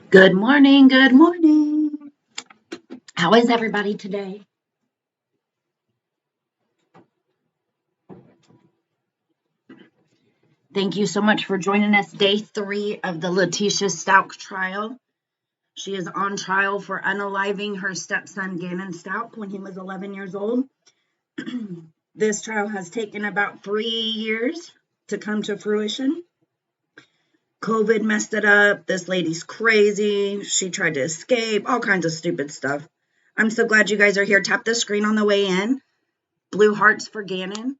Good morning. Good morning. How is everybody today? Thank you so much for joining us. Day 3 of the Letecia Stauch trial. She is on trial for unaliving her stepson, Gannonstauch, when he was 11 years old. This trial has taken about 3 years to come to fruition. COVID messed it up. This lady's crazy. She tried to escape, all kinds of stupid stuff. I'm so glad you guys are here. Tap the screen on the way in. Blue hearts for Gannon.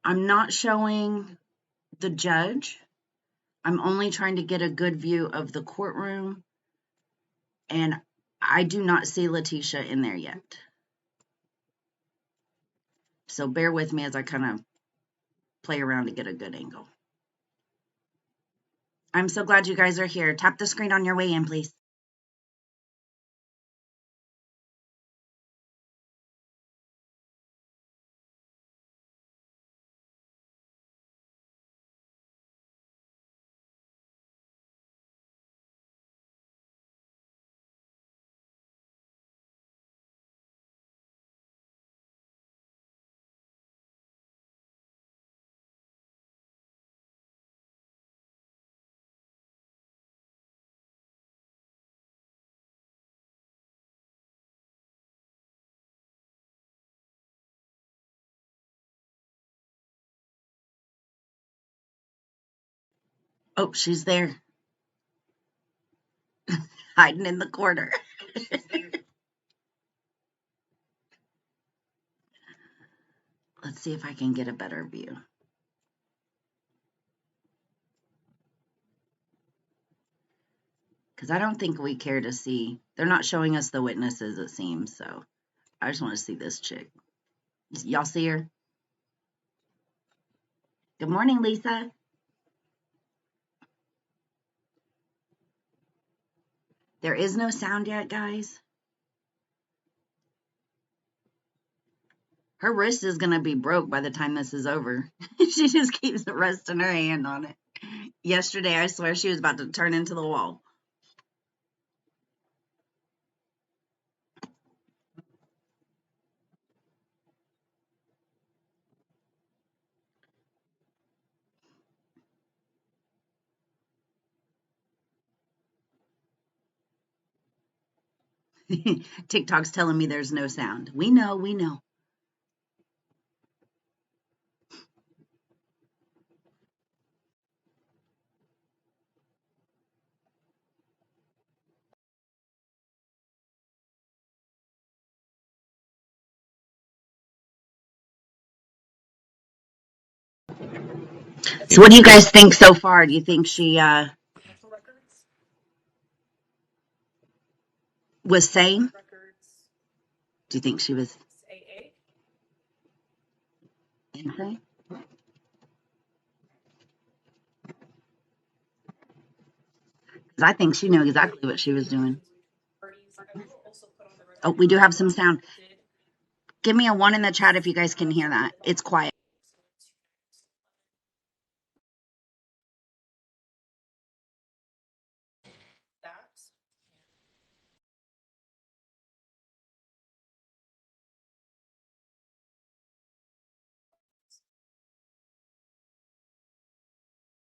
I'm not showing the judge. I'm only trying to get a good view of the courtroom, and I do not see Letecia in there yet. So bear with me as I kind of play around to get a good angle. I'm so glad you guys are here. Tap the screen on your way in, please. Oh, she's there, hiding in the corner. Let's see if I can get a better view. Because I don't think we care to see. They're not showing us the witnesses, it seems, so I just want to see this chick. Y'all see her? Good morning, Lisa. There is no sound yet, guys. Her wrist is going to be broke by the time this is over. She just keeps resting her hand on it. Yesterday, I swear she was about to turn into the wall. TikTok's telling me there's no sound. We know, we know. So what do you guys think so far? Do you think she was sane? Do you think she was insane? Because I think she knew exactly what she was doing. Oh, we do have some sound. Give me a 1 in the chat if you guys can hear that. It's quiet.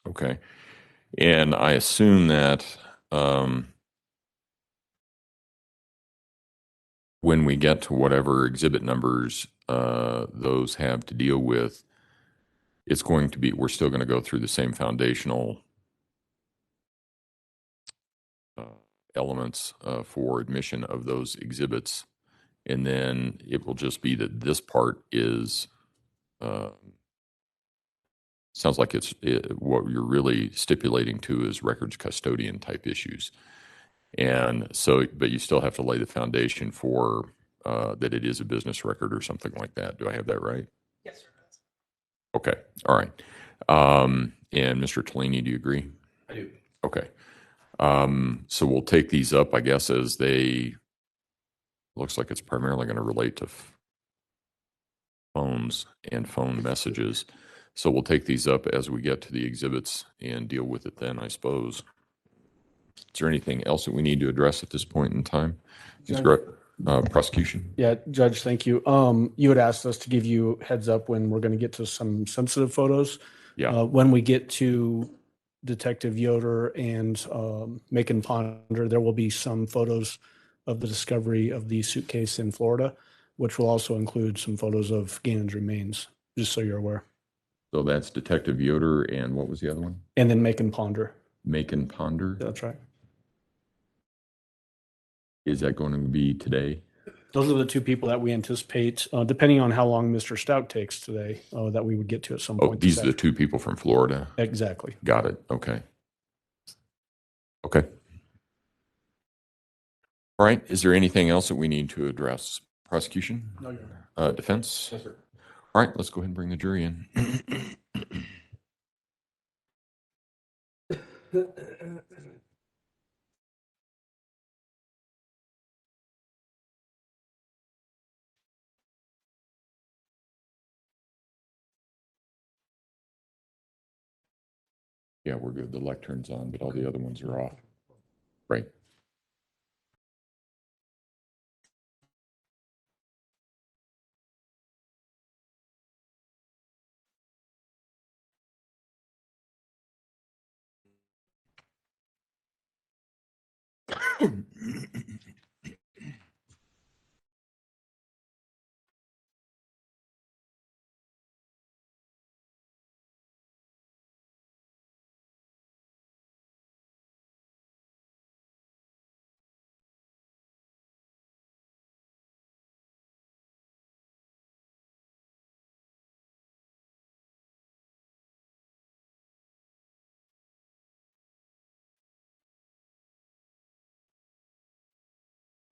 Okay. And I assume that when we get to whatever exhibit numbers those have to deal with, it's going to be, we're still going to go through the same foundational elements for admission of those exhibits. And then it will just be that this part is, sounds like what you're really stipulating to is records custodian type issues. And so, but you still have to lay the foundation for that it is a business record or something like that. Do I have that right? Yes, sir. Okay. All right. And Mr. Tellini, do you agree? I do. Okay. So we'll take these up, I guess, as they, looks like it's primarily going to relate to phones and phone messages. So we'll take these up as we get to the exhibits and deal with it then, I suppose. Is there anything else that we need to address at this point in time? Prosecution? Yeah, Judge, thank you. You had asked us to give you heads up when we're going to get to some sensitive photos. Yeah. When we get to Detective Yoder and Macon Ponder, there will be some photos of the discovery of the suitcase in Florida, which will also include some photos of Gannon's remains, just so you're aware. So that's Detective Yoder and what was the other one? And then Macon Ponder. Macon Ponder? That's right. Is that going to be today? Those are the two people that we anticipate, depending on how long Mr. Stauch takes today, that we would get to at some point. Oh, these are the two people from Florida? Exactly. Got it. Okay. Okay. All right. Is there anything else that we need to address? Prosecution? No, Your Honor. Defense? Yes, sir. All right. Let's go ahead and bring the jury in. Yeah, we're good. The lectern's on, but all the other ones are off. Right.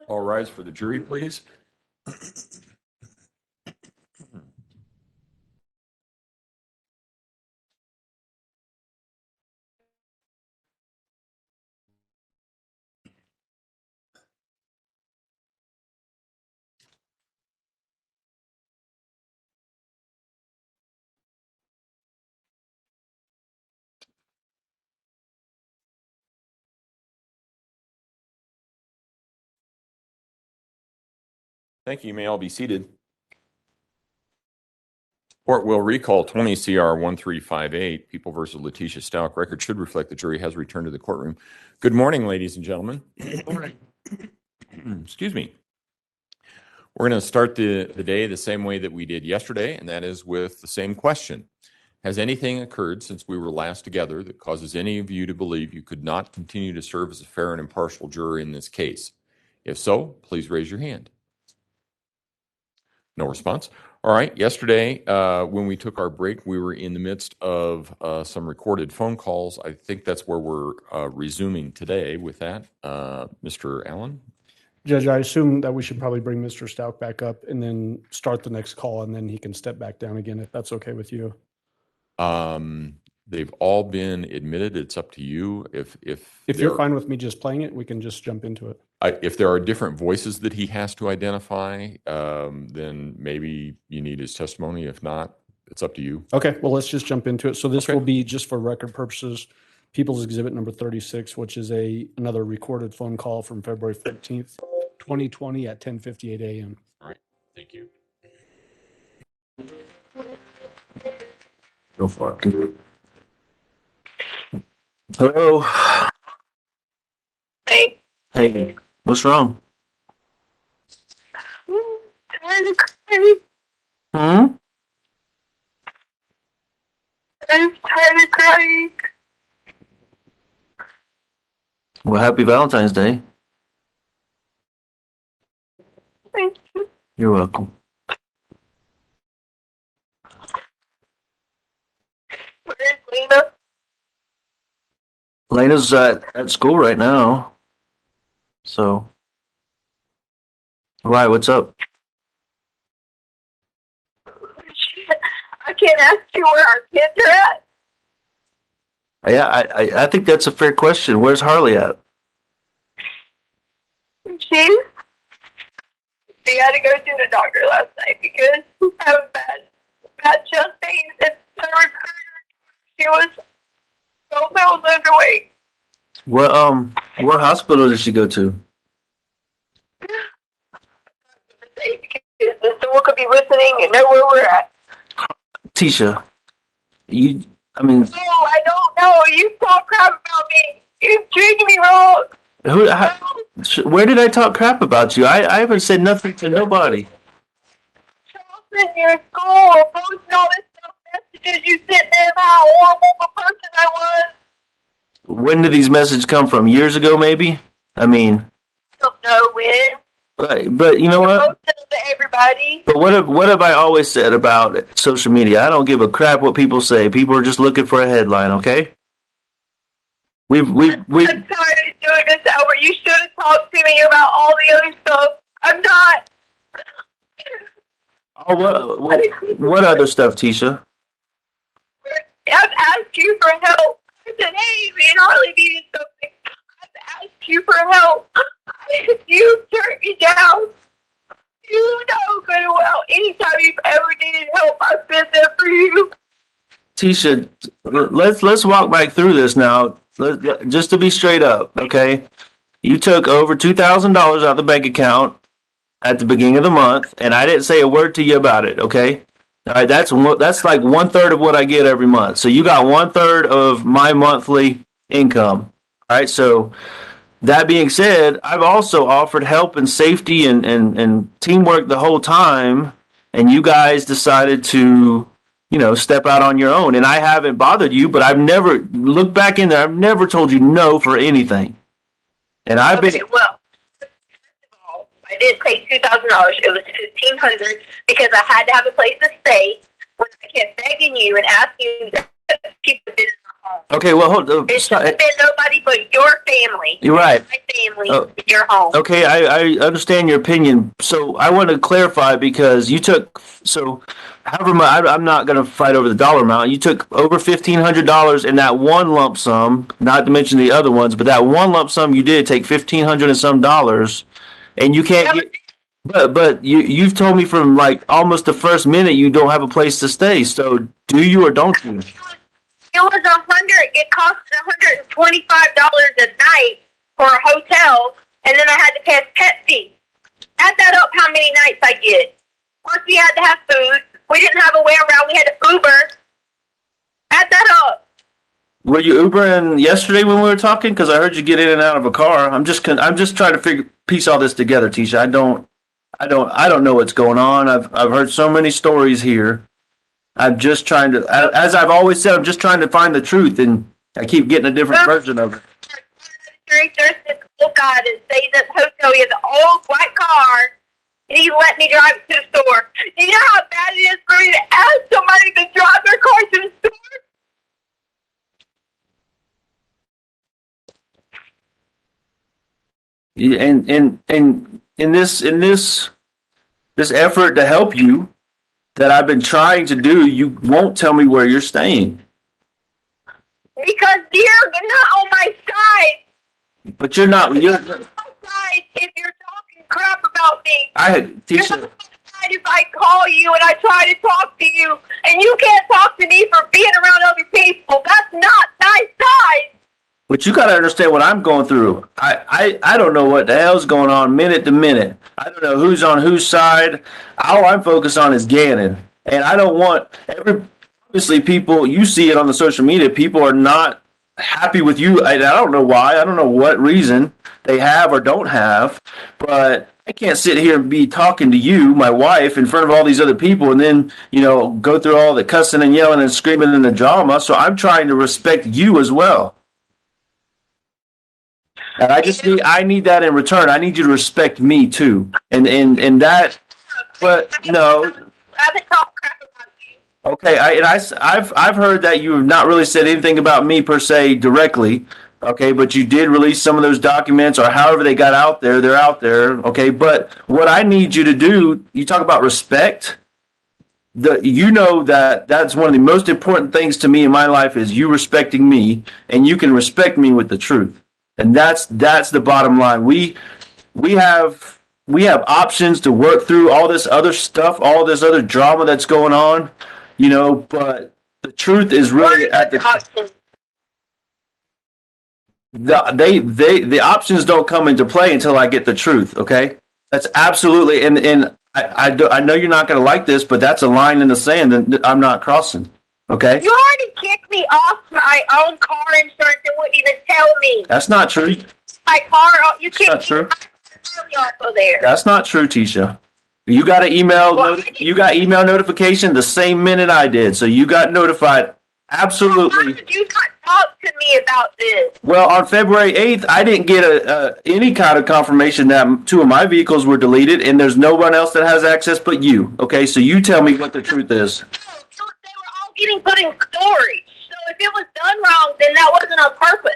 All rise for the jury, please. Thank you. You may all be seated. Court will recall 20 CR 1358, People versus Letecia Stauch. Record should reflect the jury has returned to the courtroom. Good morning, ladies and gentlemen. Good morning. Excuse me. We're going to start the day the same way that we did yesterday, and that is with the same question. Has anything occurred since we were last together that causes any of you to believe you could not continue to serve as a fair and impartial juror in this case? If so, please raise your hand. No response. All right. Yesterday, when we took our break, we were in the midst of some recorded phone calls. I think that's where we're resuming today with that. Mr. Allen? Judge, I assume that we should probably bring Mr. Stauch back up and then start the next call, and then he can step back down again, if that's okay with you. They've all been admitted. It's up to you. If you're fine with me just playing it, we can just jump into it. If there are different voices that he has to identify, then maybe you need his testimony. If not, it's up to you. Okay, well, let's just jump into it. So this Okay. will be, just for record purposes, People's Exhibit number 36, which is another recorded phone call from February 15th, 2020 at 10:58 a.m. All right. Thank you. Go for it. Hello. Hey, Hey, what's wrong? tired of crying. Hmm? I'm tired of crying. Well, happy Valentine's Day. Thank you. You're welcome. Where's Lena? Lena's at school right now. So, why? What's up? I can't ask you where our kids are at. Yeah, I think that's a fair question. Where's Harley at? She had to go to the doctor last night because I have bad chest pains and the recruiter. She was 12 pounds underweight. What hospital did she go to? The store could be listening and know where we're at. Tisha, I mean, No, I don't know. You talk crap about me. You treated me wrong. where did I talk crap about you? I haven't said nothing to nobody. Charles in your school posting all this stuff, messages you sent them how horrible of a person I was. When did these messages come from? Years ago, maybe? I mean, I don't know when. but you know what? Posted them to everybody. But what have I always said about social media? I don't give a crap what people say. People are just looking for a headline, okay? I'm tired of doing this, Albert. You should have talked to me about all the other stuff. I'm not. Oh, what other stuff, Tisha? I've asked you for help. I said, hey, me and Harley needed something. I've asked you for help. You turned me down. You know good and well. Anytime you've ever needed help, I've been there for you. Tisha, let's walk back through this now. Just to be straight up, okay? You took over $2,000 out of the bank account at the beginning of the month, and I didn't say a word to you about it, okay? All right, that's like 1/3 of what I get every month. So you got 1/3 of my monthly income. All right, so that being said, I've also offered help and safety and teamwork the whole time, and you guys decided to, step out on your own. And I haven't bothered you, but I've never looked back in there. I've never told you no for anything. And I've been. Well, first of all, I didn't take $2,000. It was $1,500 because I had to have a place to stay. When I kept begging you and asking you to keep the business at home. Okay, well, hold on. It should have been nobody but your family. You're right. My family, your home. Okay, I understand your opinion. So I want to clarify because you took however much. I'm not going to fight over the dollar amount. You took over $1,500 in that one lump sum, not to mention the other ones, but that one lump sum you did take $1,500 and some dollars, and you can't get. But you've told me from like almost the first minute you don't have a place to stay. So do you or don't you? It was It cost $125 a night for a hotel, and then I had to pay a pet fee. Add that up, how many nights I get. Plus, we had to have food. We didn't have a way around. We had to Uber. Add that up. Were you Ubering yesterday when we were talking? Because I heard you get in and out of a car. I'm just trying to piece all this together, Tisha. I don't know what's going on. I've heard so many stories here. I'm just trying to, as I've always said, I'm just trying to find the truth, and I keep getting a different version of it. There's this little guy that stays at the hotel. He has an old white car, and he let me drive it to the store. You know how bad it is for me to ask somebody to drive their car to the store? And in this effort to help you that I've been trying to do, you won't tell me where you're staying. Because you're not on my side. But you're not. You're on my side if you're talking crap about me. Tisha. You're on my side if I call you and I try to talk to you, and you can't talk to me for being around other people. That's not my side. But you got to understand what I'm going through. I don't know what the hell's going on minute to minute. I don't know who's on whose side. All I'm focused on is Gannon. And I don't want obviously people, you see it on the social media, people are not happy with you. I don't know why. I don't know what reason they have or don't have. But I can't sit here and be talking to you, my wife, in front of all these other people and then, go through all the cussing and yelling and screaming and the drama. So I'm trying to respect you as well. And I need that in return. I need you to respect me too. And that, but no. Okay, I've heard that you have not really said anything about me per se directly. Okay, but you did release some of those documents, or however they got out there. They're out there. Okay, but what I need you to do, you talk about respect. That's one of the most important things to me in my life is you respecting me, and you can respect me with the truth. And that's the bottom line. We have options to work through all this other stuff, all this other drama that's going on, but The truth is really at the options. The options don't come into play until I get the truth. Okay, that's absolutely, and I know you're not going to like this, but that's a line in the sand that I'm not crossing. Okay, You already kicked me off my own car insurance and wouldn't even tell me. that's not true. My car, you kicked not me true. off there. That's not true, Tisha. You got an email. You got email notification the same minute I did, so you got notified. Why Absolutely. did you not talk to me about this? Well, on February 8th, I didn't get any kind of confirmation that 2 of my vehicles were deleted, and there's no one else that has access but you. Okay, so you tell me what the truth is. No, they were all getting put in storage. So if it was done wrong, then that wasn't on purpose.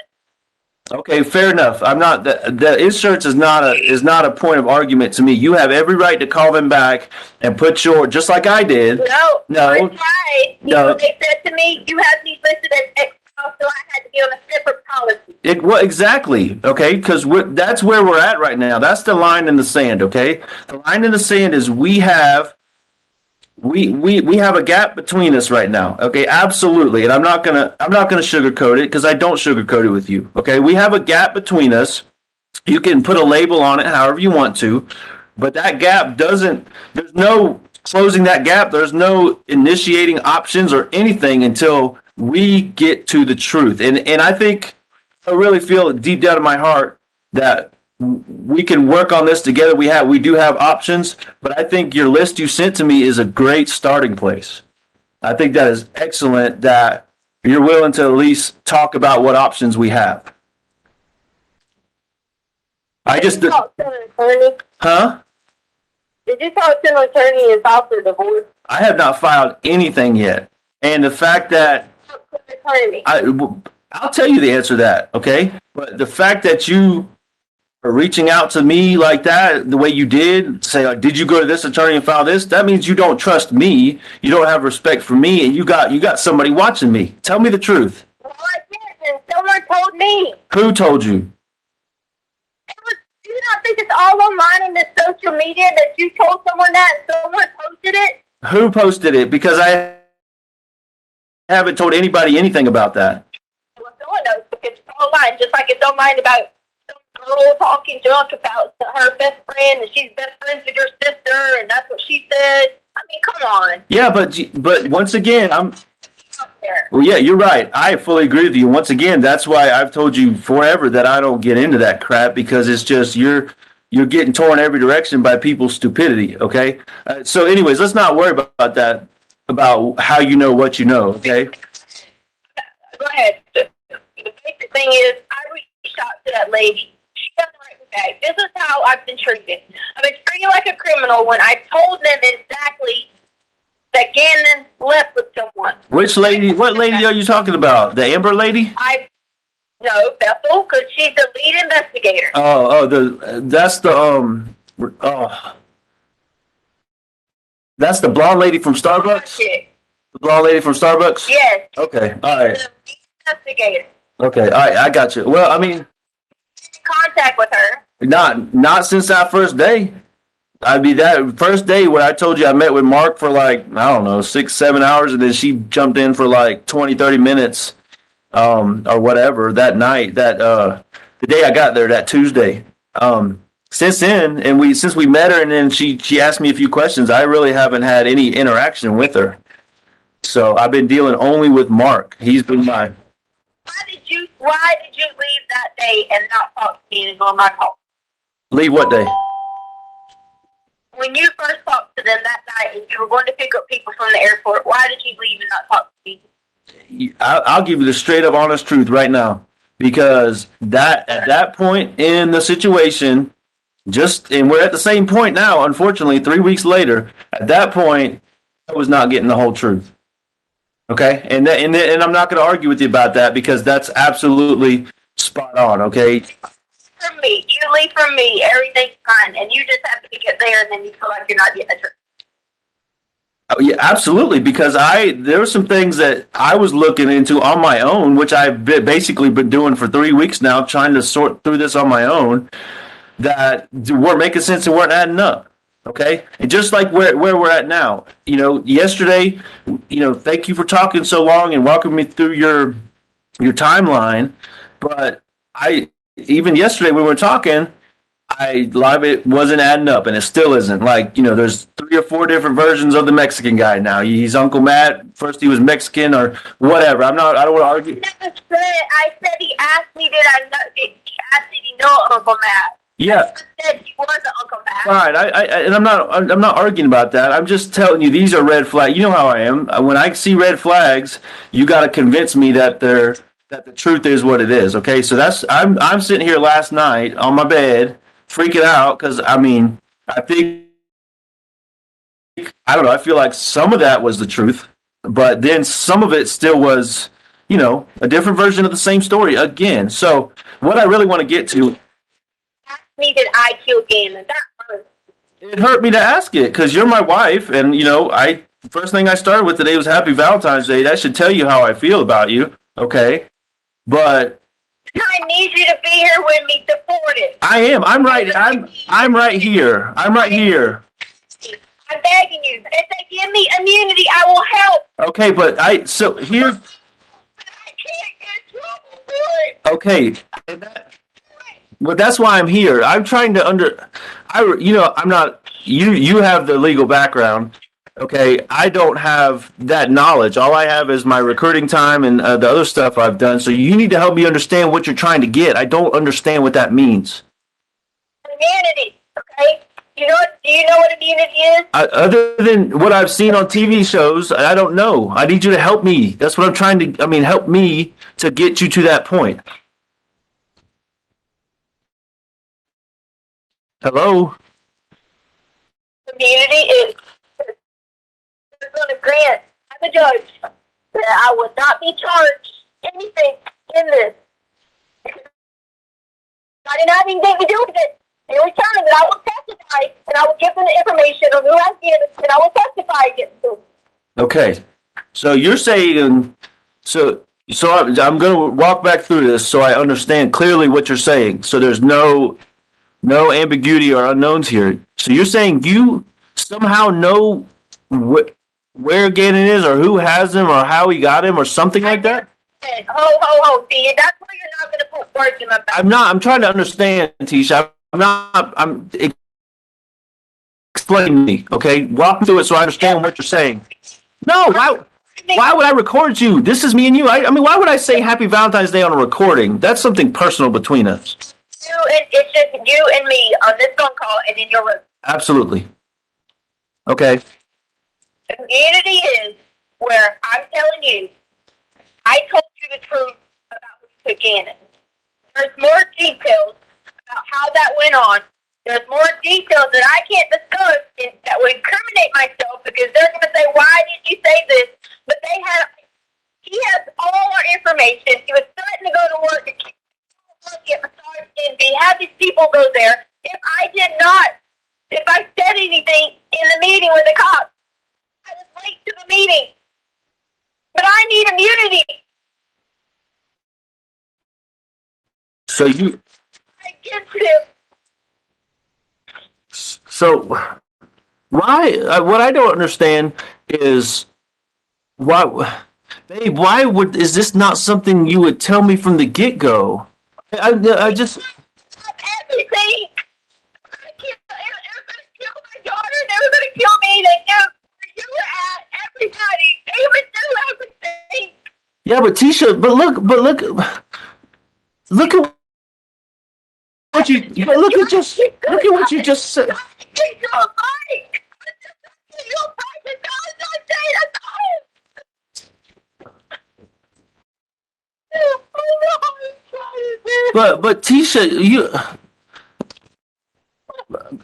Okay, fair enough. I'm not the insurance is not a point of argument to me. You have every right to call them back and put your, just like I did. No, No. I tried. You No. know what they said to me? You have these listed as extras, so I had to be on a separate policy. Well, exactly. Okay, because that's where we're at right now. That's the line in the sand. Okay, the line in the sand is we have a gap between us right now. Okay, absolutely. And I'm not gonna sugarcoat it because I don't sugarcoat it with you. Okay, we have a gap between us. You can put a label on it however you want to, but that gap doesn't. There's no closing that gap. There's no initiating options or anything until we get to the truth. And I think I really feel deep down in my heart that we can work on this together. We do have options, but I think your list you sent to me is a great starting place. I think that is excellent that you're willing to at least talk about what options we have. I just, Did you talk to an attorney? huh? Did you talk to an attorney and file for divorce? I have not filed anything yet. And the fact that Talk to an attorney. I'll tell you the answer to that, okay? But the fact that you are reaching out to me like that, the way you did, say, like, did you go to this attorney and file this? That means you don't trust me. You don't have respect for me, and you got somebody watching me. Tell me the truth. Well, I did, and someone told me. Who told you? Do you not think it's all online in the social media that you told someone that and someone posted it? Who posted it? Because I haven't told anybody anything about that. Well, someone knows because it's online, just like it's online about some girl talking junk about her best friend and she's best friends with your sister and that's what she said. I mean, come on. Yeah, but once again, I'm. Out there. Well, yeah, you're right. I fully agree with you. Once again, that's why I've told you forever that I don't get into that crap because it's just you're getting torn every direction by people's stupidity. Okay. So, anyways, let's not worry about that. About how you know what you know. Okay. Go ahead. The basic thing is, I reached out to that lady. She doesn't write me back. This is how I've been treated. I've been treated like a criminal when I told them exactly that Gannon left with someone. Which lady? What lady are you talking about? The Amber lady? No, Bethel, because she's the lead investigator. That's the blonde lady from Starbucks. Chick. The blonde lady from Starbucks. Yes. Okay. All right. The lead investigator. Okay. All right. I got you. Well, I mean, In contact with her. not since that first day. I mean, that first day when I told you I met with Mark for like, I don't know, 6-7 hours, and then she jumped in for like 20-30 minutes, or whatever that night, the day I got there, that Tuesday. Since then, and since we met her, and then she asked me a few questions, I really haven't had any interaction with her. So I've been dealing only with Mark. He's been my. Why did you leave that day and not talk to me and go on my call? Leave what day? When you first talked to them that night and you were going to pick up people from the airport, why did you leave and not talk to me? I'll give you the straight up honest truth right now, because at that point in the situation, and we're at the same point now, unfortunately, 3 weeks later, at that point, I was not getting the whole truth. Okay? And I'm not going to argue with you about that because that's absolutely spot on, okay? From me, you leave from me, everything's fine, and you just have to get there, and then you feel like you're not getting the truth. Oh, yeah, absolutely, because there were some things that I was looking into on my own, which I've basically been doing for 3 weeks now, trying to sort through this on my own, that weren't making sense and weren't adding up. Okay, and just like where we're at now, yesterday, thank you for talking so long and walking me through your timeline. But even yesterday when we were talking, a lot of it wasn't adding up, and it still isn't. Like, there's 3 or 4 different versions of the Mexican guy now. He's Uncle Matt. First he was Mexican or whatever. I don't want to argue. I said he asked me, did I know? He asked, did he know Uncle Matt? Yeah. I said he was Uncle Matt. Fine. And I'm not arguing about that. I'm just telling you these are red flags. You know how I am. When I see red flags, you got to convince me that the truth is what it is. Okay. So I'm sitting here last night on my bed freaking out because I think I don't know. I feel like some of that was the truth, but then some of it still was, a different version of the same story again. So what I really want to get to. Me, did I kill Gannon? That hurt. It hurt me to ask it because you're my wife, and first thing I started with today was Happy Valentine's Day. That should tell you how I feel about you, okay? But I need you to be here with me, support it. I am. I'm right. I'm right here. I'm right here. I'm begging you. If they give me immunity, I will help. Okay, but here. I can't get in trouble for it. Okay. Well, that's why I'm here. I'm trying to I'm not, you have the legal background. Okay. I don't have that knowledge. All I have is my recruiting time and the other stuff I've done. So you need to help me understand what you're trying to get. I don't understand what that means. Immunity. Okay. Do you know what immunity is? Other than what I've seen on TV shows, I don't know. I need you to help me. That's what I'm trying to, help me to get you to that point. Hello? Immunity is going to grant, I'm a judge, that I would not be charged anything in this. I didn't have anything to do with it. In return, that I will testify, and I will give them the information of who I did, and I will testify against them. Okay. So you're saying, so I'm going to walk back through this so I understand clearly what you're saying. So there's no ambiguity or unknowns here. So you're saying you somehow know where Gannon is or who has him or how he got him or something like that? Ho. See, that's why you're not going to put words in my mouth. I'm trying to understand, Tisha. I'm explain me, okay? Walk me through it so I understand what you're saying. No, why would I record you? This is me and you. Why would I say Happy Valentine's Day on a recording? That's something personal between us. It's just you and me on this phone call and in your room. Absolutely. Okay. Community is where I'm telling you, I told you the truth about who took Gannon. There's more details about how that went on. There's more details that I can't discuss that would incriminate myself because they're going to say, why did you say this? But he has all our information. He was threatening to go to work and get massaged and have these people go there. If I said anything in the meeting with the cops, I was late to the meeting. But I need immunity. So I get him. So why? What I don't understand is why, babe. Why is this not something you would tell me from the get-go? I just. Everything. They were going to kill my daughter. They were going to kill me. They knew where you were at. Everybody. They would do everything. Yeah, but Tisha, look at what you just said. But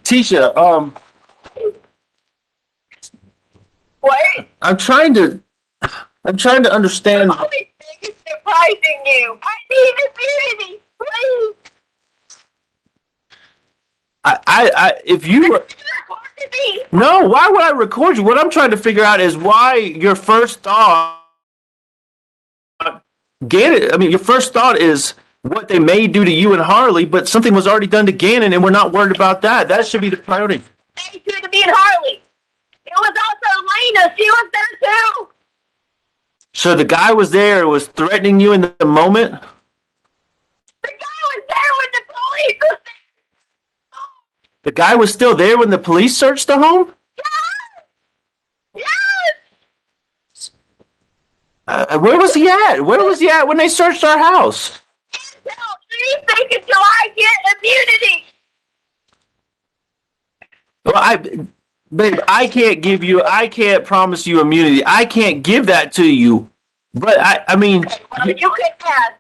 Tisha, What? I'm trying to understand. The only thing is surprising you. I need immunity, please. If you were. No, why would I record you? What I'm trying to figure out is why your first thought. Your first thought is what they may do to you and Harley, but something was already done to Gannon, and we're not worried about that. That should be the priority. Hey, to me and Harley. It was also Lena. She was there too. So the guy was there and was threatening you in the moment? The guy was there when the police was there. The guy was still there when the police searched the home? Yes! Yes! Where was he at? Where was he at when they searched our house? Until anything until I get immunity. Well, babe, I can't promise you immunity. I can't give that to you. But I mean, Well, you can ask.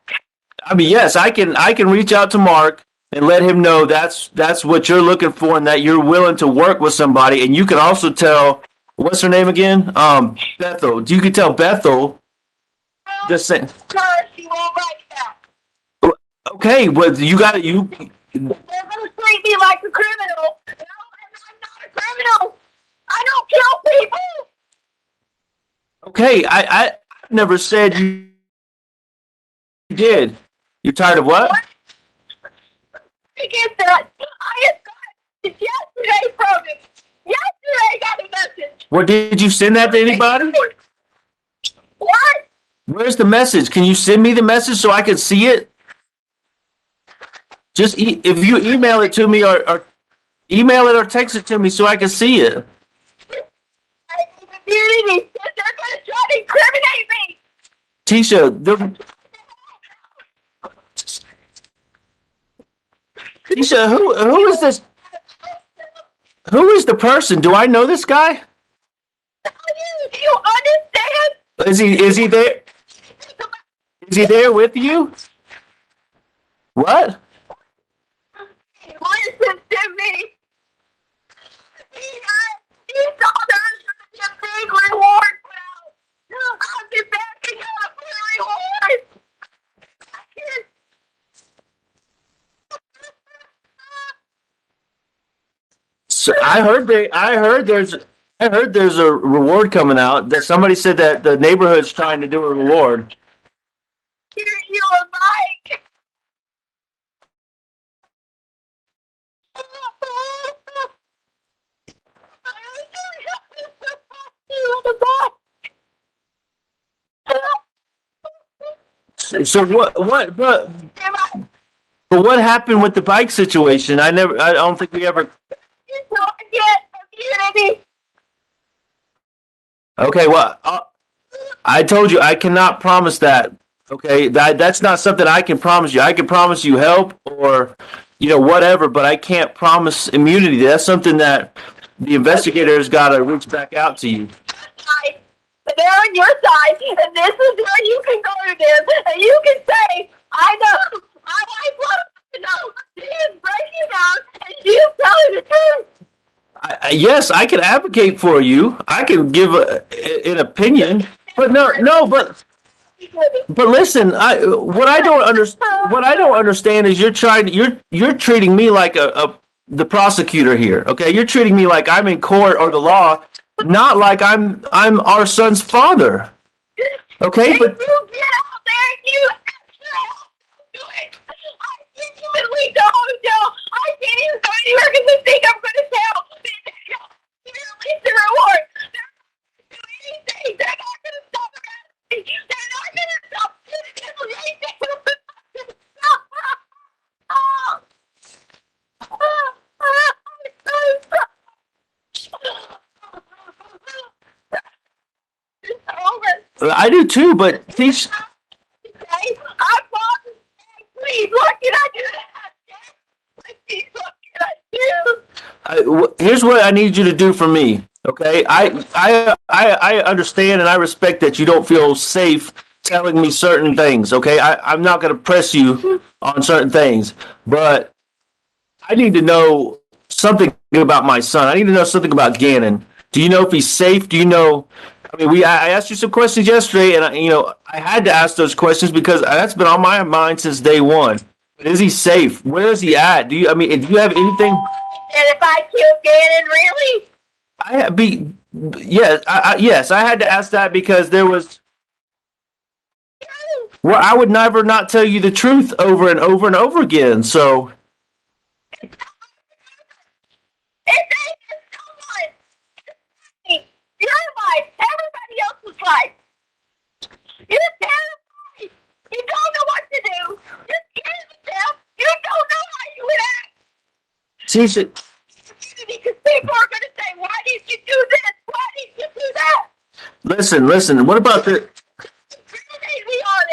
I mean, yes, I can reach out to Mark and let him know that's what you're looking for and that you're willing to work with somebody. And you can also tell, what's her name again? Bethel. You can tell Bethel. Just saying. She won't write that. Okay, well, you got it. You. They're gonna treat me like a criminal. No, I'm not a criminal. I don't kill people. Okay, I never said you did. You're tired of what? I get that. I had got it yesterday from him. Yesterday I got a message. What, did you send that to anybody? What? Where's the message? Can you send me the message so I can see it? Just if you email it to me or email it or text it to me so I can see it. I need immunity. They're gonna try to incriminate me. Tisha, Tisha, who is this? Who is the person? Do I know this guy? Do you understand? Is he there? Is he there with you? What? Listen to me. He thought there was going to be a big reward for us. I'll get back and get a big reward. So I heard there's a reward coming out. That somebody said that the neighborhood's trying to do a reward. Here you are, Mike. So but what happened with the bike situation? I don't think we ever. You don't get immunity. Okay, well, I told you I cannot promise that. Okay, that's not something I can promise you. I can promise you help or whatever, but I can't promise immunity. That's something that the investigators got to reach back out to you. They're on your side, and this is where you can go to them, and you can say, I know, my wife wants to know, she is breaking down, and she is telling the truth. Yes, I can advocate for you. I can give an opinion, but but listen. What I don't understand is you're treating me like the prosecutor here. Okay, you're treating me like I'm in court or the law, not like I'm our son's father. Okay, but you get out there and you actually do it. I genuinely don't know. I can't even go anywhere because they think I'm going to tell. They're release the reward. They're not going to do anything. They're not going to stop me. They're not going to stop anything. It's over. I do too. But these. I promise. Please, what can I do? Please, what can I do? Here's what I need you to do for me. Okay, I understand and I respect that you don't feel safe telling me certain things. Okay, I'm not going to press you on certain things, but I need to know something about my son. I need to know something about Gannon. Do you know if he's safe? Do you know? I mean, I asked you some questions yesterday, and I had to ask those questions because that's been on my mind since day one. But is he safe? Where is he at? Do you have anything? And if I kill Gannon, really? Yes, I had to ask that because there was. Well, I would never not tell you the truth over and over and over again. So. If they can Tisha, Because people are going to say, why did you do this? Why did you do that? listen. What about the? Incriminate me on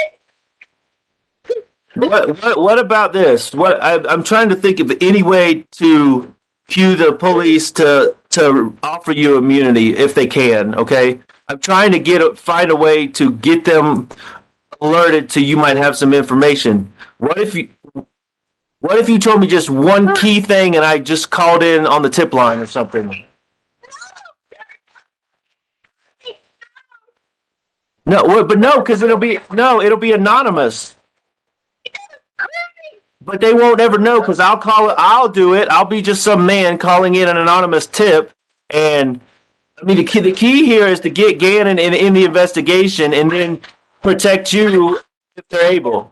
it. What about this? I'm trying to think of any way to cue the police to offer you immunity if they can. Okay, I'm trying to find a way to get them alerted to you might have some information. What if you told me just one key thing and I just called in on the tip line or something? No, but no, because it'll be anonymous. But they won't ever know because I'll call it. I'll do it. I'll be just some man calling in an anonymous tip. And I mean, the key here is to get Gannon in the investigation and then protect you if they're able.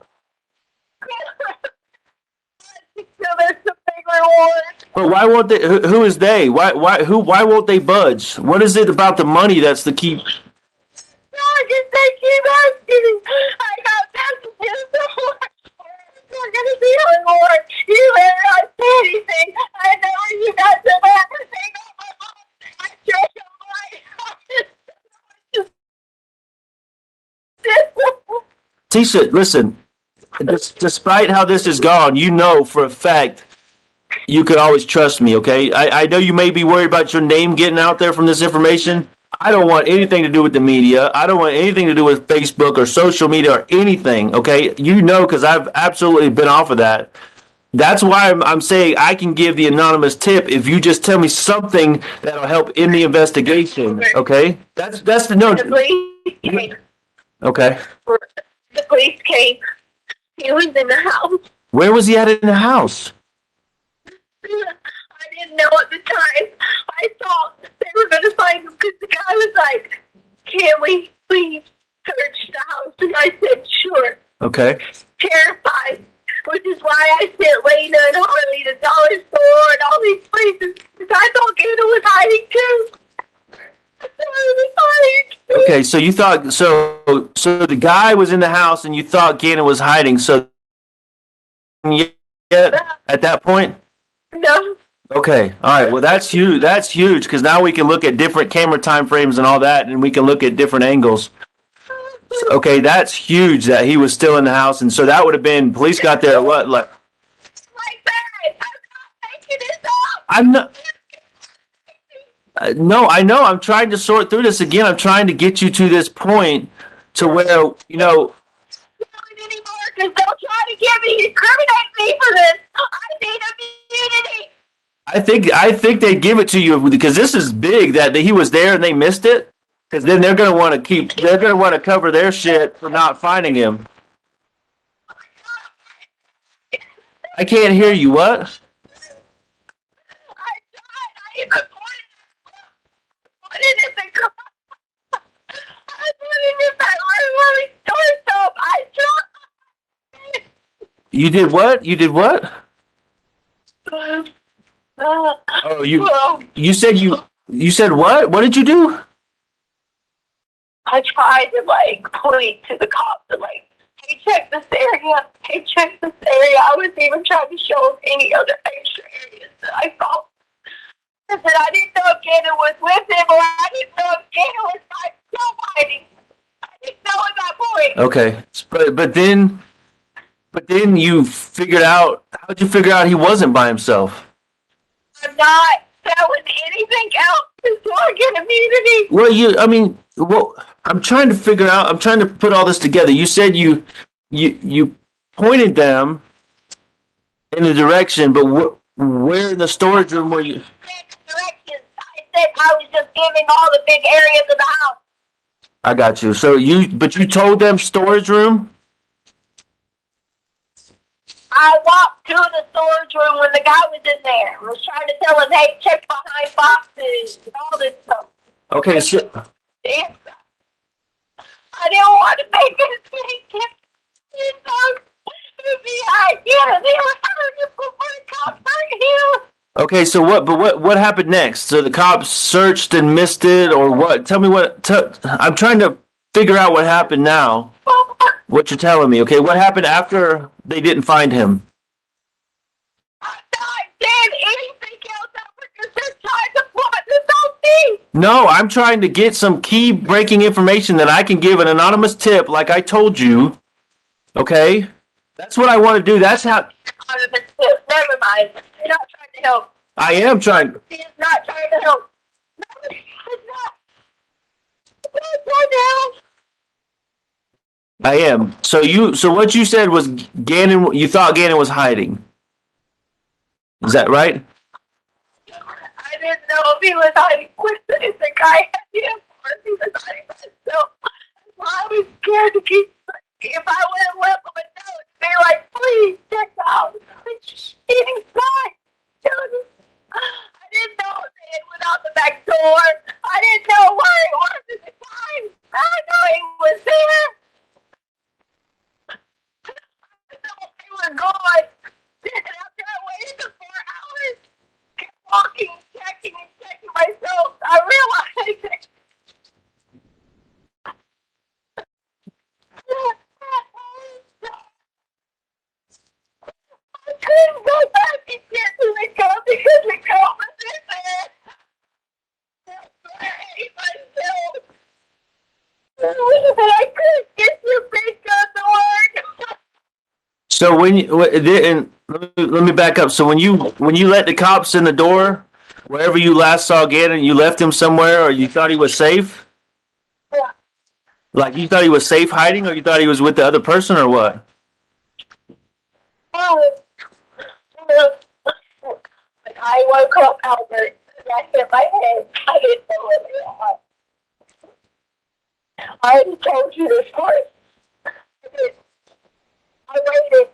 So there's some big reward. But why won't they? Who is they? Why won't they budge? What is it about the money that's the key? No, because they keep asking. I got messages. They're going to be a reward. You better not say anything. I know where you got to that. They got my mom. I just Tisha, listen. Despite how this has gone, you know for a fact you could always trust me, okay? I know you may be worried about your name getting out there from this information. I don't want anything to do with the media. I don't want anything to do with Facebook or social media or anything, okay? You know, because I've absolutely been off of that. That's why I'm saying I can give the anonymous tip if you just tell me something that'll help in the investigation, okay? That's the no. The police came. Okay. The police came. He was in the house. Where was he at in the house? I didn't know at the time. I thought they were going to find him because the guy was like, can we please search the house? And I said, sure. Okay. Terrified, which is why I sent Lena and Harley to Dollar Store and all these places because I thought Gannon was hiding too. Okay, so you thought so the guy was in the house and you thought Gannon was hiding. So yeah, at that point? No. Okay. All right. Well, that's huge. That's huge because now we can look at different camera time frames and all that, and we can look at different angles. Okay, that's huge that he was still in the house, and so that would have been police got there at what? Like that. I'm not making this up. I'm not. No, I know. I'm trying to sort through this again. I'm trying to get you to this point to where Anymore because they'll try to incriminate me for this. I need immunity. I think they give it to you because this is big that he was there and they missed it. Because then they're going to want to cover their shit for not finding him. I can't hear you. What? I tried. I even put it in the car. I put it in my room while we store stuff. I tried. You did what? You did what? Oh, you said what? What did you do? I tried to point to the cops and hey, check this area. Hey, check this area. I was even trying to show them any other extra areas that I saw. I said I didn't know if Gannon was with him or I didn't know if Gannon was by hiding. I didn't know at that point. Okay, but then you figured out. How'd you figure out he wasn't by himself? I'm not selling anything else until I get immunity. Well, I'm trying to figure out. I'm trying to put all this together. You said you pointed them in the direction, but where in the storage room were you? Directions. I said I was just giving all the big areas of the house. I got you. So you told them storage room? I walked to the storage room when the guy was in there. I was trying to tell him, hey, check behind boxes and all this stuff. Okay, so Damn. I didn't want to make it think it'd be idea. They were hurting him before the cops hurt him. okay, so what happened next? So the cops searched and missed it, or what? Tell me what. I'm trying to figure out what happened now. What you're telling me, okay? What happened after they didn't find him? I'm not saying anything. You're just trying to plot this whole thing. No, I'm trying to get some key breaking information that I can give an anonymous tip, like I told you. Okay, that's what I want to do. That's how. Never mind. You're not trying to help. I am trying. He is not trying to help. No, he's not. He's not trying to help. I am. So what you said was Gannon. You thought Gannon was hiding. Is that right? I didn't know if he was hiding with the guy had him or if he was hiding by himself. I was scared to keep. If I would have left him a note, be like, please check out. He's fine. I didn't know if they went out the back door. I didn't know where he was at the time. I know he was there. I know he was gone. And after I waited for 4 hours, kept walking, checking myself, I realized that I couldn't go back and get to the car because the car was in there. I hate myself. And I couldn't get your big gun to work. So let me back up. So when you let the cops in the door, wherever you last saw Gannon, you left him somewhere, or you thought he was safe? Yeah. Like you thought he was safe hiding, or you thought he was with the other person, or what? When I woke up, Albert, and I hit my head. I didn't know what it was. I already told you this story. I waited.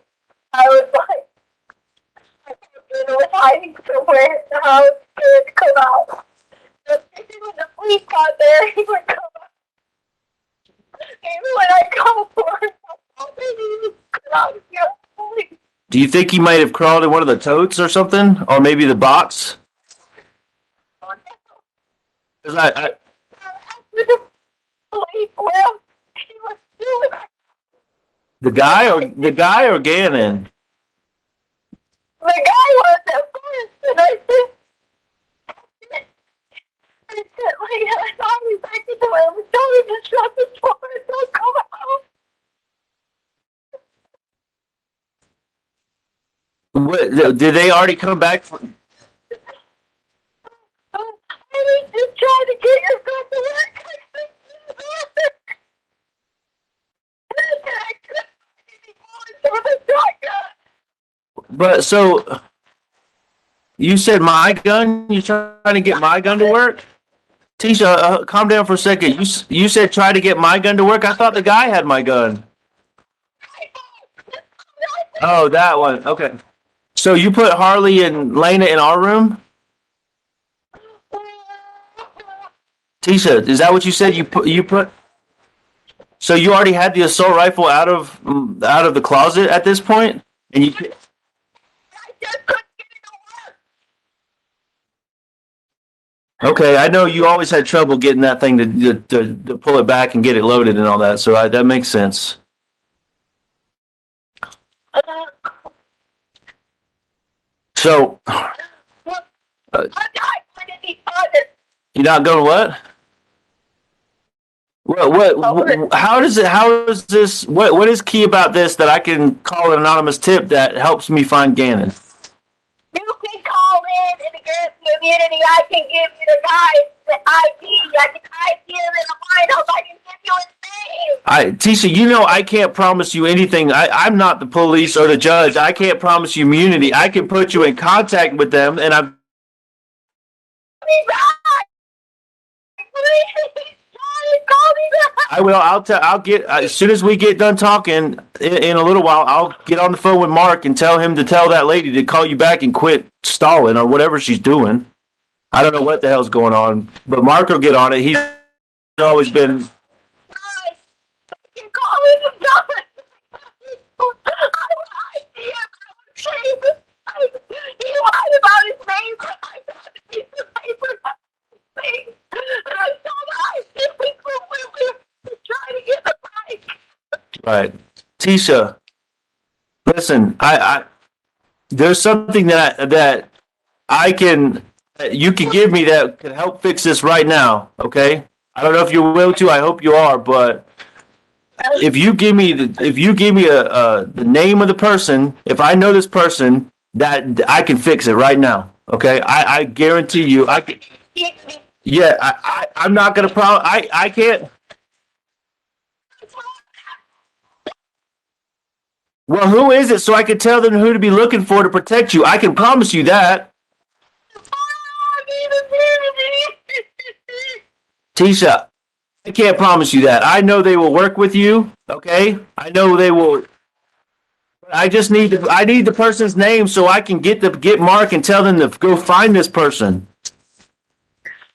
I was like, I thought Bruno was hiding somewhere, and I was scared to come out. Just thinking when the police got there, he would come out. Even when I called for him, I thought maybe he was out of the police. Do you think he might have crawled in one of the totes or something, or maybe the box? 'Cause After the police left, he was still the guy or Gannon? the guy was at first, and I said, I thought he was back in the way. I was telling him to shut the door and don't come out. What, did they already come back? I was just trying to get your stuff to work. I couldn't anymore with the shotgun. But so you said my gun? You trying to get my gun to work? Tisha, calm down for a second. You said try to get my gun to work. I thought the guy had my gun. Oh, that one. Okay. So you put Harley and Lena in our room? Tisha, is that what you said? You put. So you already had the assault rifle out of the closet at this point, and you. I just couldn't get it to work. Okay, I know you always had trouble getting that thing to pull it back and get it loaded and all that, so that makes sense. So, I'm not going to be honest. you're not going to what? How is this, what is key about this that I can call an anonymous tip that helps me find Gannon? You can call in the community. I can give you the guys the ID. I can ID him in the lineup. I can give you his name. Tisha, you know I can't promise you anything. I'm not the police or the judge. I can't promise you immunity. I can put you in contact with them, and I'm. Please, call me back. I will. I'll get as soon as we get done talking in a little while. I'll get on the phone with Mark and tell him to tell that lady to call you back and quit stalling or whatever she's doing. I don't know what the hell's going on, but Mark will get on it. He's always been. You call me the judge. I lied to him. He lied about his name. I got a piece of paper. And I saw the ID. We were trying to get the bike. Right. Tisha, listen, I there's something that I can you can give me that can help fix this right now, okay? I don't know if you're willing to. I hope you are, but if you give me the name of the person, if I know this person, that I can fix it right now, okay? I guarantee you, I can. Yeah, I'm not gonna I can't. Well, who is it so I can tell them who to be looking for to protect you? I can promise you that. Tisha, I can't promise you that. I know they will work with you, okay? I know they will. I just I need the person's name so I can get Mark and tell them to go find this person.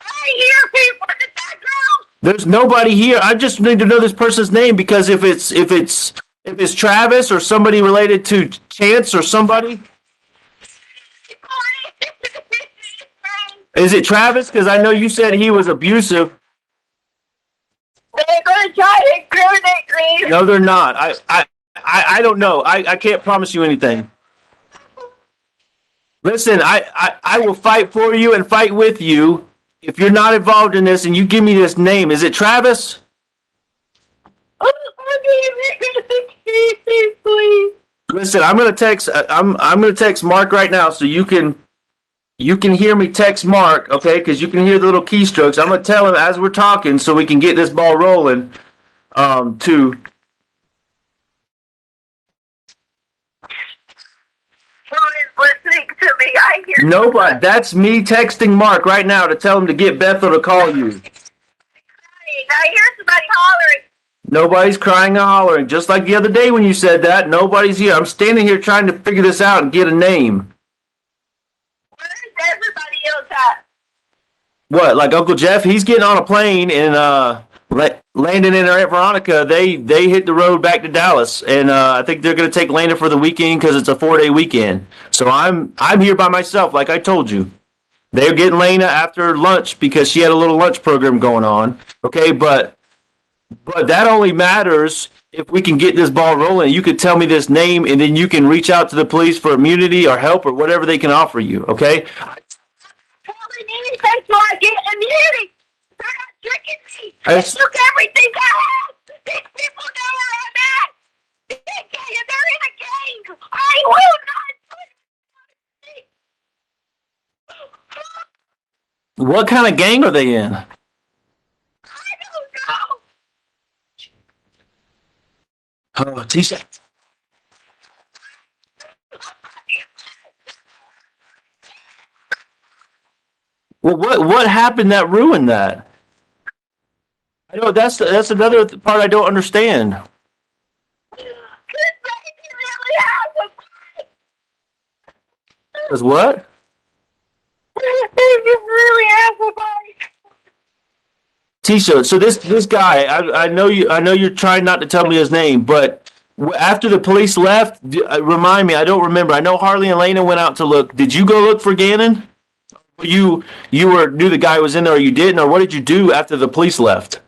I hear people in the background. There's nobody here. I just need to know this person's name because if it's Travis or somebody related to Chance or somebody. Is it Travis? Because I know you said he was abusive. They're going to try to incriminate me. No, they're not. I don't know. I can't promise you anything. Listen, I will fight for you and fight with you if you're not involved in this and you give me this name. Is it Travis? Please. Listen, I'm gonna text. I'm gonna text Mark right now so you can hear me text Mark, okay? Because you can hear the little keystrokes. I'm gonna tell him as we're talking so we can get this ball rolling. To Who is listening to me? I hear nobody. That's me texting Mark right now to tell him to get Bethel to call you. I hear somebody hollering. Nobody's crying and hollering. Just like the other day when you said that, nobody's here. I'm standing here trying to figure this out and get a name. Where is everybody else at? What, like Uncle Jeff? He's getting on a plane and Landon and her Aunt Veronica, they hit the road back to Dallas, and I think they're going to take Landon for the weekend because it's a 4-day weekend. So I'm here by myself, like I told you. They're getting Lena after lunch because she had a little lunch program going on. Okay, but that only matters if we can get this ball rolling. You could tell me this name, and then you can reach out to the police for immunity or help or whatever they can offer you. Okay. Probably anything so I get immunity. They're not tricking me. They That's- took everything I have. These people know where I'm at. They're in a gang. I will not. What kind of gang are they in? I don't know. Oh, Tisha. Well, what happened that ruined that? I know that's another part I don't understand. This baby really has a bite. Is what? This baby really has a bite. Tisha, so this guy, I know you're trying not to tell me his name, but after the police left, remind me. I don't remember. I know Harley and Lena went out to look. Did you go look for Gannon? You knew the guy was in there, or you didn't, or what did you do after the police left?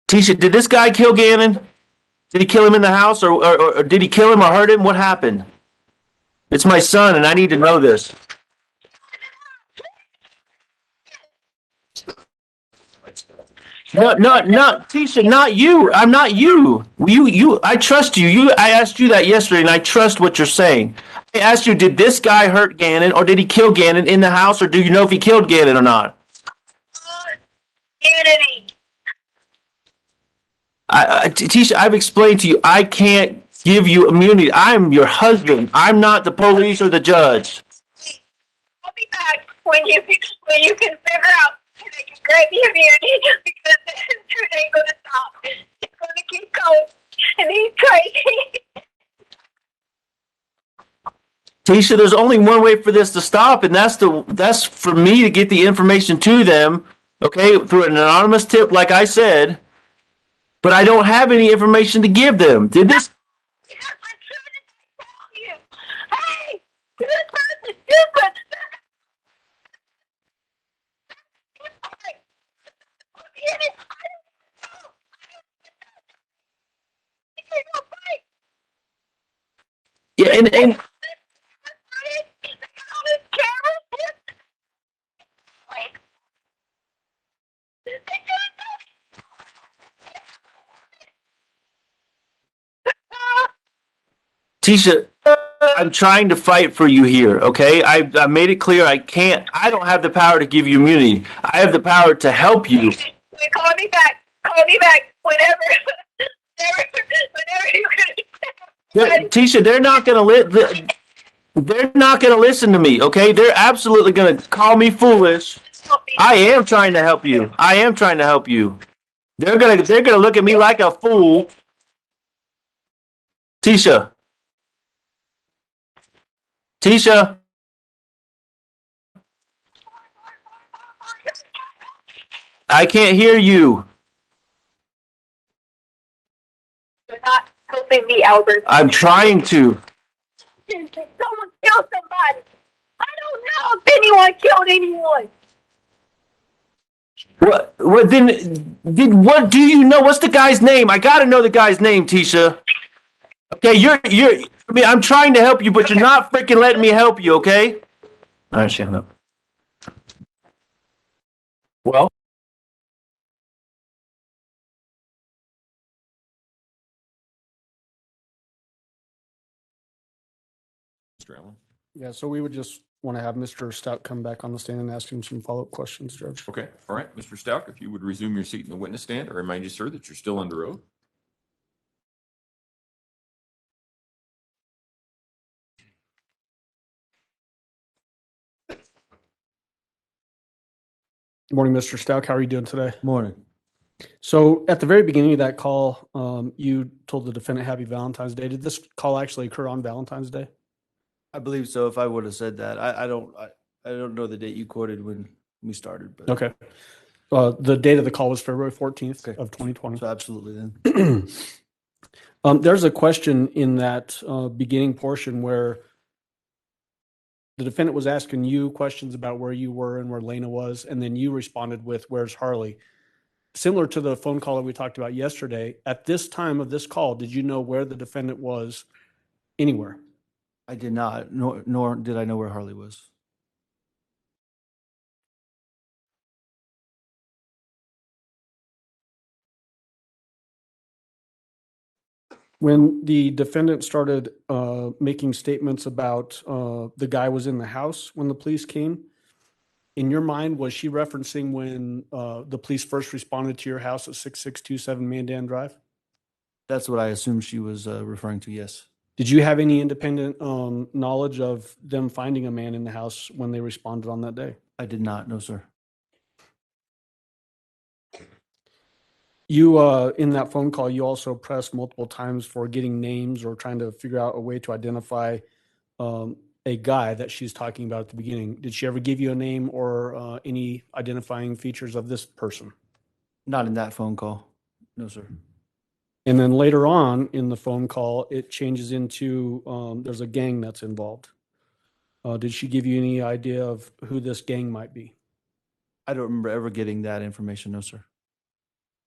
Tisha, did this guy kill Gannon? Did he kill him in the house, or did he kill him or hurt him? What happened? It's my son, and I need to know this. No, Tisha, not you. I'm not you. I trust you. I asked you that yesterday, and I trust what you're saying. I asked you, did this guy hurt Gannon, or did he kill Gannon in the house, or do you know if he killed Gannon or not? Unity. Tisha, I've explained to you, I can't give you immunity. I'm your husband. I'm not the police or the judge. I'll be back when you can figure out how they can grant me immunity because this ain't gonna stop. It's gonna keep going, and he's crazy. Tisha, there's only one way for this to stop, and that's for me to get the information to them, okay, through an anonymous tip, like I said. But I don't have any information to give them. Did this? Yes, I'm trying to tell you. Hey, this person, this person. and Tisha, I'm trying to fight for you here, okay? I made it clear I don't have the power to give you immunity. I have the power to help you. Call me back. Call me back whenever you can. Tisha, they're not gonna listen to me, okay? They're absolutely gonna call me foolish. I am trying to help you. I am trying to help you. They're gonna look at me like a fool. Tisha. I can't hear you. You're not helping me, Albert. I'm trying to. Someone killed somebody. I don't know if anyone killed anyone. What what do you know? What's the guy's name? I gotta know the guy's name, Tisha. Okay, I mean, I'm trying to help you, but you're not freaking letting me help you, okay? All right, shut up. Well, Mr. Allen? Yeah, so we would just want to have Mr. Stout come back on the stand and ask him some follow-up questions, Judge. Okay, all right, Mr. Stauch, if you would resume your seat in the witness stand, I remind you, sir, that you're still under oath. Good morning, Mr. Stout. How are you doing today? Morning. So at the very beginning of that call, you told the defendant Happy Valentine's Day. Did this call actually occur on Valentine's Day? I believe so. If I would have said that, I don't know the date you quoted when we started, but Okay. The date of the call was February 14th of 2020. so absolutely then. There's a question in that beginning portion where the defendant was asking you questions about where you were and where Lena was, and then you responded with, "Where's Harley?" Similar to the phone call that we talked about yesterday, at this time of this call, did you know where the defendant was anywhere? I did not, nor did I know where Harley was. When the defendant started making statements about the guy was in the house when the police came, in your mind, was she referencing when the police first responded to your house at 6627 Mandan Drive? That's what I assumed she was referring to, yes. Did you have any independent knowledge of them finding a man in the house when they responded on that day? I did not, no, sir. You, in that phone call, you also pressed multiple times for getting names or trying to figure out a way to identify a guy that she's talking about at the beginning. Did she ever give you a name or any identifying features of this person? Not in that phone call, no, sir. And then later on in the phone call, it changes into there's a gang that's involved. Did she give you any idea of who this gang might be? I don't remember ever getting that information, no, sir.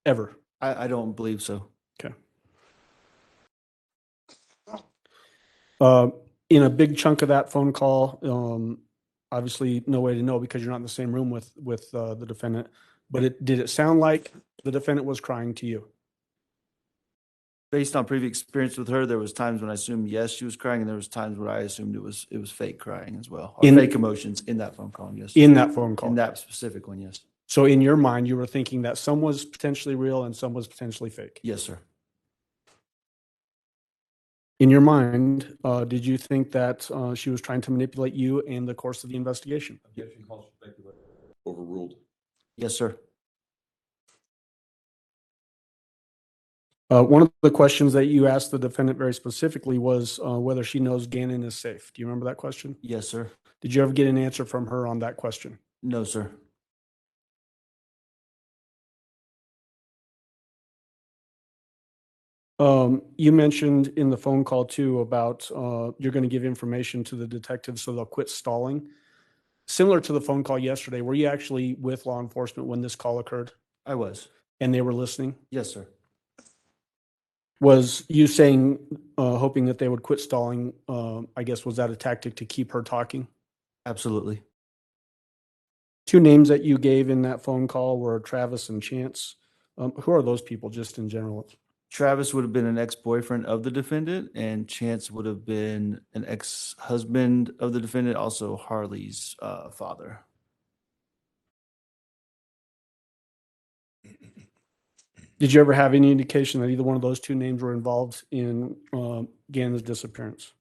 Ever? I don't believe so. Okay. In a big chunk of that phone call, obviously no way to know because you're not in the same room with the defendant, but did it sound like the defendant was crying to you? Based on previous experience with her, there was times when I assumed yes, she was crying, and there was times when I assumed it was fake crying as well, or fake emotions in that phone call. Yes. In that phone call. In that specific one, yes. So in your mind, you were thinking that some was potentially real and some was potentially fake. Yes, sir. In your mind, did you think that she was trying to manipulate you in the course of the investigation? Objection calls for speculation. Overruled. Yes, sir. One of the questions that you asked the defendant very specifically was whether she knows Gannon is safe. Do you remember that question? Yes, sir. Did you ever get an answer from her on that question? No, sir. You mentioned in the phone call too about you're going to give information to the detectives so they'll quit stalling. Similar to the phone call yesterday, were you actually with law enforcement when this call occurred I was. and they were listening? Yes, sir. Was you saying, hoping that they would quit stalling? I guess, was that a tactic to keep her talking? Absolutely. Two names that you gave in that phone call were Travis and Chance. Who are those people, just in general? Travis would have been an ex-boyfriend of the defendant, and Chance would have been an ex-husband of the defendant, also Harley's father. Did you ever have any indication that either one of those two names were involved in Gannon's disappearance?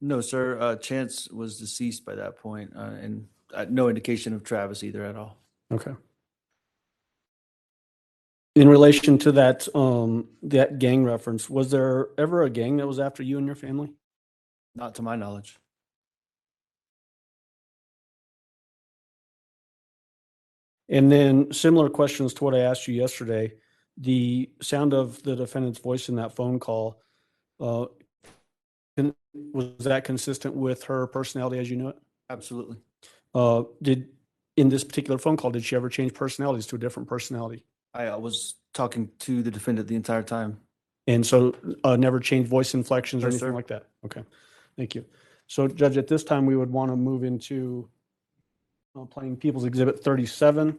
No, sir. Chance was deceased by that point, and no indication of Travis either at all. Okay. In relation to that that gang reference, was there ever a gang that was after you and your family? Not to my knowledge. And then similar questions to what I asked you yesterday. The sound of the defendant's voice in that phone call, was that consistent with her personality as you know it? Absolutely. In this particular phone call, did she ever change personalities to a different personality? I was talking to the defendant the entire time. And so never changed voice inflections or No, anything sir. like that? Okay, thank you. So Judge, at this time, we would want to move into playing People's Exhibit 37,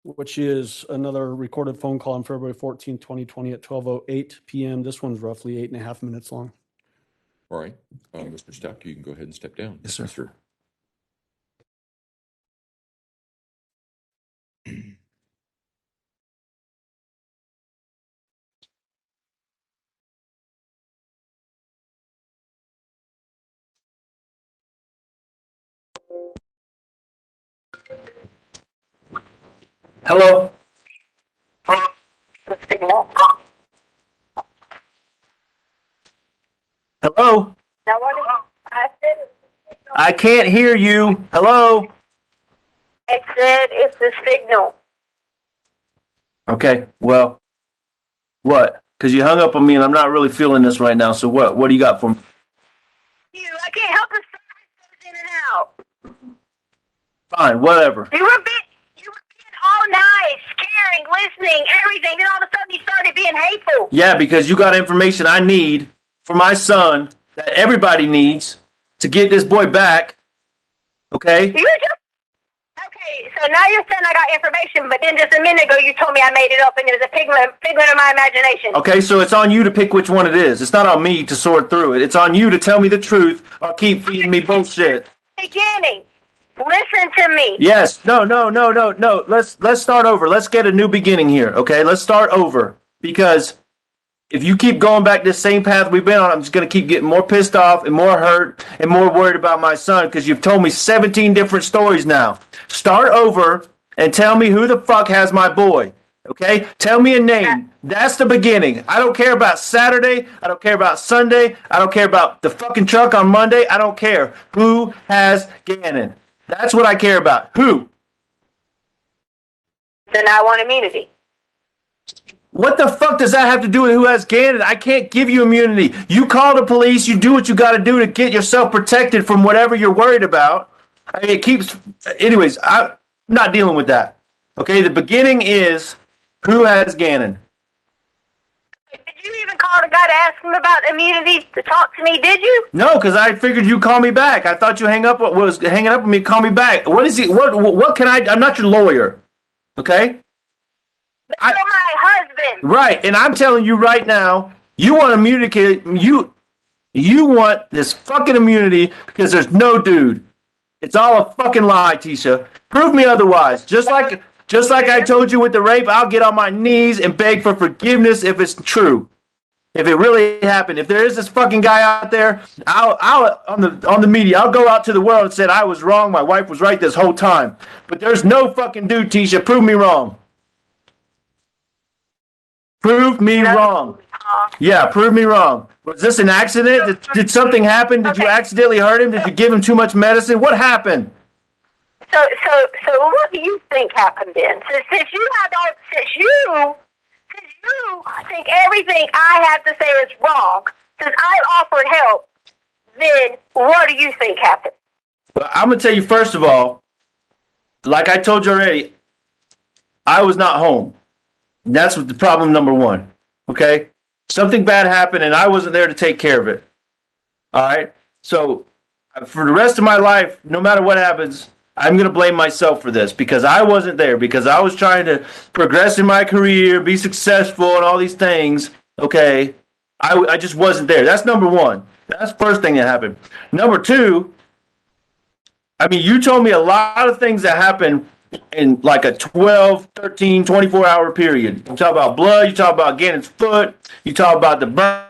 which is another recorded phone call on February 14, 2020 at 12:08 p.m. This one's roughly 8.5 minutes long. All right. Mr. Stauch, you can go ahead and step down. Yes, sir. Hello? Hello? Now what is I said? I can't hear you. Hello? I said it's the signal. Okay, well, what? Because you hung up on me and I'm not really feeling this right now. So what? What do you got for me? I can't help the service goes in and out. Fine, whatever. You were being all nice, caring, listening, everything. Then all of a sudden you started being hateful. Yeah, because you got information I need for my son that everybody needs to get this boy back. Okay? Okay, so now you're saying I got information, but then just a minute ago you told me I made it up and it was a figment of my imagination. Okay, so it's on you to pick which one it is. It's not on me to sort through it. It's on you to tell me the truth or keep feeding me bullshit. Beginning. Listen to me. Yes. No. Let's start over. Let's get a new beginning here. Okay? Let's start over. Because if you keep going back this same path we've been on, I'm just going to keep getting more pissed off and more hurt and more worried about my son because you've told me 17 different stories now. Start over and tell me who the fuck has my boy. Okay? Tell me a name. That's the beginning. I don't care about Saturday. I don't care about Sunday. I don't care about the fucking truck on Monday. I don't care. Who has Gannon? That's what I care about. Who? Then I want immunity. What the fuck does that have to do with who has Gannon? I can't give you immunity. You call the police. You do what you got to do to get yourself protected from whatever you're worried about. I mean, it keeps... Anyways, I'm not dealing with that. Okay, the beginning is who has Gannon? Did you even call the guy to ask him about immunity to talk to me, did you? No, because I figured you'd call me back. I thought you was hanging up on me to call me back. What is he... What can I... I'm not your lawyer. Okay? But you're my husband. Right, and I'm telling you right now, you want immunity. You want this fucking immunity because there's no dude. It's all a fucking lie, Tisha. Prove me otherwise. Just like I told you with the rape, I'll get on my knees and beg for forgiveness if it's true. If it really happened, if there is this fucking guy out there, I'll on the media, I'll go out to the world and say I was wrong. My wife was right this whole time. But there's no fucking dude, Tisha. Prove me wrong. Prove me wrong. Yeah, prove me wrong. Was this an accident? Did something happen? Did you accidentally hurt him? Did you give him too much medicine? What happened? So what do you think happened then? Since you think everything I have to say is wrong, since I offered help, then what do you think happened? Well, I'm gonna tell you first of all, like I told you already, I was not home. That's what the problem number one. Okay? Something bad happened and I wasn't there to take care of it. All right? So for the rest of my life, no matter what happens, I'm going to blame myself for this because I wasn't there, because I was trying to progress in my career, be successful, and all these things. Okay? I just wasn't there. That's number one. That's the first thing that happened. Number two, I mean, you told me a lot of things that happened in like a 12, 13, 24-hour period. You talk about blood, you talk about Gannon's foot, you talk about the burn,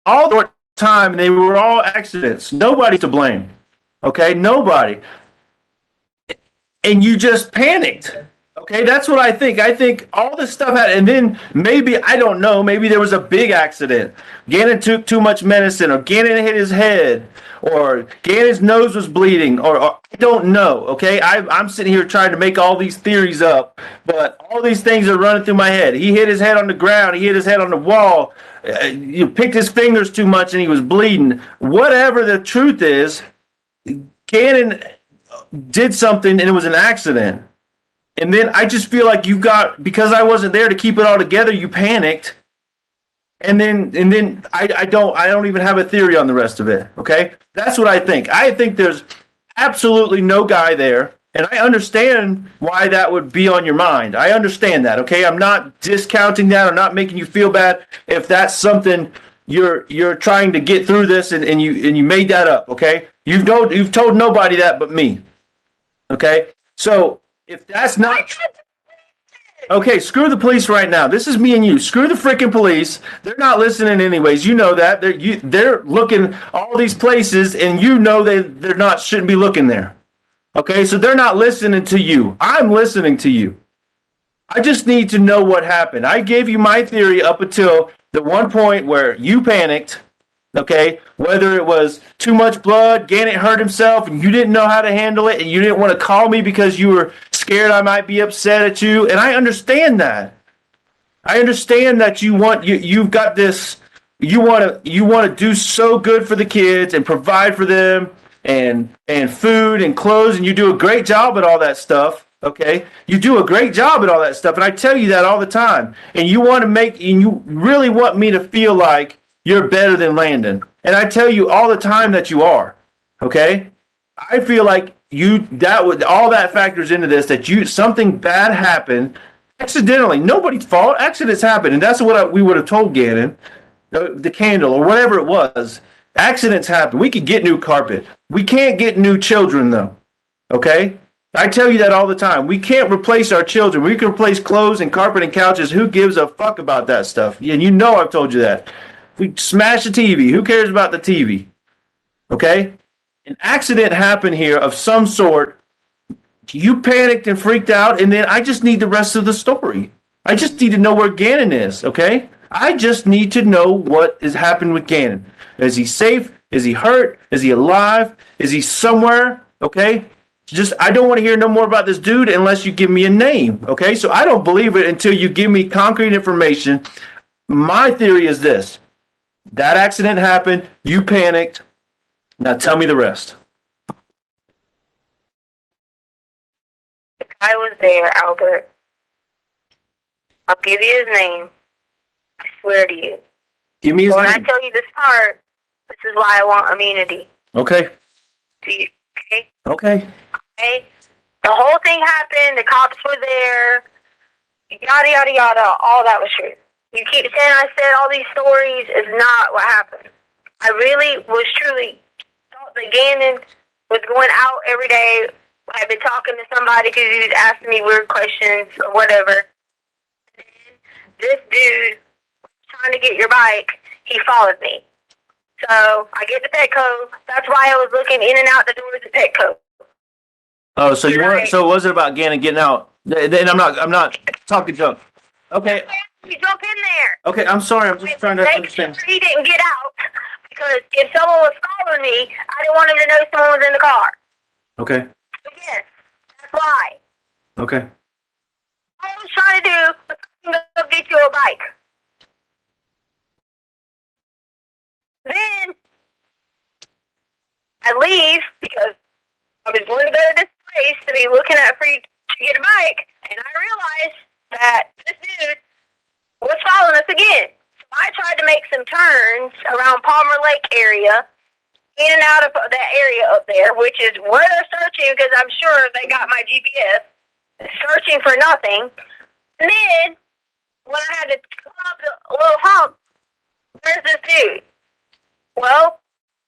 all the time, and they were all accidents. Nobody to blame. Okay? Nobody. And you just panicked. Okay, that's what I think. I think all this stuff had, and then maybe, I don't know, maybe there was a big accident. Gannon took too much medicine, or Gannon hit his head, or Gannon's nose was bleeding, or I don't know. Okay, I'm sitting here trying to make all these theories up, but all these things are running through my head. He hit his head on the ground, he hit his head on the wall, you picked his fingers too much and he was bleeding. Whatever the truth is, Gannon did something and it was an accident. And then I just feel like you got, because I wasn't there to keep it all together, you panicked. And then I don't even have a theory on the rest of it. Okay? That's what I think. I think there's absolutely no guy there. And I understand why that would be on your mind. I understand that. Okay? I'm not discounting that. I'm not making you feel bad if that's something you're trying to get through this and you made that up. Okay? You've told nobody that but me. Okay? So if that's not okay, screw the police right now. This is me and you. Screw the freaking police. They're not listening anyways. You know that. They're looking all these places, and you know they're not shouldn't be looking there. Okay, so they're not listening to you. I'm listening to you. I just need to know what happened. I gave you my theory up until the one point where you panicked. Okay, whether it was too much blood, Gannon hurt himself, and you didn't know how to handle it, and you didn't want to call me because you were scared I might be upset at you, and I understand that. I understand that you've got this. You want to do so good for the kids and provide for them, and food and clothes, and you do a great job at all that stuff. Okay, you do a great job at all that stuff, and I tell you that all the time. And you really want me to feel like you're better than Landon. And I tell you all the time that you are. Okay? I feel like all that factors into this, that something bad happened accidentally. Nobody's fault. Accidents happen. And that's what we would have told Gannon, the candle or whatever it was. Accidents happen. We could get new carpet. We can't get new children though. Okay? I tell you that all the time. We can't replace our children. We can replace clothes and carpet and couches. Who gives a fuck about that stuff? And you know I've told you that. We smash the TV. Who cares about the TV? Okay? An accident happened here of some sort. You panicked and freaked out, and then I just need the rest of the story. I just need to know where Gannon is, okay? I just need to know what has happened with Gannon. Is he safe? Is he hurt? Is he alive? Is he somewhere? Okay? I don't want to hear no more about this dude unless you give me a name, okay? So I don't believe it until you give me concrete information. My theory is this. That accident happened. You panicked. Now tell me the rest. I was there, Albert. I'll give you his name. I swear to you. Give me his When name. I tell you this part, this is why I want immunity. Okay. Okay? Okay. Okay? The whole thing happened. The cops were there. Yada, yada, yada. All that was true. You keep saying I said all these stories is not what happened. I really was truly thought that Gannon was going out every day. I had been talking to somebody because he was asking me weird questions or whatever. And this dude trying to get your bike, he followed me. So I get to Petco. That's why I was looking in and out the doors of Petco. Oh, so you weren't. So it wasn't about Gannon getting out. Then I'm not talking junk. Okay. You jump in there. Okay. I'm sorry. I'm just trying to understand. He didn't get out because if someone was following me, I didn't want him to know someone was in the car. Okay. Yes, that's why. Okay. All I was trying to do was go get you a bike. Then I leave because I was going to go to this place to be looking at free to get a bike, and I realized that this dude was following us again. So I tried to make some turns around Palmer Lake area, in and out of that area up there, which is where they're searching, because I'm sure they got my GPS, searching for nothing. And then, when I had to come up the little hump, there's this dude. Well,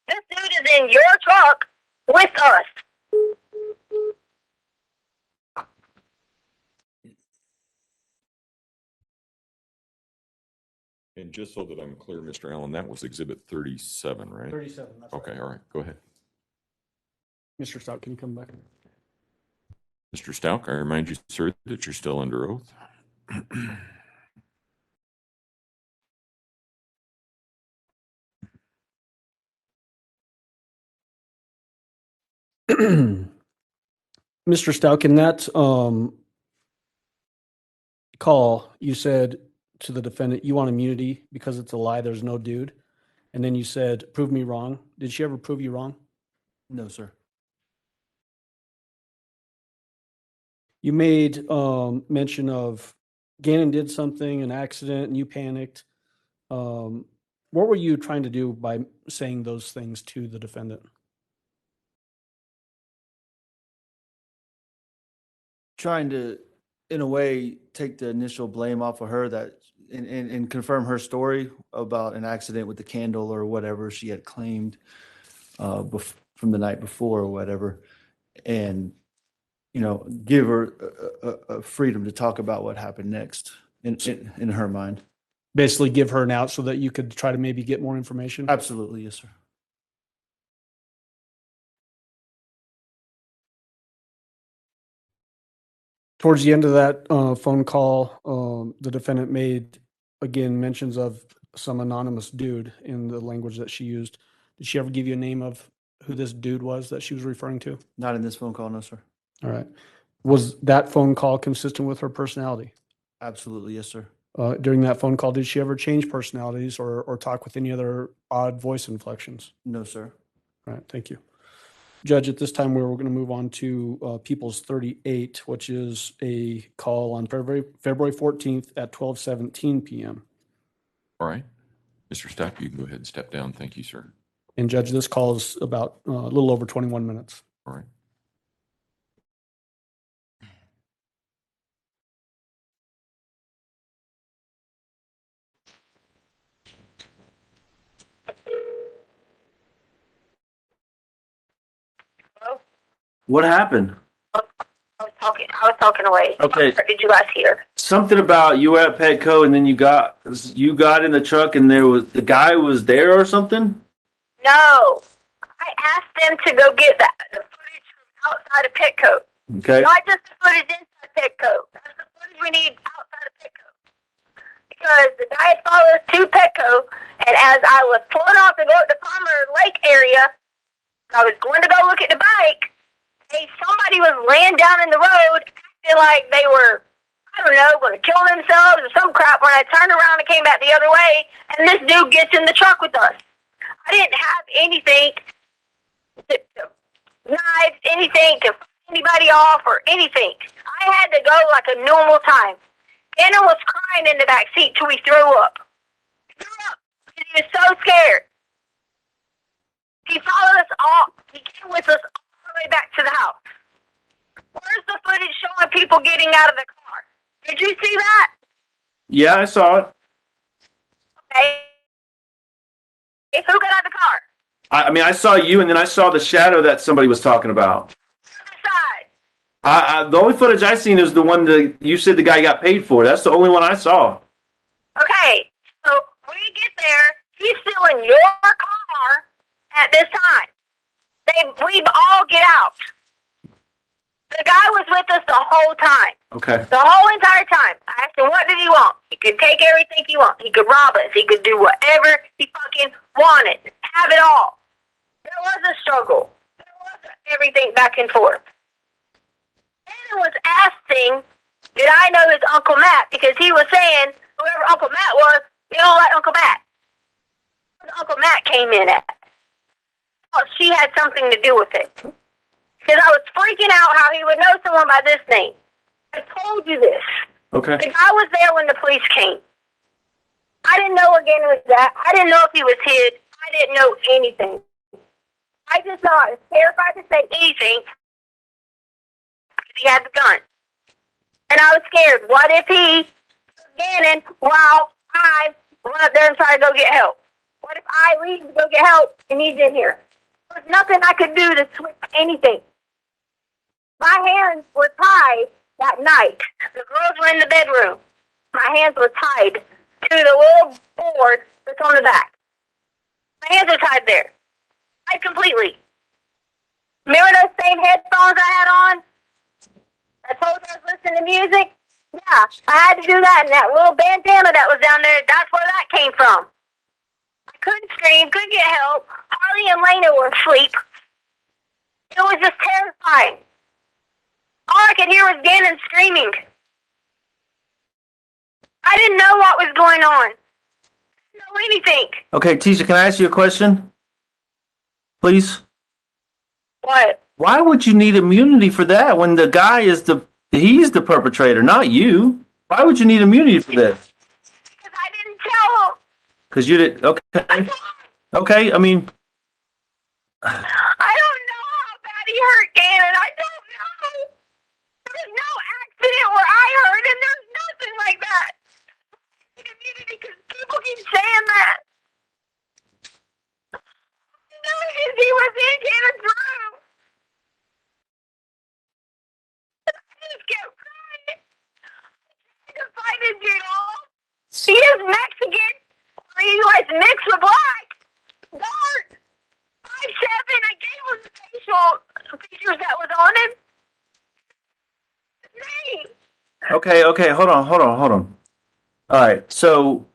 this dude is in your truck with us. And just so that I'm clear, Mr. Allen, that was Exhibit 37, right? 37. That's Okay, right. all right, go ahead. Mr. Stout, can you come back? Mr. Stauch, I remind you, sir, that you're still under oath. Mr. Stout, in that call, you said to the defendant, you want immunity because it's a lie, there's no dude. And then you said, prove me wrong. Did she ever prove you wrong? No, sir. You made mention of Gannon did something, an accident, and you panicked. What were you trying to do by saying those things to the defendant? Trying to, in a way, take the initial blame off of her that and confirm her story about an accident with the candle or whatever she had claimed from the night before or whatever, and give her a freedom to talk about what happened next in her mind. Basically give her an out so that you could try to maybe get more information? Absolutely, yes, sir. Towards the end of that phone call, the defendant made, again, mentions of some anonymous dude in the language that she used. Did she ever give you a name of who this dude was that she was referring to? Not in this phone call, no, sir. All right. Was that phone call consistent with her personality? Absolutely, yes, sir. During that phone call, did she ever change personalities or talk with any other odd voice inflections? No, sir. All right, thank you. Judge, at this time, we're going to move on to People's 38, which is a call on February 14th at 12:17 p.m. All right. Mr. Stauch, you can go ahead and step down. Thank you, sir. And Judge, this call is about a little over 21 minutes. All right. What happened? I was talking away. Okay. Did you guys hear? Something about you were at Petco and then you got in the truck and the guy was there or something? No. I asked them to go get the footage from outside of Petco. Okay. Not just the footage inside Petco. That's the footage we need outside of Petco. Because the guy had followed us to Petco, and as I was pulling off to go to the Palmer Lake area, I was going to go look at the bike. Somebody was laying down in the road, acting like they were, I don't know, going to kill themselves or some crap. When I turned around and came back the other way, and this dude gets in the truck with us. I didn't have anything, knives, anything to fight anybody off or anything. I had to go like a normal time. Anna was crying in the back seat till he threw up. He threw up because he was so scared. He followed us all. He came with us all the way back to the house. Where's the footage showing people getting out of the car? Did you see that? Yeah, I saw it. Okay. Who got out of the car? I mean, I saw you, and then I saw the shadow that somebody was talking about. Side. The only footage I seen is the one that you said the guy got paid for. That's the only one I saw. Okay, so when we get there, he's still in your car at this time. We all get out. The guy was with us the whole time. Okay. The whole entire time. I asked him, what did he want? He could take everything he wants. He could rob us. He could do whatever he fucking wanted. Have it all. There was a struggle. There was everything back and forth. Anna was asking, did I know his Uncle Matt? Because he was saying, whoever Uncle Matt was, they don't like Uncle Matt. Uncle Matt came in at. Oh, she had something to do with it. Because I was freaking out how he would know someone by this name. I told you this. Okay. The guy was there when the police came. I didn't know where Gannon was at. I didn't know if he was hid. I didn't know anything. I just know I was terrified to say anything because he had the gun. And I was scared. What if he took Gannon while I run up there and try to go get help? What if I leave to go get help and he's in here? There was nothing I could do to switch anything. My hands were tied that night. The girls were in the bedroom. My hands were tied to the little board that's on the back. My hands are tied there. Tied completely. Remember those same headphones I had on? I told you I was listening to music? Yeah, I had to do that, and that little bandana that was down there, that's where that came from. I couldn't scream, couldn't get help. Harley and Lena were asleep. It was just terrifying. All I could hear was Gannon screaming. I didn't know what was going on. I didn't know anything. Okay, Tisha, can I ask you a question? Please? What? Why would you need immunity for that when the guy he's the perpetrator, not you? Why would you need immunity for this? Because I didn't tell him. Because you did, okay. Okay, I mean. I don't know how bad he hurt Gannon. I don't know. There's no accident where I hurt him. There's nothing like that. Immunity because people keep saying that. No, because he was in Gannon's room. I just kept crying. I tried to find his dude. He is Mexican. He was mixed with black. Dark. 5'7". I gave him the facial features that was on him. His name. Okay, hold on. All right, so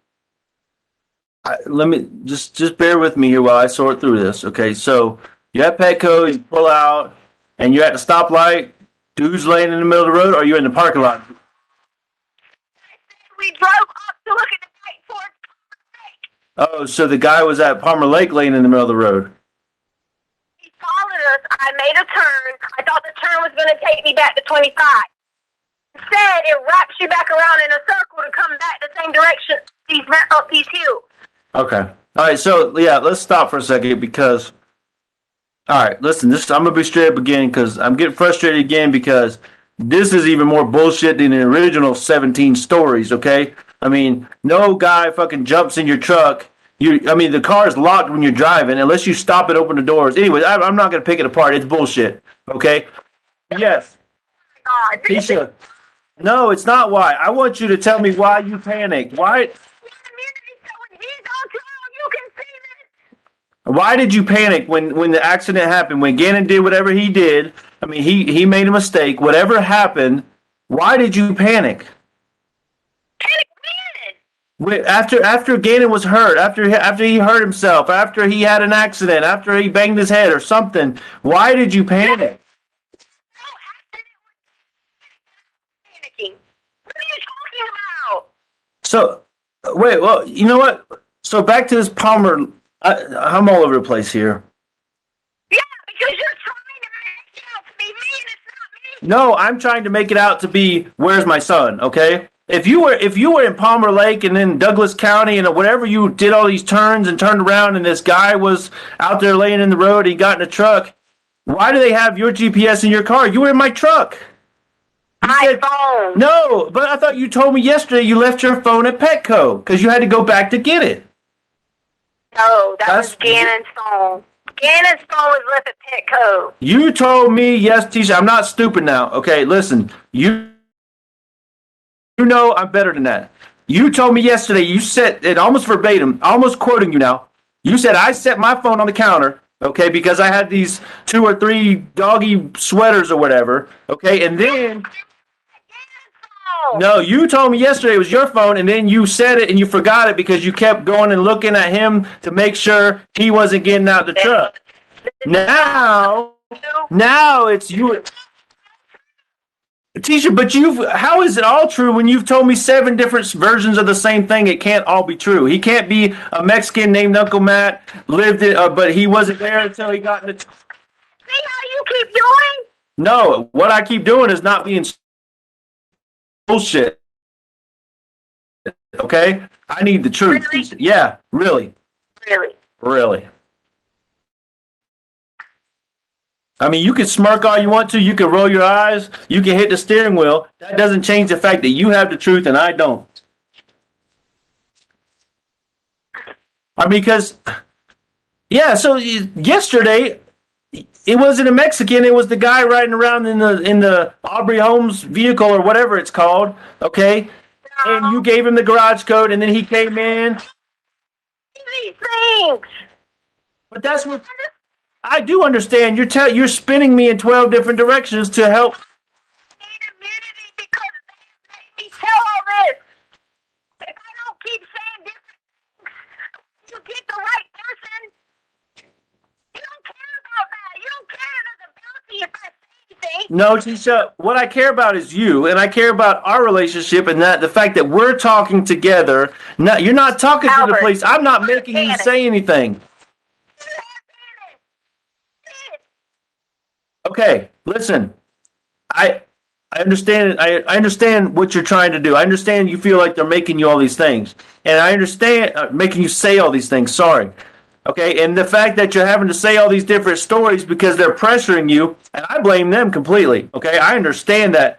let me just bear with me here while I sort through this. Okay, so you're at Petco, you pull out, and you're at the stoplight. Dude's laying in the middle of the road, or you're in the parking lot? We drove up to look at the night towards Palmer Lake. Oh, so the guy was at Palmer Lake laying in the middle of the road. He followed us. I made a turn. I thought the turn was going to take me back to 25. Instead, it wraps you back around in a circle to come back the same direction up these hills. Okay. All right, so yeah, let's stop for a second because, all right, listen, I'm going to be straight up again because I'm getting frustrated again because this is even more bullshit than the original 17 stories, okay? I mean, no guy fucking jumps in your truck. The car is locked when you're driving unless you stop and open the doors. Anyway, I'm not going to pick it apart. It's bullshit, okay? Yes. God. Tisha. No, it's not why. I want you to tell me why you panicked. Why did you panic when the accident happened? When Gannon did whatever he did, I mean, he made a mistake. Whatever happened, why did you panic? Panic After Gannon was hurt, after he hurt himself, after he had an accident, after he banged his head or something, why did you panic? What are you talking about? So, wait, well, you know what? So back to this Palmer, I'm all over the place here. Yeah, because you're trying to make it out to be me and it's not me. No, I'm trying to make it out to be where's my son, okay? If you were in Palmer Lake and then Douglas County and whatever, you did all these turns and turned around and this guy was out there laying in the road, he got in a truck, why do they have your GPS in your car? You were in my truck. My phone. No, but I thought you told me yesterday you left your phone at Petco because you had to go back to get it. No, that was Gannon's phone. Gannon's phone was left at Petco. You told me, yes, Tisha, I'm not stupid now. Okay, listen, you know I'm better than that. You told me yesterday, you said it almost verbatim, almost quoting you now. You said I set my phone on the counter, okay, because I had these 2 or 3 doggy sweaters or whatever, okay, and then... No, you told me yesterday it was your phone, and then you said it and you forgot it because you kept going and looking at him to make sure he wasn't getting out the truck. Now it's you. Tisha, but how is it all true when you've told me 7 different versions of the same thing? It can't all be true. He can't be a Mexican named Uncle Matt, but he wasn't there until he got in the... See how you keep doing? No, what I keep doing is not being bullshit. Okay? I need the truth. Really? Yeah, really. Really? Really. I mean, you can smirk all you want to, you can roll your eyes, you can hit the steering wheel. That doesn't change the fact that you have the truth and I don't. I mean, because, yeah, so yesterday, it wasn't a Mexican, it was the guy riding around in the Aubrey Holmes vehicle or whatever it's called, okay? And you gave him the garage code and then he came in. These things. But that's what I do understand. You're spinning me in 12 different directions to help. Need immunity because they made me tell all this. If I don't keep saying different things, you get the right person. You don't care about that. You don't care there's a bounty if I say anything. No, Tisha, what I care about is you, and I care about our relationship and that the fact that we're talking together. No, you're not talking to the Albert, police. I'm not making you say anything. Okay, listen. I understand. I understand what you're trying to do. I understand you feel like they're making you all these things, and I understand making you say all these things. Sorry. Okay, and the fact that you're having to say all these different stories because they're pressuring you, and I blame them completely. Okay, I understand that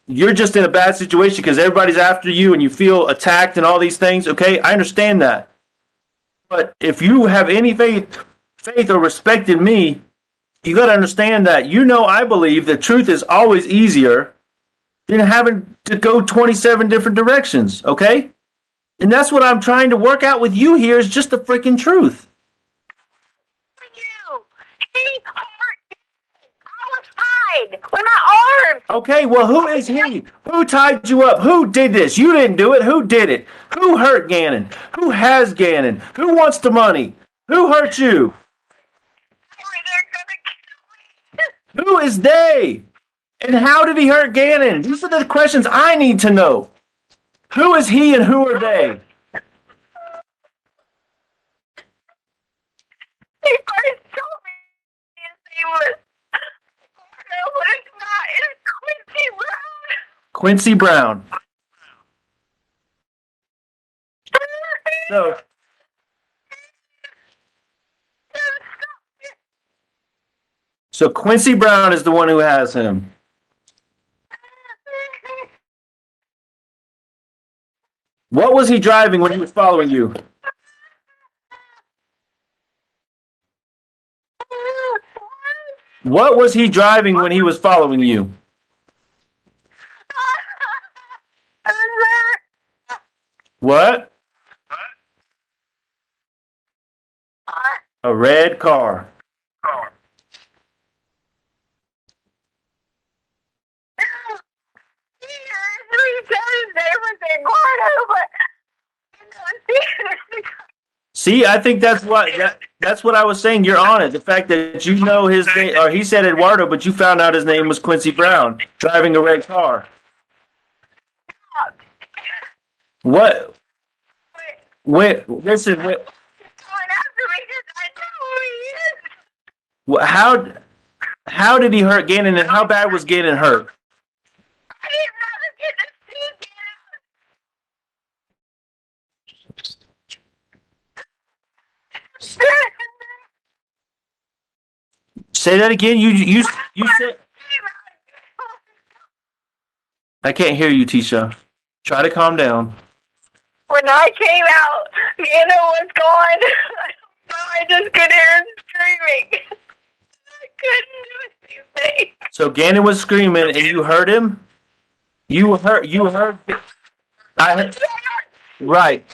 you're just in a bad situation because everybody's after you and you feel attacked and all these things. Okay, I understand that. But if you have any faith or respect in me, you got to understand that I believe that truth is always easier than having to go 27 different directions. Okay, and that's what I'm trying to work out with you here is just the freaking truth. He hurt me. I was tied with my arms. Okay, well, who is he? Who tied you up? Who did this? You didn't do it. Who did it? Who hurt Gannon? Who has Gannon? Who wants the money? Who hurt you? They're gonna kill me. Who is they? And how did he hurt Gannon? These are the questions I need to know. Who is he and who are they? He first told me his name was but it's not. It's Quincy Brown. Quincy Brown. So, so Quincy Brown is the one who has him. What was he driving when he was following you? What was he driving when he was following you? What? A red car. See, I think that's what I was saying. You're on it. The fact that you know his name, or he said Eduardo, but you found out his name was Quincy Brown, driving a red car. What? Wait, listen. Wait. How did he hurt Gannon, and how bad was Gannon hurt? Say that again. You said. I can't hear you, Tisha. Try to calm down. When I came out, Nana was gone. I just could hear him screaming. I couldn't do anything. So Gannon was screaming, and you heard him. You heard. Right.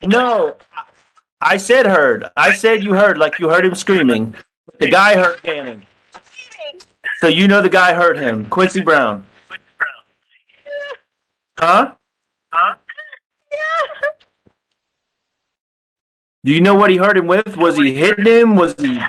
No, I said heard. I said you heard, like you heard him screaming. The guy heard Gannon. So you know the guy heard him, Quincy Brown. Huh? Yeah. Do you know what he hurt him with? Was he hitting him? Was he?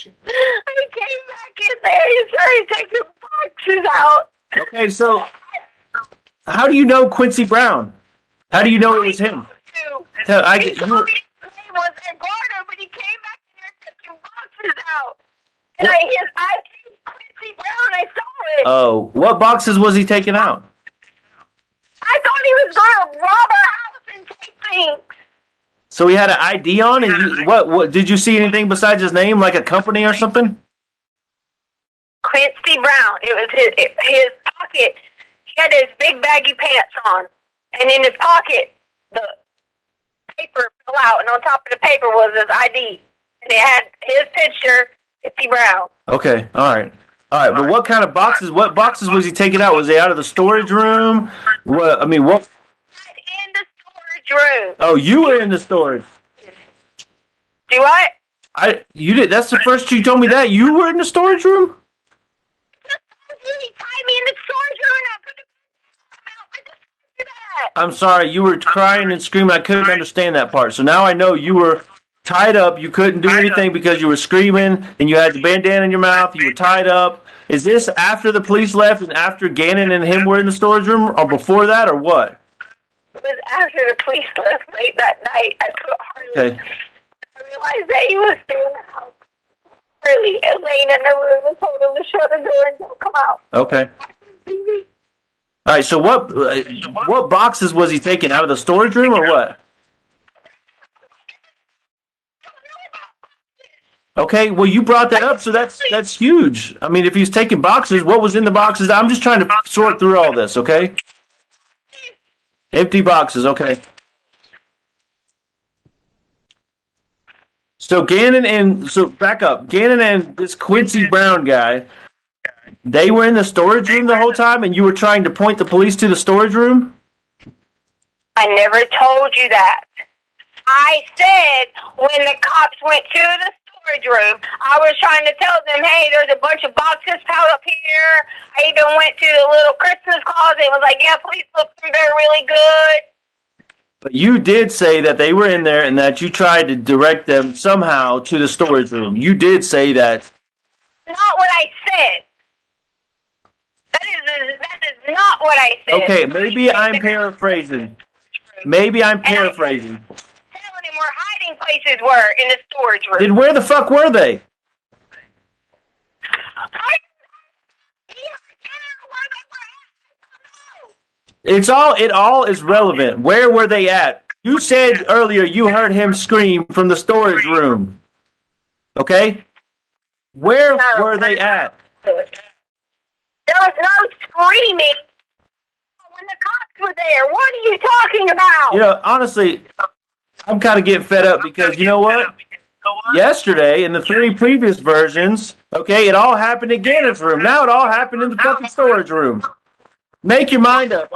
I came back in there and started taking boxes out. Okay, so how do you know Quincy Brown? How do you know it was him? He told me his name was Eduardo, but he came back in there and took some boxes out. And I came Quincy Brown, I saw it. Oh, what boxes was he taking out? I thought he was going to rob our house and take things. So he had an ID on, and what did you see anything besides his name, like a company or something? Quincy Brown. It was his pocket. He had his big baggy pants on, and in his pocket, the paper fell out, and on top of the paper was his ID, and it had his picture, Quincy Brown. Okay, all right. But what kind of boxes? What boxes was he taking out? Was he out of the storage room? What? I mean, what? In the storage room. Oh, you were in the storage. Do what? You did. That's the first you told me that you were in the storage room. He tied me in the storage room, and I put the out. I just did that. I'm sorry. You were crying and screaming. I couldn't understand that part. So now I know you were tied up. You couldn't do anything because you were screaming and you had the bandana in your mouth. You were tied up. Is this after the police left and after Gannon and him were in the storage room, or before that, or what? It was after the police left late that night. I put Harley. Okay. I realized that he was still in the house. Harley and laying in the room and told him to shut the door and don't come out. Okay. All right. So what boxes was he taking out of the storage room, or what? Okay, well, you brought that up, so that's huge. I mean, if he's taking boxes, what was in the boxes? I'm just trying to sort through all this, okay? Empty boxes, okay. So back up. Gannon and this Quincy Brown guy, they were in the storage room the whole time, and you were trying to point the police to the storage room? I never told you that. I said when the cops went to the storage room, I was trying to tell them, hey, there's a bunch of boxes piled up here. I even went to the little Christmas closet and was like, yeah, please look through there really good. But you did say that they were in there and that you tried to direct them somehow to the storage room. You did say that. Not what I said. That is not what I said. Okay, maybe I'm paraphrasing. Telling him where hiding places were in the storage room. Then where the fuck were they? It all is relevant. Where were they at? You said earlier you heard him scream from the storage room. Okay? Where were they at? There was no screaming when the cops were there. What are you talking about? You know, honestly, I'm kind of getting fed up because you know what? Yesterday, in the 3 previous versions, okay, it all happened in Gannon's room. Now it all happened in the fucking storage room. Make your mind up.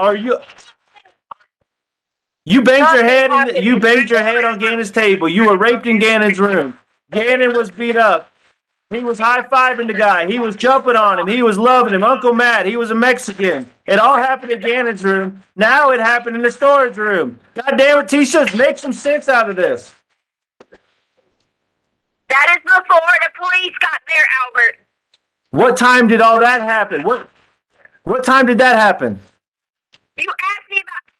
You banged your head on Gannon's table. You were raped in Gannon's room. Gannon was beat up. He was high-fiving the guy. He was jumping on him. He was loving him. Uncle Matt, he was a Mexican. It all happened in Gannon's room. Now it happened in the storage room. God damn it, Tisha, make some sense out of this. That is before the police got there, Albert. What time did all that happen? What time did that happen? You asked me about the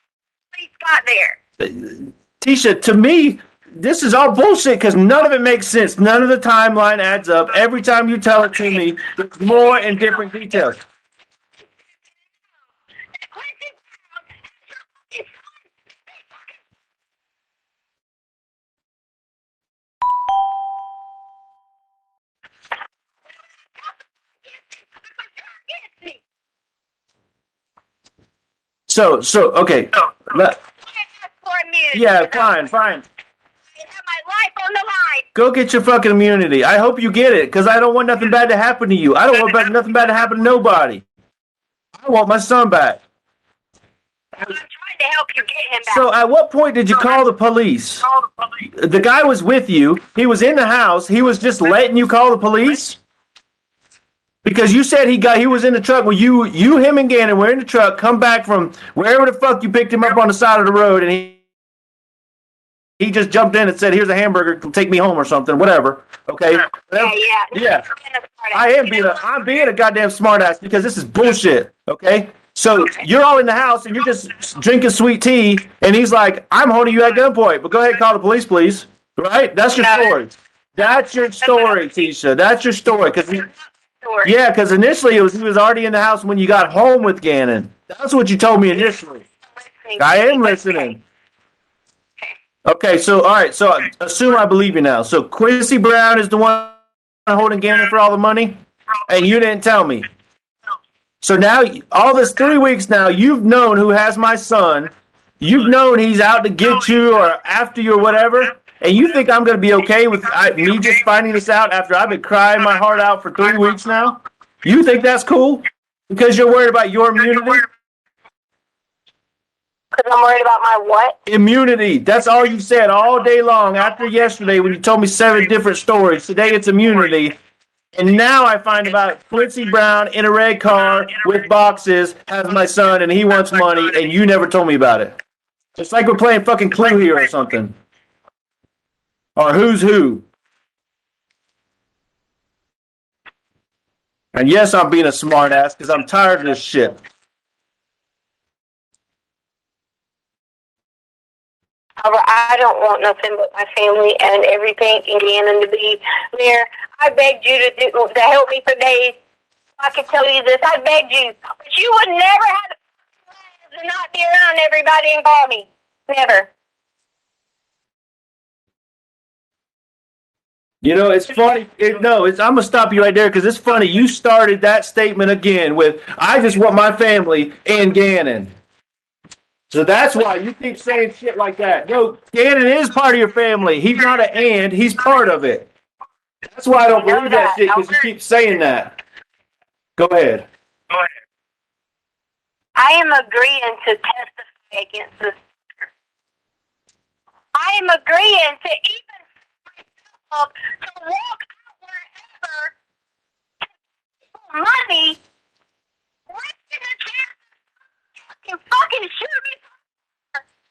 police got there. Tisha, to me, this is all bullshit because none of it makes sense. None of the timeline adds up. Every time you tell it to me, there's more and different details. So okay. Yeah, fine. I have my life on the line. Go get your fucking immunity. I hope you get it, because I don't want nothing bad to happen to you. I don't want nothing bad to happen to nobody. I want my son back. I'm trying to help you get him back. So at what point did you call the police? The guy was with you. He was in the house. He was just letting you call the police? Because you said he was in the truck. Well, you, him, and Gannon were in the truck, come back from wherever the fuck you picked him up on the side of the road, and he just jumped in and said, here's a hamburger, take me home or something, whatever. Okay? Yeah. I'm being a goddamn smartass because this is bullshit. Okay? So you're all in the house and you're just drinking sweet tea, and he's like, "I'm holding you at gunpoint, but go ahead and call the police, please." Right? That's your story. That's your story, Tisha. That's your story. Because initially he was already in the house when you got home with Gannon. That's what you told me initially. I am listening. Okay, so all right, so assume I believe you now. So Quincy Brown is the one holding Gannon for all the money, and you didn't tell me. So now, all this 3 weeks now, you've known who has my son. You've known he's out to get you or after you or whatever. And you think I'm going to be okay with me just finding this out after I've been crying my heart out for 3 weeks now? You think that's cool? Because you're worried about your immunity? Because I'm worried about my what? Immunity. That's all you said all day long after yesterday when you told me 7 different stories. Today it's immunity. And now I find about Quincy Brown in a red car with boxes, has my son, and he wants money, and you never told me about it. It's like we're playing fucking Clue here or something. Or Who's Who. And yes, I'm being a smartass because I'm tired of this shit. I don't want nothing but my family and everything and Gannon to be there. I begged you to help me for days. I could tell you this. I begged you. But you would never have to not be around everybody and call me. Never. You know, it's funny. I'm going to stop you right there because it's funny. You started that statement again with, I just want my family and Gannon. So that's why you keep saying shit like that. No, Gannon is part of your family. He's not an and, he's part of it. That's why I don't believe that shit because you keep saying that. Go ahead. I am agreeing to testify against this. I am agreeing to even myself to walk out wherever money, risking a chance to fucking shoot me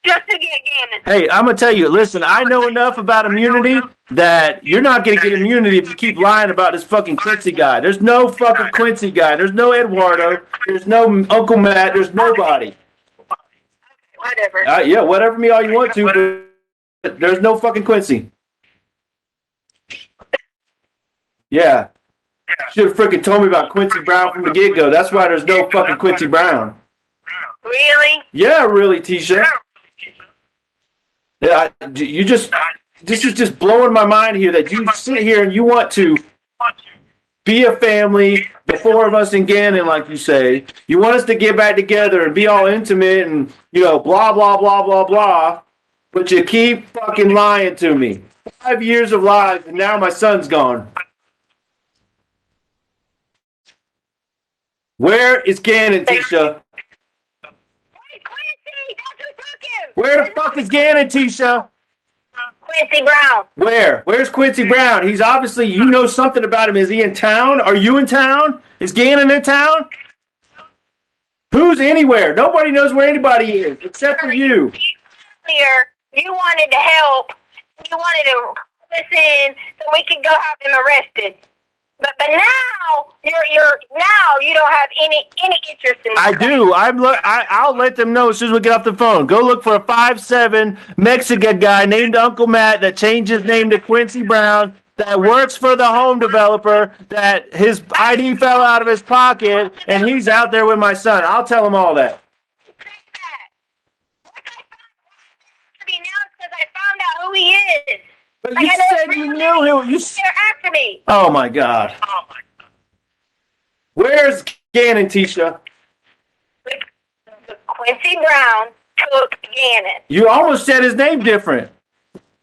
just to get Gannon. Hey, I'm going to tell you, listen, I know enough about immunity that you're not going to get immunity if you keep lying about this fucking Quincy guy. There's no fucking Quincy guy. There's no Eduardo. There's no Uncle Matt. There's nobody. Whatever. Yeah, whatever me all you want to, but there's no fucking Quincy. Yeah. Should have freaking told me about Quincy Brown from the get-go. That's why there's no fucking Quincy Brown. Really? Yeah, really, Tisha. Yeah, this is just blowing my mind here that you sit here and you want to be a family, the 4 of us in Gannon, like you say. You want us to get back together and be all intimate and, blah, blah, blah, blah, blah. But you keep fucking lying to me. 5 years of lies, and now my son's gone. Where is Gannon, Tisha? Quincy, that's who took him. Where the fuck is Gannon, Tisha? Quincy Brown. Where? Where's Quincy Brown? He's obviously, you know something about him. Is he in town? Are you in town? Is Gannon in town? Who's anywhere? Nobody knows where anybody is except for you. Earlier, you wanted to help. You wanted to listen so we could go have him arrested. But now you don't have any interest in. I do. I'll let them know as soon as we get off the phone. Go look for a 5'7" Mexican guy named Uncle Matt that changed his name to Quincy Brown that works for the home developer that his ID fell out of his pocket and he's out there with my son. I'll tell him all that. Now because I found out who he is. But you said you knew him. They're after me. Oh my God. Where's Gannon, Tisha? Quincy Brown took Gannon. You almost said his name different.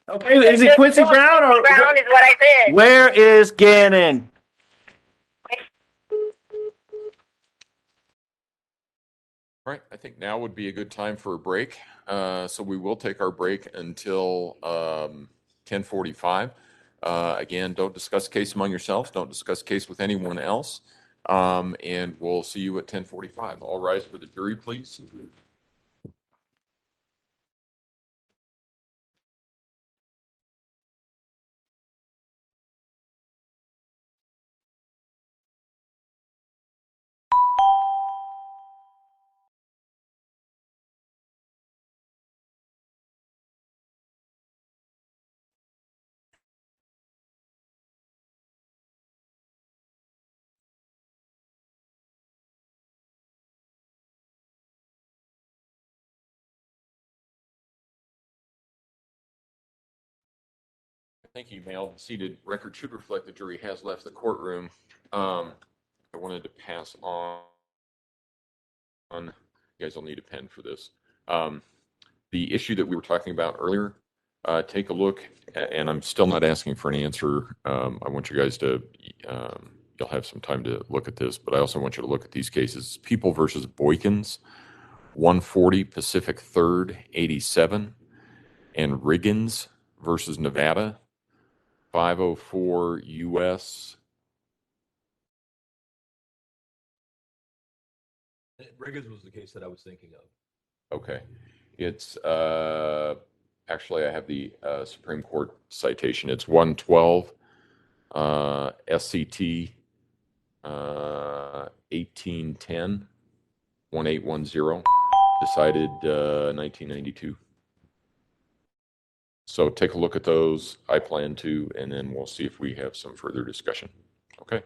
Okay, is it Quincy Brown or Brown is what I said. where is Gannon? All right, I think now would be a good time for a break. So we will take our break until 10:45. Again, don't discuss case among yourselves. Don't discuss case with anyone else. And we'll see you at 10:45. All rise for the jury, please. Thank you, Mel. The seated record should reflect the jury has left the courtroom. I wanted to pass on. You guys will need a pen for this. The issue that we were talking about earlier, take a look, and I'm still not asking for an answer. I want you guys to, you'll have some time to look at this, but I also want you to look at these cases. People versus Boykins, 140 Pacific 3rd, 87, and Riggins versus Nevada, 504 US. Riggins was the case that I was thinking of. Okay. It's actually, I have the Supreme Court citation. It's 112 SCT 1810 1810, decided 1992. So take a look at those. I plan to, and then we'll see if we have some further discussion. Okay.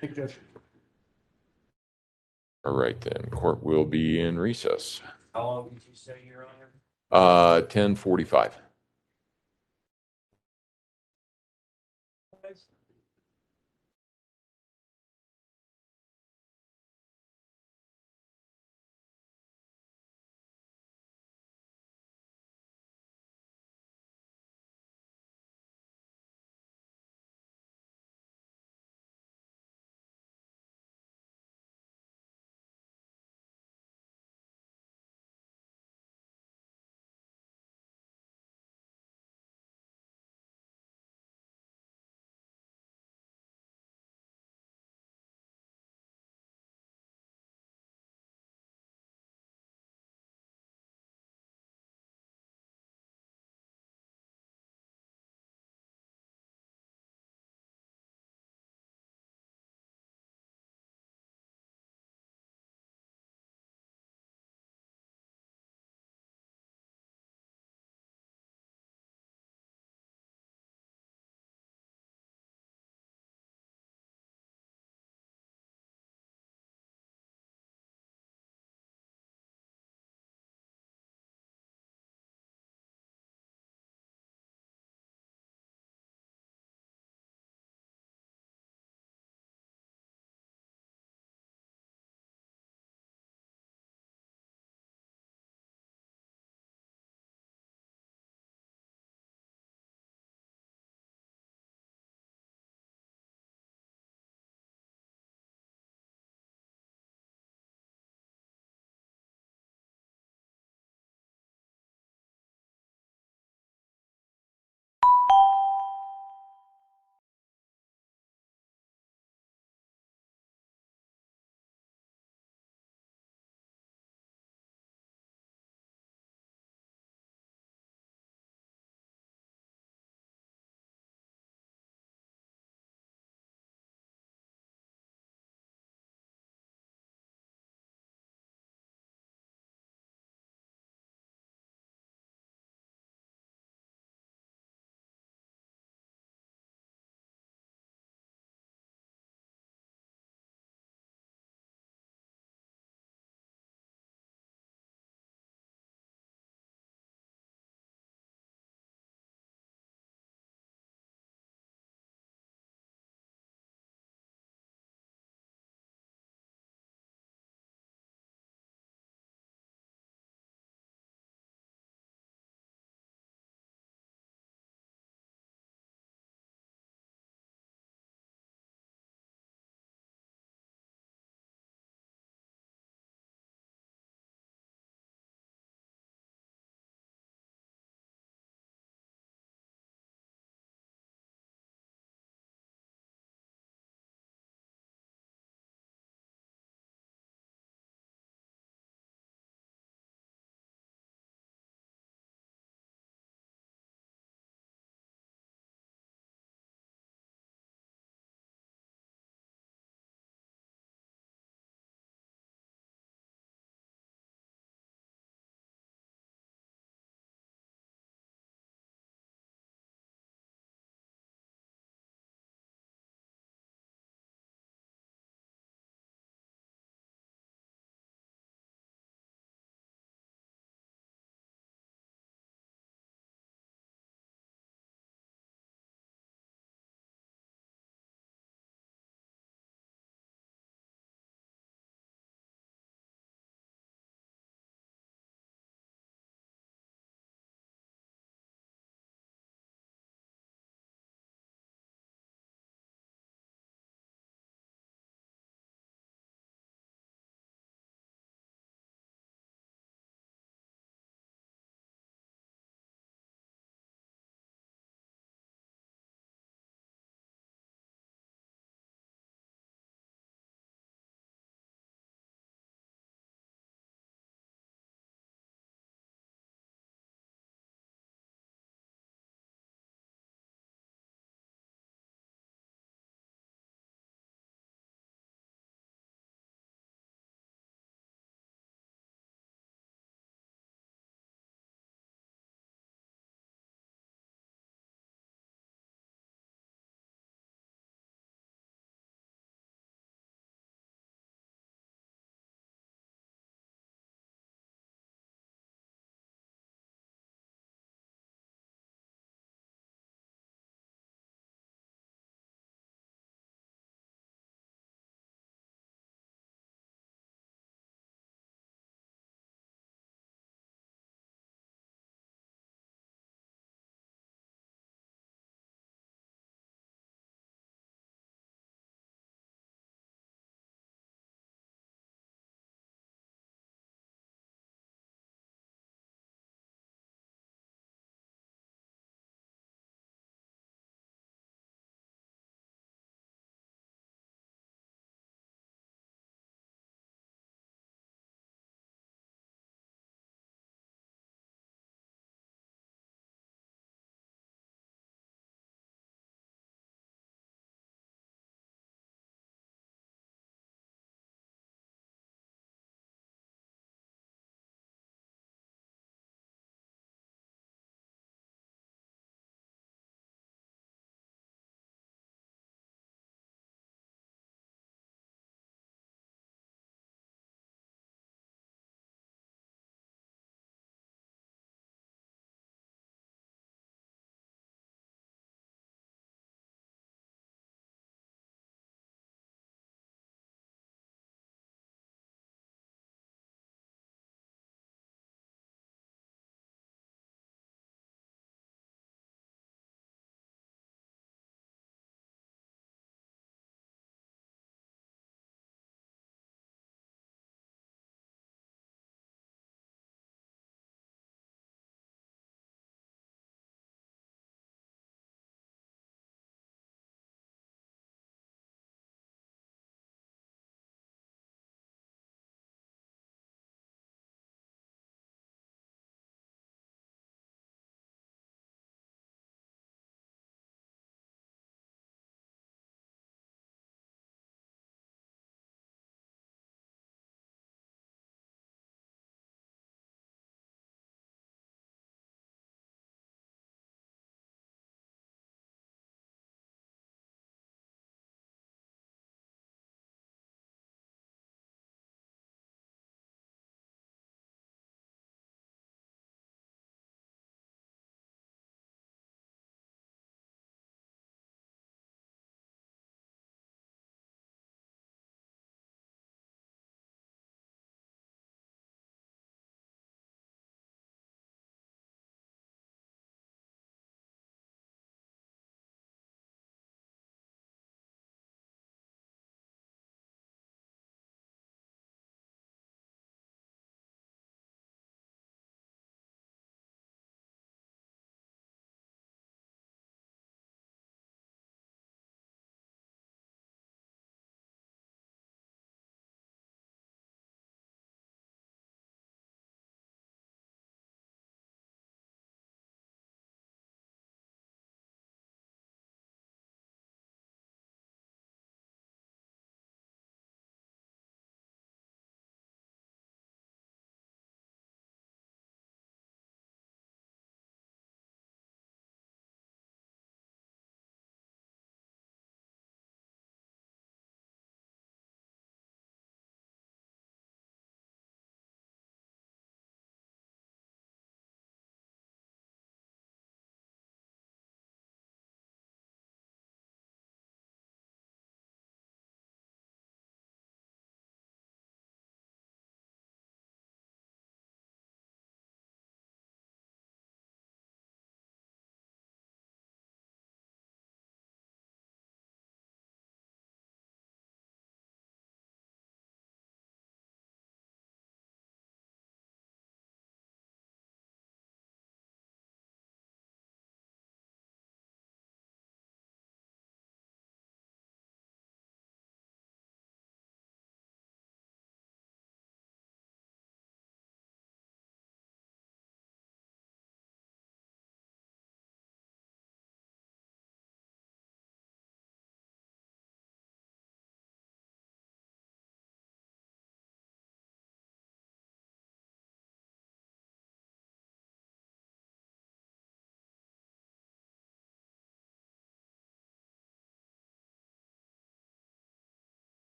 Thank you, Judge. All right, then. Court will be in recess. How long did you say you're on here? 10:45.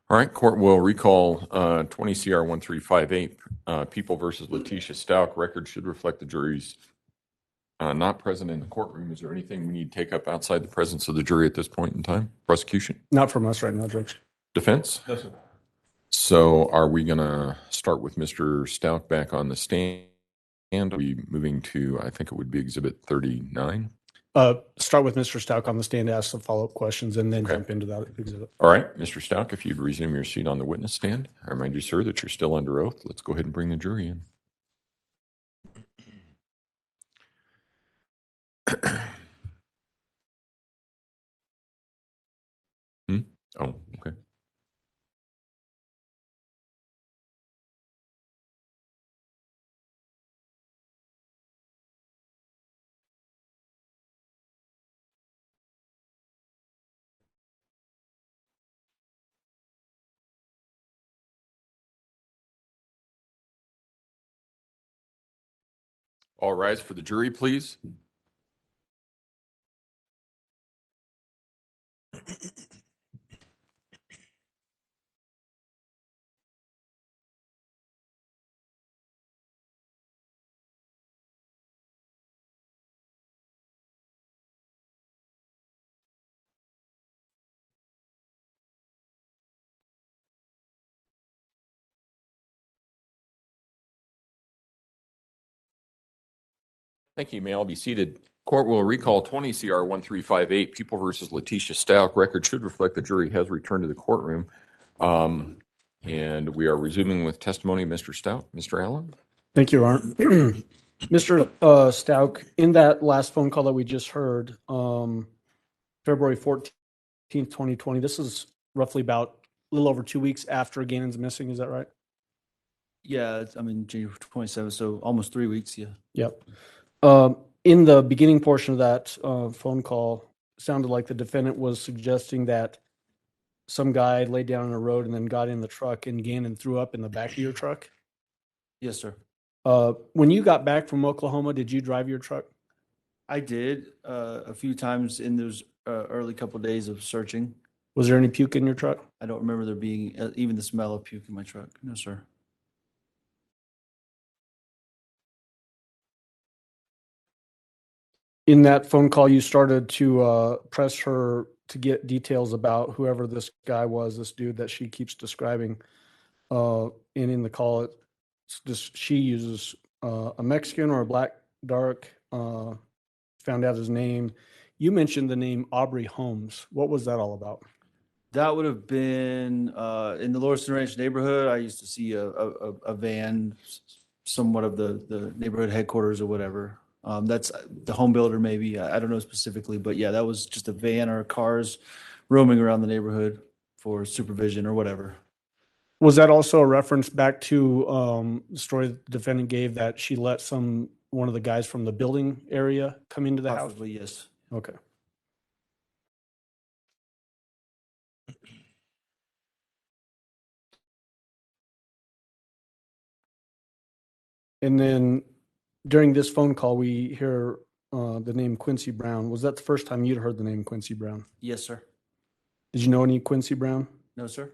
All right, court will recall 20 CR 1358, People versus Letecia Stauch. Record should reflect the jury's not present in the courtroom. Is there anything we need to take up outside the presence of the jury at this point in time? Prosecution? Not from us right now, Judge. Defense? No, sir. So are we going to start with Mr. Stauch back on the stand? And are we moving to, I think it would be Exhibit 39? Start with Mr. Stauch on the stand, ask some follow-up questions, and then Okay. jump into that exhibit. All right, Mr. Stauch, if you'd resume your seat on the witness stand. I remind you, sir, that you're still under oath. Let's go ahead and bring the jury in. Oh, okay. All rise for the jury, please. Thank you. May all be seated. Court will recall 20 CR 1358, People versus Letecia Stauch. Record should reflect the jury has returned to the courtroom. And we are resuming with testimony of Mr. Stauch. Mr. Allen? Thank you, Art. Mr. Stauch, in that last phone call that we just heard, February 14th, 2020, this is roughly about a little over 2 weeks after Gannon's missing. Is that right? Yeah, January 27th, so almost 3 weeks. Yeah. Yep. In the beginning portion of that phone call, it sounded like the defendant was suggesting that some guy laid down on the road and then got in the truck and Gannon threw up in the back of your truck. Yes, sir. When you got back from Oklahoma, did you drive your truck? I did a few times in those early couple days of searching. Was there any puke in your truck? I don't remember there being even the smell of puke in my truck. No, sir. In that phone call, you started to press her to get details about whoever this guy was, this dude that she keeps describing. And in the call, it's just she uses a Mexican or a black dark, found out his name. You mentioned the name Aubrey Holmes. What was that all about? That would have been in the Lawrence Ranch neighborhood. I used to see a van, somewhat of the neighborhood headquarters or whatever. That's the home builder, maybe. I don't know specifically, but yeah, that was just a van or cars roaming around the neighborhood for supervision or whatever. Was that also a reference back to the story the defendant gave that she let one of the guys from the building area come into the house? Possibly, yes. Okay. And then during this phone call, we hear the name Quincy Brown. Was that the first time you'd heard the name Quincy Brown? Yes, sir. Did you know any Quincy Brown? No, sir.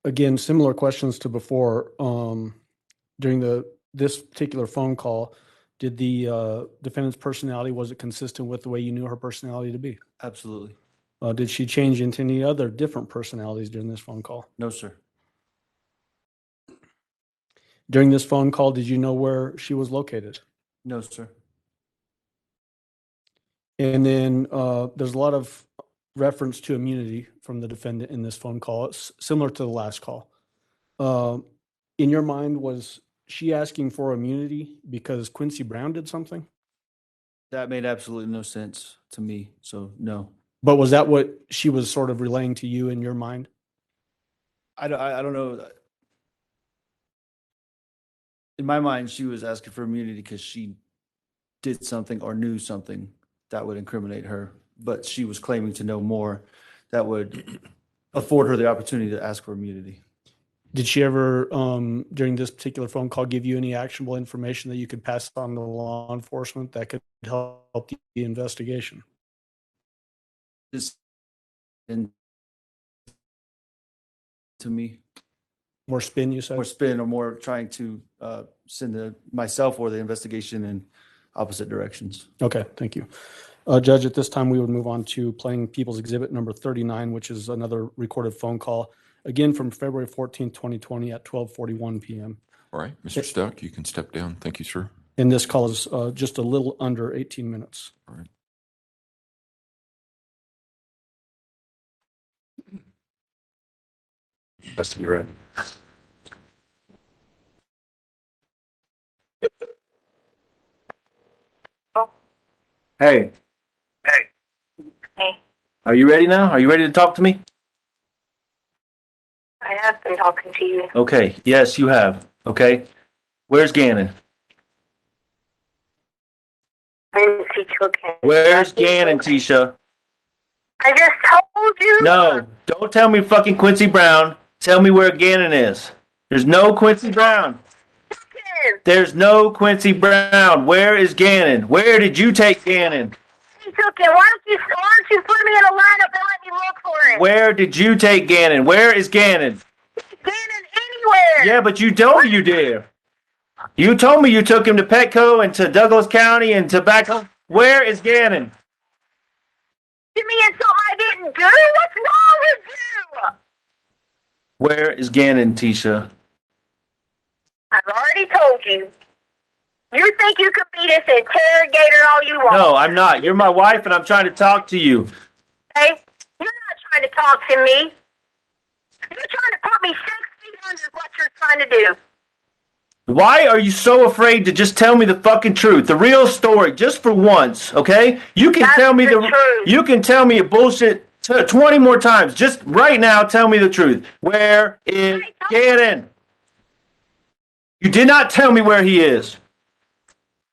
Again, similar questions to before. During this particular phone call, did the defendant's personality, was it consistent with the way you knew her personality to be? Absolutely. Did she change into any other different personalities during this phone call? No, sir. During this phone call, did you know where she was located? No, sir. And then there's a lot of reference to immunity from the defendant in this phone call. It's similar to the last call. In your mind, was she asking for immunity because Quincy Brown did something? That made absolutely no sense to me. So no. But was that what she was sort of relaying to you in your mind? I don't know. In my mind, she was asking for immunity because she did something or knew something that would incriminate her. But she was claiming to know more that would afford her the opportunity to ask for immunity. Did she ever, during this particular phone call, give you any actionable information that you could pass on to law enforcement that could help the investigation? Just and to me, More spin, you said? more spin or more trying to send myself or the investigation in opposite directions. Okay, thank you. Judge, at this time, we would move on to playing People's Exhibit number 39, which is another recorded phone call, again from February 14th, 2020 at 12:41 p.m. All right, Mr. Stauch, you can step down. Thank you, sir. And this call is just a little under 18 minutes. All right. Best to be ready. Hey, Hey, are you ready now? Are you ready to talk to me? I have been talking to you. Okay. Yes, you have. Okay. Where's Gannon? I didn't see you again. Where's Gannon, Tisha? I just told you. No, don't tell me fucking Quincy Brown. Tell me where Gannon is. There's no Quincy Brown. There's no Quincy Brown. Where is Gannon? Where did you take Gannon? He took it. Why don't you put me in a lineup and let me look for it? Where did you take Gannon? Where is Gannon? Gannon anywhere. Yeah, but you told me you did. You told me you took him to Petco and to Douglas County and tobacco. Where is Gannon? Give me in something I didn't do. What's wrong with you? Where is Gannon, Tisha? I've already told you. You think you could be this interrogator all you want? No, I'm not. You're my wife and I'm trying to talk to you. Hey, you're not trying to talk to me. You're trying to put me 6 feet under what you're trying to do. Why are you so afraid to just tell me the fucking truth, the real story, just for once, okay? You can That's tell me the truth. You can tell me a bullshit 20 more times. Just right now, tell me the truth. Where is Gannon? You did not tell me where he is.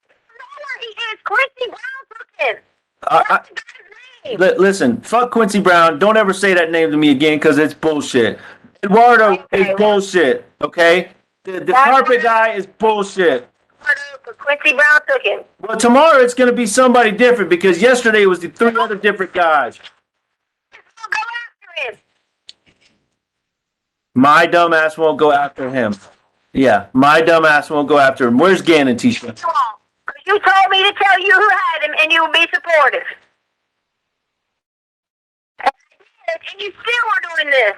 I know where he is. Quincy Brown took him. What's the guy's name? Listen, fuck Quincy Brown. Don't ever say that name to me again because it's bullshit. Eduardo is bullshit, okay? The carpet guy is bullshit. Quincy Brown took him. Well, tomorrow it's going to be somebody different because yesterday it was the 3 other different guys. I'll go after him. My dumbass won't go after him. Yeah, my dumbass won't go after him. Where's Gannon, Tisha? Come on. 'Cause you told me to tell you who had him and you would be supportive. And I did, and you still are doing this.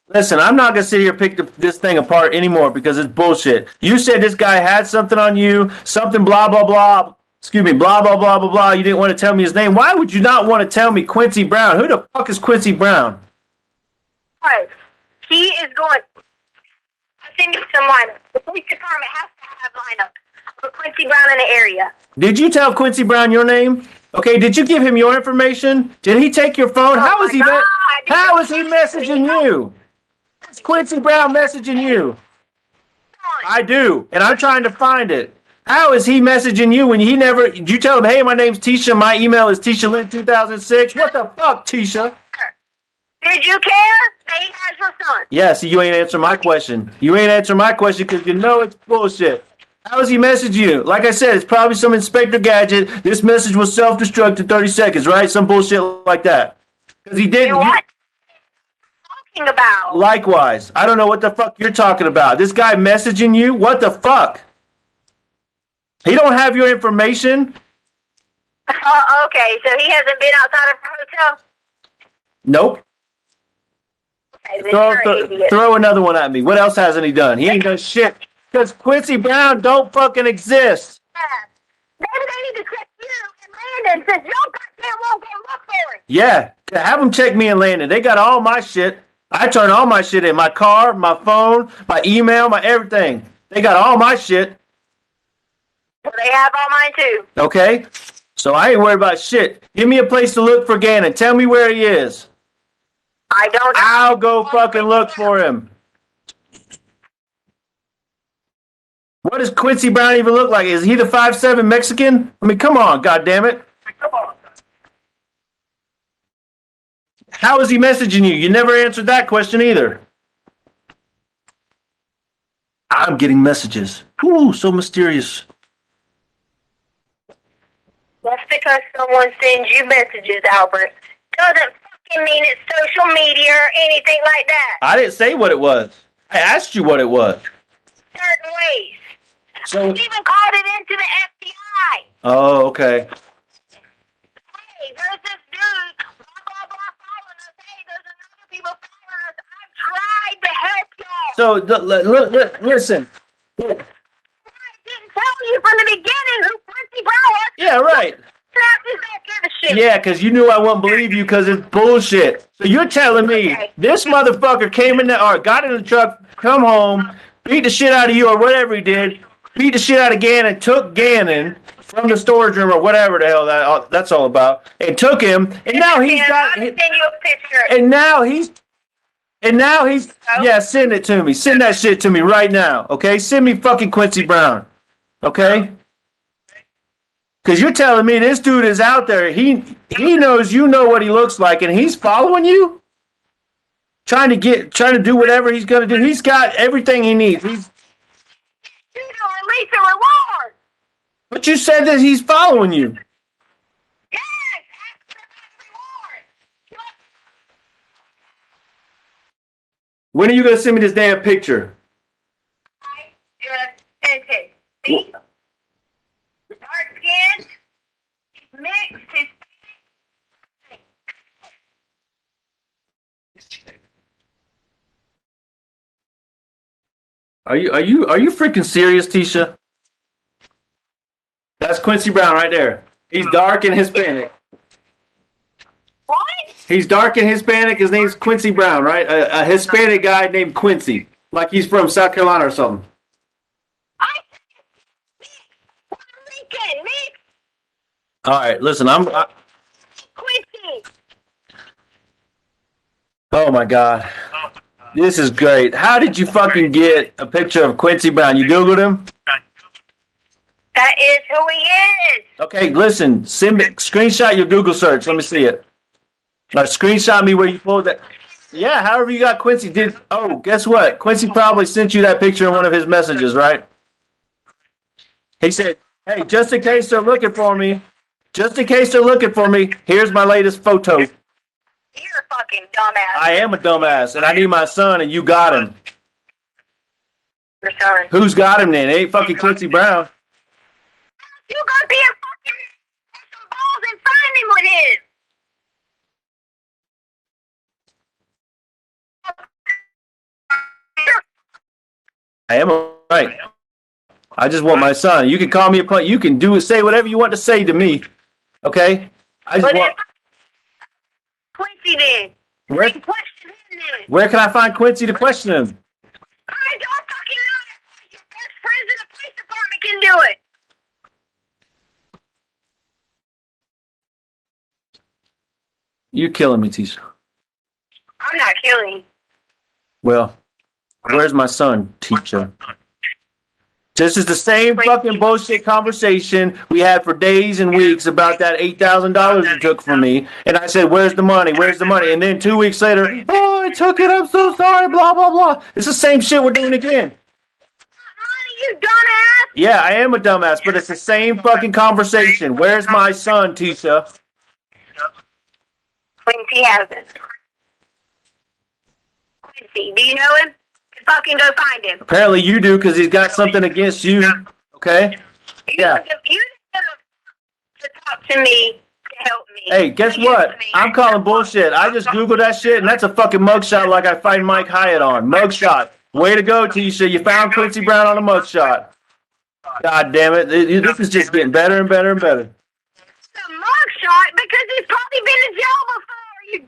Listen, I'm not going to sit here and pick this thing apart anymore because it's bullshit. You said this guy had something on you, something blah, blah, blah. Excuse me, blah, blah, blah, blah, blah. You didn't want to tell me his name. Why would you not want to tell me Quincy Brown? Who the fuck is Quincy Brown? Right. He is going. I'll send you some lineups. The police department has to have lineups for Quincy Brown in the area. Did you tell Quincy Brown your name? Okay, did you give him your information? Did he take your phone? How is he messaging you? Is Quincy Brown messaging you? I do, and I'm trying to find it. How is he messaging you when he never? Did you tell him, hey, my name's Tisha, my email is TishaLynn2006? What the fuck, Tisha? Did you care that he has your son? Yeah, see, you ain't answering my question. You ain't answering my question because you know it's bullshit. How does he message you? Like I said, it's probably some Inspector Gadget. This message will self-destruct in 30 seconds, right? Some bullshit like that. Because he didn't. What? Talking about? Likewise. I don't know what the fuck you're talking about. This guy messaging you? What the fuck? He don't have your information? Okay, so he hasn't been outside of the hotel? Nope. Okay, then you're an idiot. Throw another one at me. What else hasn't he done? He ain't done shit. Because Quincy Brown don't fucking exist. Maybe they need to check you and Landon since y'all goddamn won't go look for him. Yeah, have them check me and Landon. They got all my shit. I turn all my shit in. My car, my phone, my email, my everything. They got all my shit. Well, they have all mine too. Okay? So I ain't worried about shit. Give me a place to look for Gannon. Tell me where he is. I don't know. I'll go fucking look for him. What does Quincy Brown even look like? Is he the 5'7" Mexican? I mean, come on, goddammit. Come on. How is he messaging you? You never answered that question either. I'm getting messages. Ooh, so mysterious. Just because someone sends you messages, Albert, doesn't fucking mean it's social media or anything like that. I didn't say what it was. I asked you what it was. Certain ways. So. I even called it into the FBI. Oh, okay. Hey, there's this dude, blah, blah, blah, following us. Hey, there's another people following us. I've tried to help y'all. So listen. I didn't tell you from the beginning who Quincy Brown was. Yeah, right. Yeah, because you knew I wouldn't believe you because it's bullshit. So you're telling me this motherfucker came in or got in the truck, come home, beat the shit out of you or whatever he did, beat the shit out of Gannon, took Gannon from the storage room or whatever the hell that's all about, and took him, and now he's got. I'll send you a picture. And now he's. Yeah, send it to me. Send that shit to me right now, okay? Send me fucking Quincy Brown, okay? Because you're telling me this dude is out there. He knows you know what he looks like, and he's following you? Trying to do whatever he's going to do. He's got everything he needs. You don't release a reward. But you said that he's following you. Yes, ask for that reward. When are you going to send me this damn picture? I just sent it. See? Dark skin, mixed, his Are you freaking serious, Tisha? That's Quincy Brown right there. He's dark and Hispanic. what? He's dark and Hispanic. His name's Quincy Brown, right? A Hispanic guy named Quincy, like he's from South Carolina or something. Puerto Rican, mixed, All right, listen, Quincy. Oh my God, this is great. How did you fucking get a picture of Quincy Brown? You Googled him? That is who he is. Okay, listen, screenshot your Google search. Let me see it. Screenshot me where you pulled that. Yeah, however you got Quincy. Guess what? Quincy probably sent you that picture in one of his messages, right? He said, hey, just in case they're looking for me, here's my latest photo. You're a fucking dumbass. I am a dumbass, and I need my son, and you got him. Your son. Who's got him then? It ain't fucking Quincy Brown. You go be a fucking some balls and find him with his. I am right. I just want my son. You can call me a punt. You can say whatever you want to say to me. Okay? I just want. Quincy then. Where Question him then. Where can I find Quincy to question him? I don't fucking know. Your best friends in the police department can do it. You're killing me, Tisha. I'm not killing. Well, where's my son, Tisha? This is the same fucking bullshit conversation we had for days and weeks about that $8,000 you took from me. And I said, where's the money? Where's the money? And then 2 weeks later, oh, I took it. I'm so sorry, blah, blah, blah. It's the same shit we're doing again. You dumbass. Yeah, I am a dumbass, but it's the same fucking conversation. Where's my son, Tisha? Quincy hasn't. Quincy, do you know him? Fucking go find him. Apparently you do, because he's got something against you. Okay? Yeah. You to talk to me to help me. Hey, guess what? I'm calling bullshit. I just Googled that shit, and that's a fucking mugshot like I find Mike Hyatt on. Mugshot. Way to go, Tisha. You found Quincy Brown on a mugshot. God damn it. This is just getting better and better and better. It's a mugshot because he's probably been in jail before, you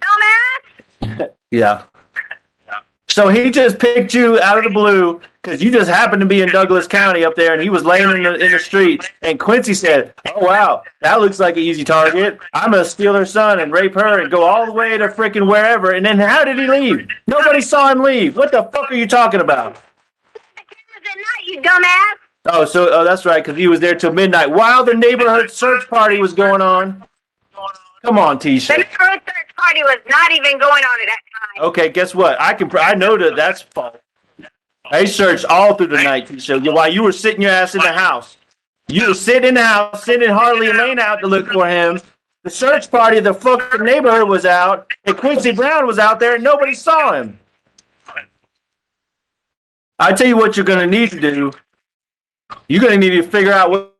dumbass. Yeah. So he just picked you out of the blue because you just happened to be in Douglas County up there, and he was laying in the street. And Quincy said, "Oh wow, that looks like an easy target. I'm gonna steal her son and rape her and go all the way to freaking wherever." And then how did he leave? Nobody saw him leave. What the fuck are you talking about? The cameras at night, you dumbass. Oh, that's right, because he was there till midnight while the neighborhood search party was going on. Come on, Tisha. The neighborhood search party was not even going on at that time. Okay, guess what? I know that's false. They searched all through the night, Tisha, while you were sitting your ass in the house. You were sitting in the house, sending Harley and Lane out to look for him. The search party of the fucking neighborhood was out, and Quincy Brown was out there, and nobody saw him. I tell you what you're going to need to do. You're going to need to figure out what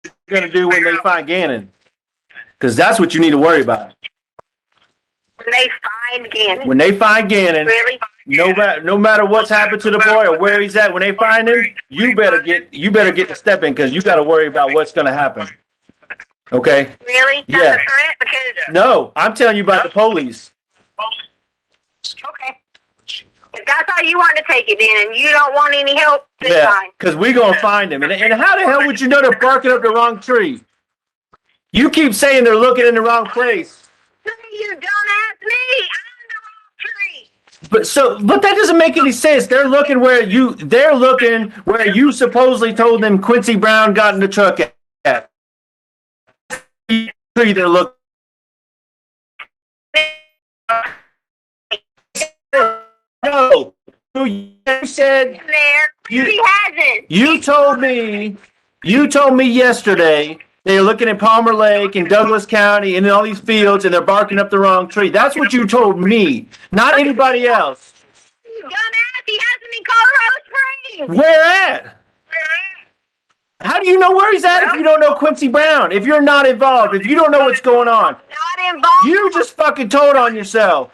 you're going to do when they find Gannon. Because that's what you need to worry about. When they find Gannon. When they find Gannon, Really? no matter what's happened to the boy or where he's at, when they find him, you better get to step in because you got to worry about what's going to happen. Okay? Really? That's Yeah. a threat? Because, No, I'm telling you about the police. okay. If that's how you want to take it then, and you don't want any help, then Yeah, fine. because we're going to find him. And how the hell would you know they're barking up the wrong tree? You keep saying they're looking in the wrong place. You don't ask me. I'm the wrong tree. But that doesn't make any sense. They're looking where you supposedly told them Quincy Brown got in the truck at. Tree they're looking. No, you said There. He hasn't. you told me yesterday they're looking at Palmer Lake and Douglas County and in all these fields and they're barking up the wrong tree. That's what you told me, not anybody else. You dumbass. He hasn't in Colorado Springs. Where at? How do you know where he's at if you don't know Quincy Brown? If you're not involved, if you don't know what's going on, Not involved. you just fucking told on yourself.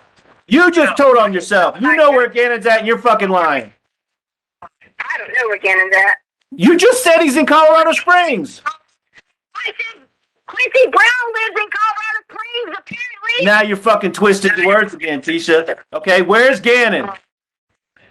You just told on yourself. You know where Gannon's at and you're fucking lying. I don't know where Gannon's at. You just said he's in Colorado Springs. I said Quincy Brown lives in Colorado Springs, apparently. Now you're fucking twisting the words again, Tisha. Okay, where's Gannon?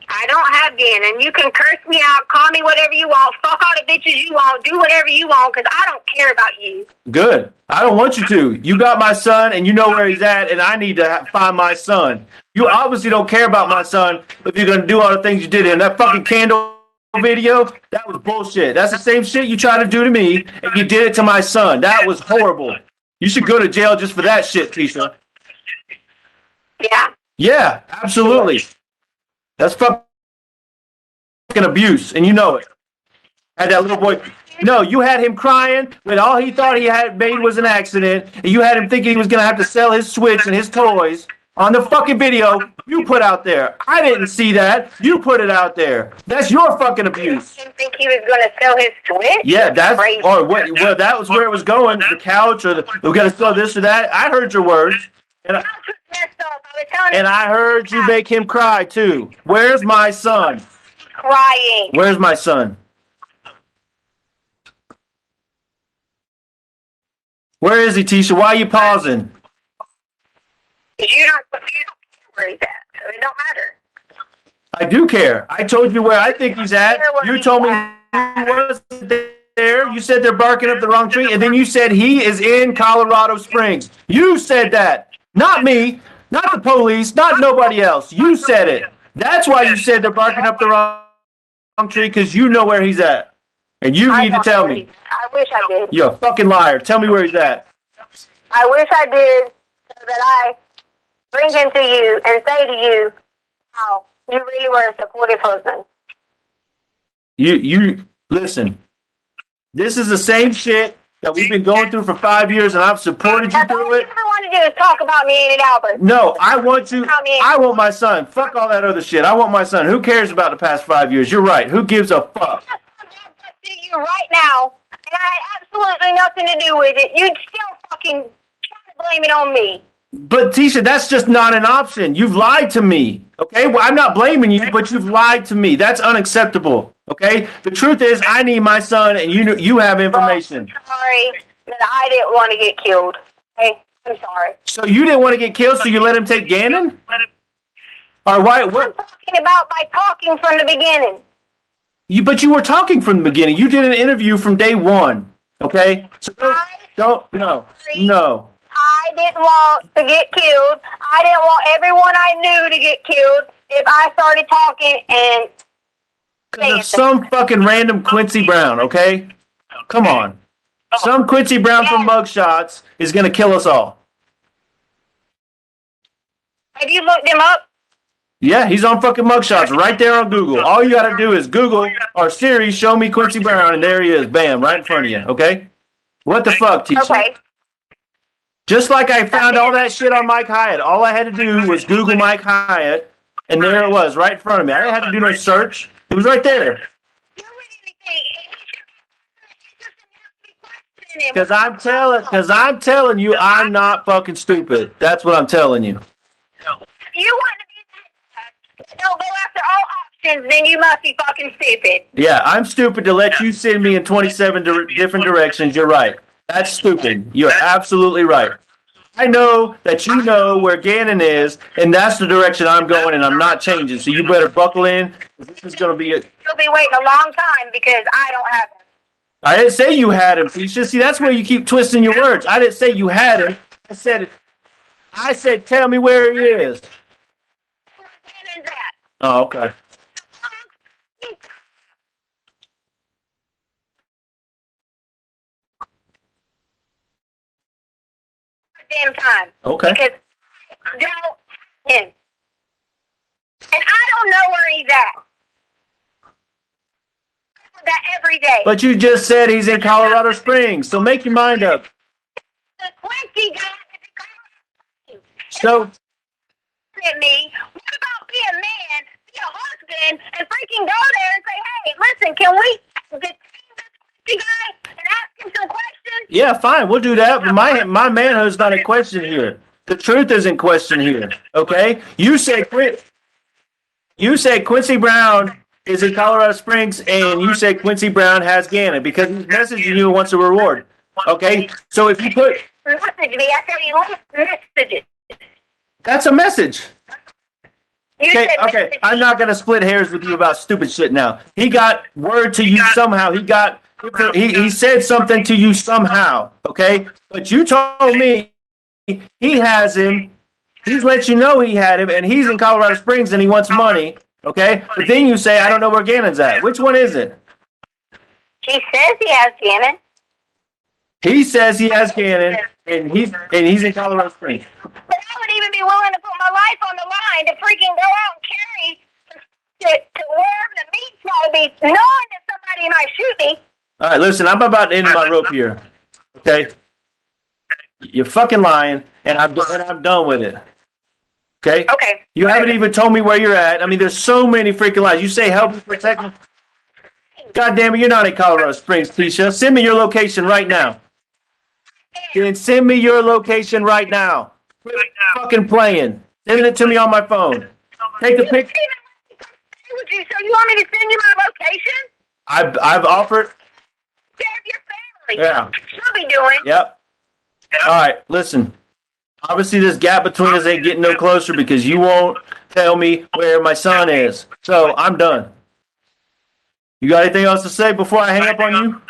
I don't have Gannon. You can curse me out, call me whatever you want, fuck all the bitches you want, do whatever you want, because I don't care about you. Good. I don't want you to. You got my son, and you know where he's at, and I need to find my son. You obviously don't care about my son if you're going to do all the things you did in that fucking candle video. That was bullshit. That's the same shit you tried to do to me, and you did it to my son. That was horrible. You should go to jail just for that shit, Tisha. Yeah. Yeah, absolutely. That's fucking abuse, and you know it. Had that little boy. No, you had him crying when all he thought he had made was an accident, and you had him thinking he was going to have to sell his Switch and his toys on the fucking video you put out there. I didn't see that. You put it out there. That's your fucking abuse. You think he was going to sell his Switch? Yeah, that's Crazy. or what? Well, that was where it was going. The couch, or we're going to sell this or that. I heard your words, and That's what's messed up. I was telling and him I heard you make him cry too. Where's my son? crying. Where's my son? Where is he, Tisha? Why are you pausing? You don't care where he's at, so it don't matter. I do care. I told you where I think he's at. You told me he wasn't there. You said they're barking up the wrong tree, and then you said he is in Colorado Springs. You said that. Not me. Not the police. Not nobody else. You said it. That's why you said they're barking up the wrong tree, because you know where he's at. And you need to tell me. I wish I did. You're a fucking liar. Tell me where he's at. I wish I did, so that I bring him to you and say to you how you really were a supportive husband. You listen. This is the same shit that we've been going through for 5 years, and I've supported you That's all through you it. ever want to do is talk about me, ain't it, Albert? No, I want my son. Fuck all that other shit. I want my son. Who cares about the past 5 years? You're right. Who gives a fuck? To you right now, and I had absolutely nothing to do with it. You'd still fucking try to blame it on me. But Tisha, that's just not an option. You've lied to me. Okay? Well, I'm not blaming you, but you've lied to me. That's unacceptable. Okay? The truth is, I need my son, and you have information. I'm sorry that I didn't want to get killed. Okay? I'm sorry. So you didn't want to get killed, so you let him take Gannon? Or why? I'm What? talking about by talking from the beginning. But you were talking from the beginning. You did an interview from day one. Okay? So no. I didn't want to get killed. I didn't want everyone I knew to get killed if I started talking and Because of some fucking random Quincy Brown, okay? Come on. Some Quincy Brown from mugshots is going to kill us all. Have you looked him up? Yeah, he's on fucking mugshots right there on Google. All you got to do is Google or Siri, show me Quincy Brown, and there he is. Bam, right in front of you. Okay? What the fuck, teacher? Okay. Just like I found all that shit on Mike Hyatt. All I had to do was Google Mike Hyatt, and there it was right in front of me. I didn't have to do no search. It was right there. Because I'm telling you, I'm not fucking stupid. That's what I'm telling you. You want to be don't go after all options, then you must be fucking stupid. Yeah, I'm stupid to let you send me in 27 different directions. You're right. That's stupid. You're absolutely right. I know that you know where Gannon is, and that's the direction I'm going, and I'm not changing. So you better buckle in. This is going to be it. You'll be waiting a long time because I don't have him. I didn't say you had him, Keisha. See, that's where you keep twisting your words. I didn't say you had him. I said, tell me where he is. Where is that? Oh, okay. Damn time. Okay. Because don't him. And I don't know where he's at. I do that every day. But you just said he's in Colorado Springs, so make your mind up. The Quincy guy is So, at me. What about be a man, be a husband, and freaking go there and say, hey, listen, can we detain this Quincy guy and ask him some questions? yeah, fine, we'll do that. But my manhood's not in question here. The truth is in question here. Okay? You say Quincy Brown is in Colorado Springs, and you say Quincy Brown has Gannon because he's messaging you and wants a reward. Okay? So if you put Message me. I said he left messages. that's a message. You Okay, said okay. messages. I'm not gonna split hairs with you about stupid shit now. He got word to you somehow. He said something to you somehow. Okay, but you told me he has him. He's let you know he had him, and he's in Colorado Springs and he wants money. Okay, but then you say I don't know where Gannon's at. Which one is it? He says he has Gannon. He says he has Gannon, and he's in Colorado Springs. But I would even be willing to put my life on the line to freaking go out and carry to wherever the meat's gotta be, knowing that somebody might shoot me. All right, listen, I'm about to end my rope here. Okay, you're fucking lying, and I'm done with it. Okay. Okay. You haven't even told me where you're at. I mean, there's so many freaking lies. You say help me protect me. God damn it, you're not in Colorado Springs, Tisha. Send me your location right now. Then send me your location right now. Quit fucking playing. Send it to me on my phone. Take a pic. So you want me to send you my location? I've offered. Yeah, your family. Yeah. She'll be doing. Yep. All right, listen. Obviously, this gap between us ain't getting no closer because you won't tell me where my son is. So I'm done. You got anything else to say before I hang up on you?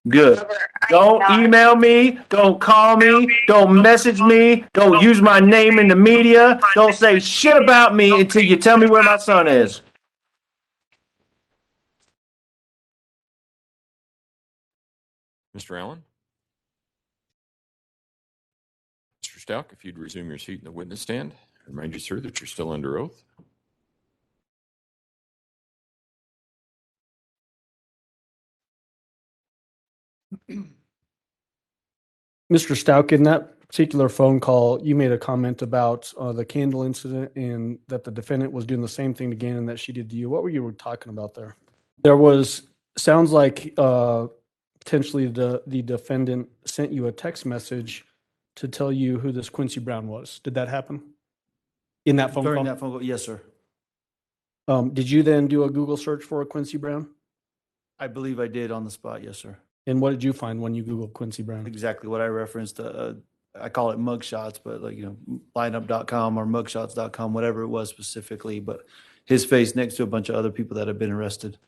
Good. Don't email me. Don't call me. Don't message me. Don't use my name in the media. Don't say shit about me until you tell me where my son is. Mr. Allen? Mr. Stauch, if you'd resume your seat in the witness stand, remind you, sir, that you're still under oath. Mr. Stauch, in that particular phone call, you made a comment about the candle incident and that the defendant was doing the same thing to Gannon that she did to you. What were you talking about there? There was, sounds like potentially the defendant sent you a text message to tell you who this Quincy Brown was. Did that happen in that phone During call? that phone call, yes, sir. Did you then do a Google search for a Quincy Brown? I believe I did on the spot, yes, sir. And what did you find when you Googled Quincy Brown? Exactly what I referenced. I call it mugshots, but like, lineup.com or mugshots.com, whatever it was specifically, but his face next to a bunch of other people that have been arrested.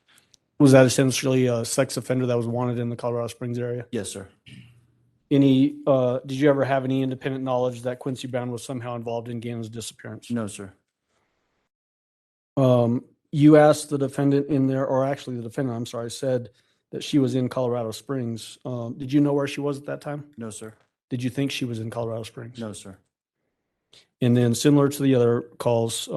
Was that essentially a sex offender that was wanted in the Colorado Springs area? Yes, sir. Did you ever have any independent knowledge that Quincy Brown was somehow involved in Gannon's disappearance? No, sir. You asked the defendant in there, or actually the defendant, I'm sorry, said that she was in Colorado Springs. Did you know where she was at that time? No, sir. Did you think she was in Colorado Springs? No, sir. And then similar to the other calls,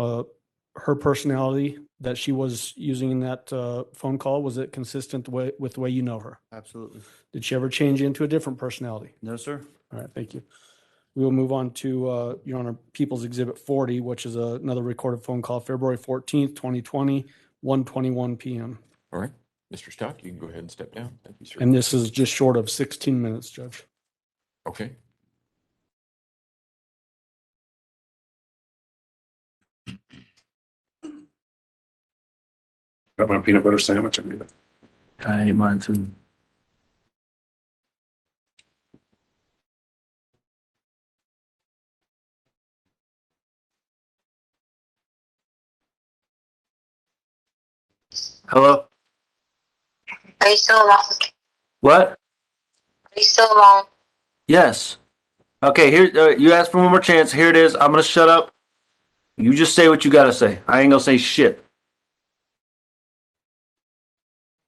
her personality that she was using in that phone call, was it consistent with the way you know her? Absolutely. Did she ever change into a different personality? No, sir. All right, thank you. We will move on to, Your Honor, People's Exhibit 40, which is another recorded phone call, February 14th, 2020, 1:21 p.m. All right. Mr. Stauch, you can go ahead and step down. Thank you, sir. And this is just short of 16 minutes, Judge. Okay. Got my peanut butter sandwich. I need it. I ate mine too. Hello? Are you still alone? What? Are you still alone? Yes. Okay, here, you asked for one more chance. Here it is. I'm going to shut up. You just say what you got to say. I ain't going to say shit.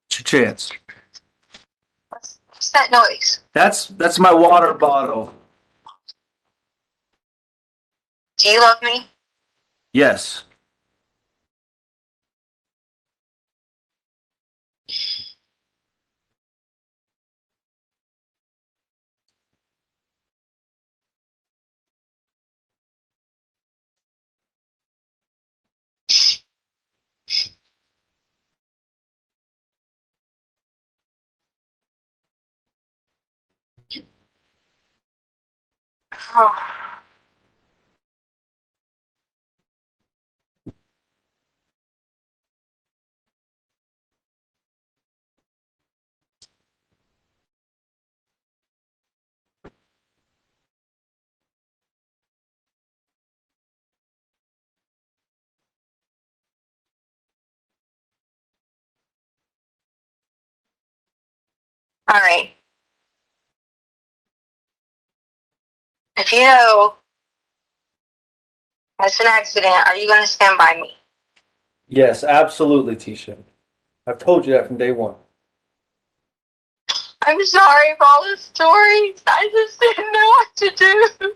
It's your chance. What's that noise? That's my water bottle. Do you love me? Yes. Oh. All right. If you know it's an accident, are you going to stand by me? Yes, absolutely, Tisha. I've told you that from day one. I'm sorry for all the stories. I just didn't know what to do.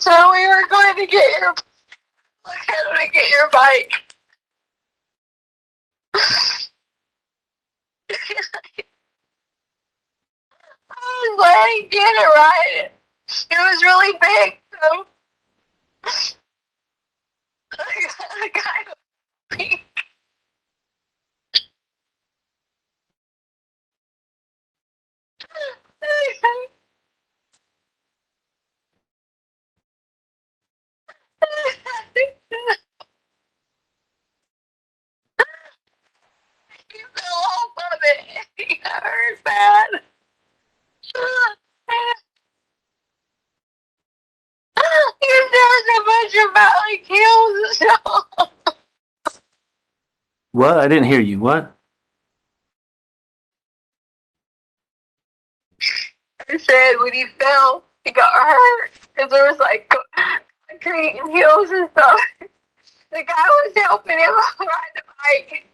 So we were going to get your bike. I was letting get it right. It was really big, so I got it. You fell off of it. It hurt bad. You there's a bunch of valley kills and stuff. What? I didn't hear you. What? I said when he fell, he got hurt because there was like concrete and hills and stuff. The guy was helping him ride the bike.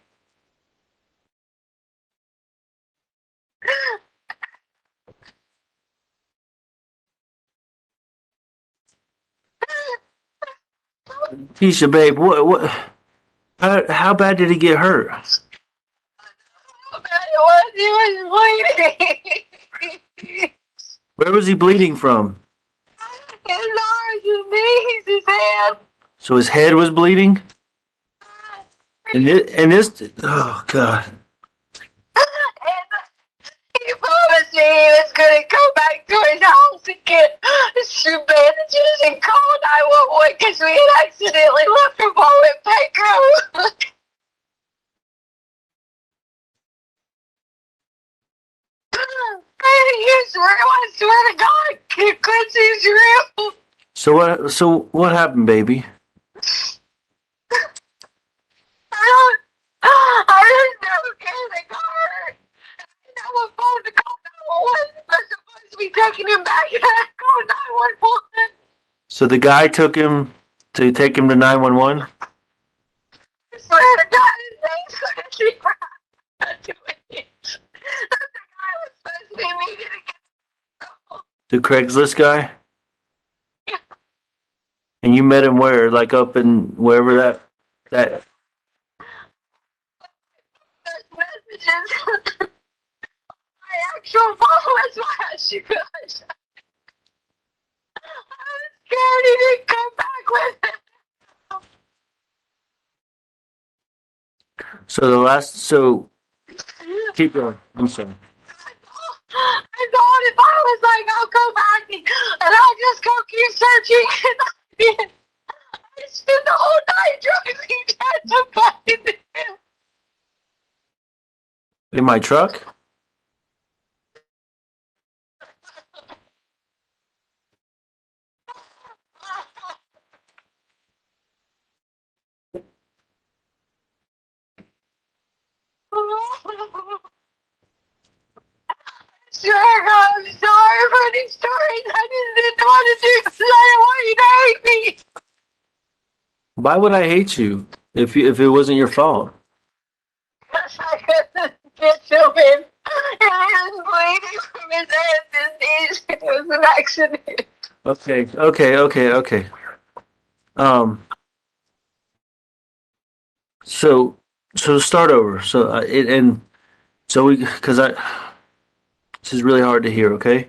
Tisha, babe, what? How bad did he get hurt? How bad it was, he was bleeding. Where was he bleeding from? His arms, his knees, his head. So his head was bleeding? And this, oh God. He promised me he was going to go back to his house and get some bandages and call 911 because we had accidentally left him all in Petco. You're swear to God, Quincy's real. So what happened, baby? I didn't know they got hurt. I was supposed to call 911. They're supposed to be taking him back, and I called 911. So the guy took him to take him to 911? I swear to God, his name's Quincy Brown. That's the guy was supposed to be meeting again. The Craigslist guy? And you met him where? Like up in wherever that Those messages. My actual phone was my issue. I was scared he didn't come back with it. so keep going. I'm sorry. I thought if I was like, I'll go back and I'll just go keep searching, and I did. I spent the whole night driving down to find him. In my truck? Sure, I'm sorry for these stories. I just didn't want to do because I didn't want you to hate me. Why would I hate you if it wasn't your fault? Because I couldn't get to him. And I was bleeding from his hands and knees. It was an accident. Okay. So start over. This is really hard to hear. Okay,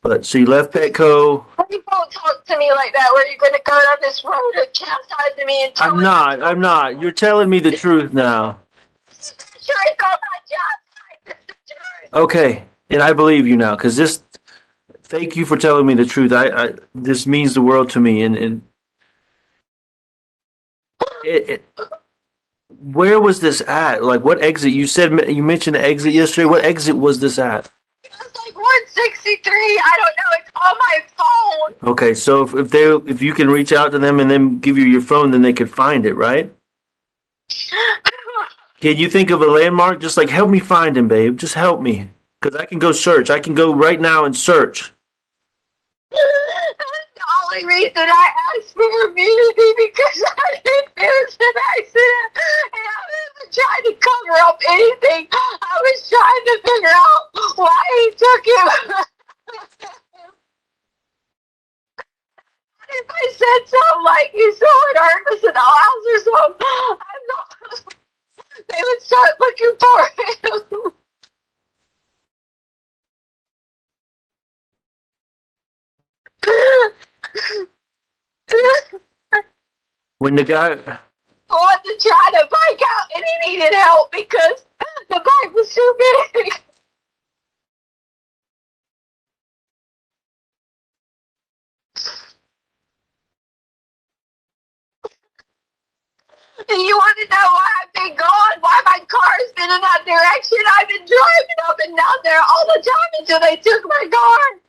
but so you left Petco. You don't talk to me like that. Where you're going to go down this road and chastise me and tell I'm not. You're telling me the truth now. Sure, it's called my job. Okay, and I believe you now because this. Thank you for telling me the truth. This means the world to me, and where was this at? Like, what exit? You mentioned the exit yesterday. What exit was this at? It was like 163. I don't know. It's on my phone. Okay, so if you can reach out to them and then give you your phone, then they could find it, right? Can you think of a landmark? Just like help me find him, babe. Just help me, because I can go search. I can go right now and search. The only reason I asked for immunity because I didn't it was an accident and I wasn't trying to cover up anything. I was trying to figure out why he took him. If I said something like you saw it hurt us in the house or something, they would start looking for him. When the guy, I wanted to try to bike out and he needed help because the bike was too big. And you want to know why I've been gone? Why my car's been in that direction? I've been driving up and down there all the time until they took my car.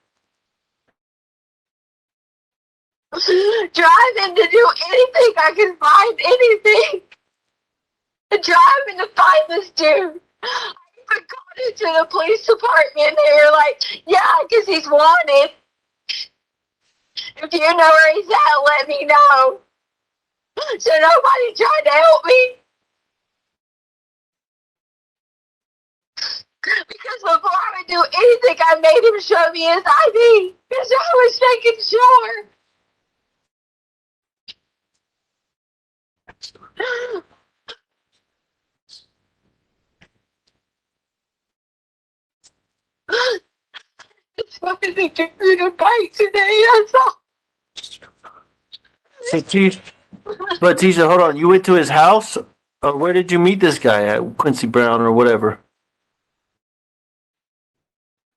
Driving to do anything I can find, anything. Driving to find this dude. I even called into the police department. They were like, yeah, because he's wanted. If you know where he's at, let me know. So nobody tried to help me. Because before I would do anything, I made him show me his ID. Because I was making sure. It's why they took me to bike today, that's all. so Tisha, hold on. You went to his house, or where did you meet this guy at? Quincy Brown or whatever.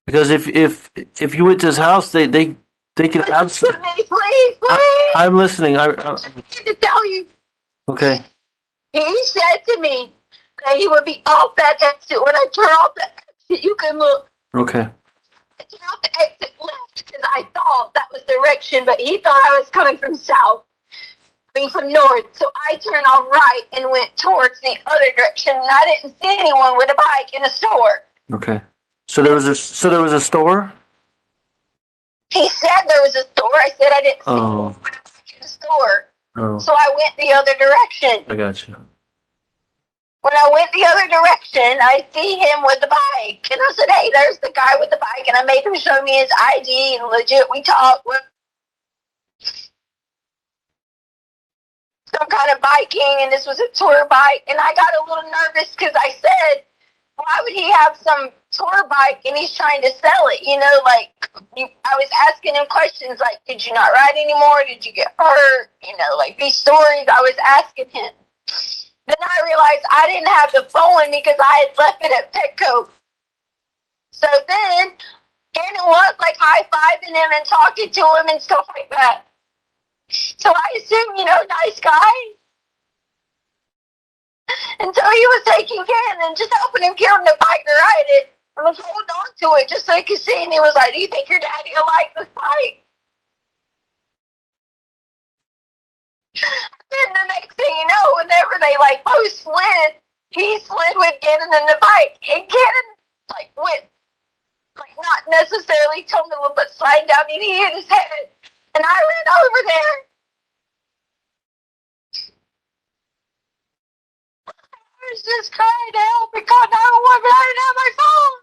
Because if you went to his house, they could absolutely. Please. I'm listening. I need to tell you. Okay. He said to me that he would be off that exit. When I turn off that exit, you can look. Okay. I took out the exit left because I thought that was the direction, but he thought I was coming from south, from north. So I turned off right and went towards the other direction, and I didn't see anyone with a bike in a store. Okay. So there was a store? He said there was a store. I said I didn't see Oh. anyone with a bike in the store. Oh, So I went the other direction. I got you. When I went the other direction, I see him with the bike. And I said, hey, there's the guy with the bike. And I made him show me his ID. And legit, we talked with some kind of biking. And this was a tour bike. And I got a little nervous because I said, why would he have some tour bike and he's trying to sell it? You know, like, I was asking him questions like, did you not ride anymore? Did you get hurt? You know, like these stories I was asking him. Then I realized I didn't have the phone because I had left it at Petco. So then, Gannon was like high-fiving him and talking to him and stuff like that. So I assume, you know, nice guy. And so he was taking Gannon, just helping him get on the bike to ride it. And was holding on to it just so he could see. And he was like, do you think your daddy will like this bike? Then the next thing you know, whenever they like both slid, he slid with Gannon in the bike, and Gannon like went like not necessarily tumbling, but sliding down, and he hit his head, and I ran over there. I was just crying to help and called 911, but I didn't have my phone.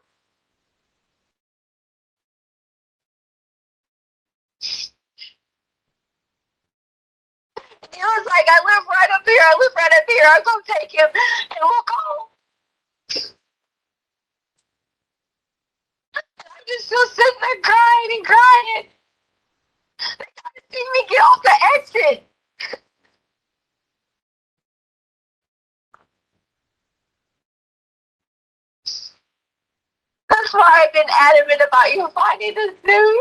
He was like, I live right up here. I'll go take him and we'll call. And I'm just still sitting there crying and crying. They gotta see me get off the exit. That's why I've been adamant about you finding this dude.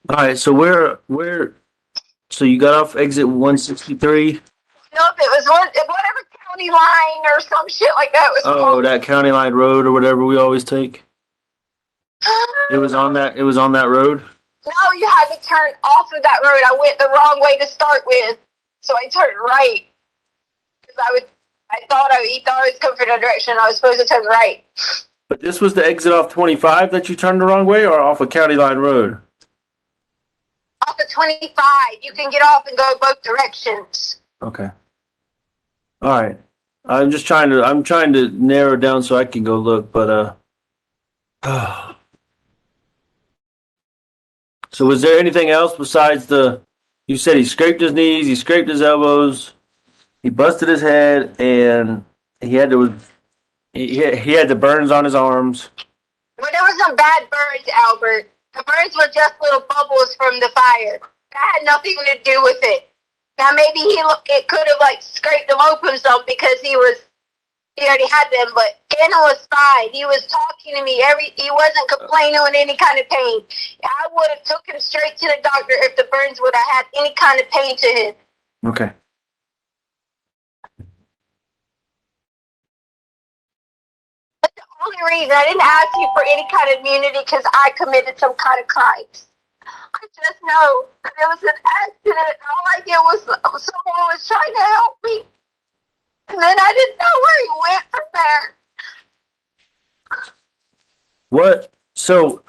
All right, so so you got off exit 163? Nope, it was whatever county line or some shit like that was Oh, called. that County Line Road or whatever we always take? It was on that road? No, you had to turn off of that road. I went the wrong way to start with, so I turned right. Because he thought I was coming from the direction. I was supposed to turn right. But this was the exit off 25 that you turned the wrong way, or off of County Line Road? Off of 25, you can get off and go both directions. Okay. All right. I'm trying to narrow down so I can go look, but so was there anything else besides you said he scraped his knees, he scraped his elbows, he busted his head, and he had the burns on his arms. Well, there was some bad burns, Albert. The burns were just little bubbles from the fire. That had nothing to do with it. Now maybe it could have like scraped them open some because he already had them, but Gannon was fine. He was talking to me. He wasn't complaining with any kind of pain. I would have took him straight to the doctor if the burns would have had any kind of pain to him. Okay. But the only reason I didn't ask you for any kind of immunity because I committed some kind of crimes. I just know that it was an accident. And all I did was someone was trying to help me. And then I didn't know where he went from there. What? So,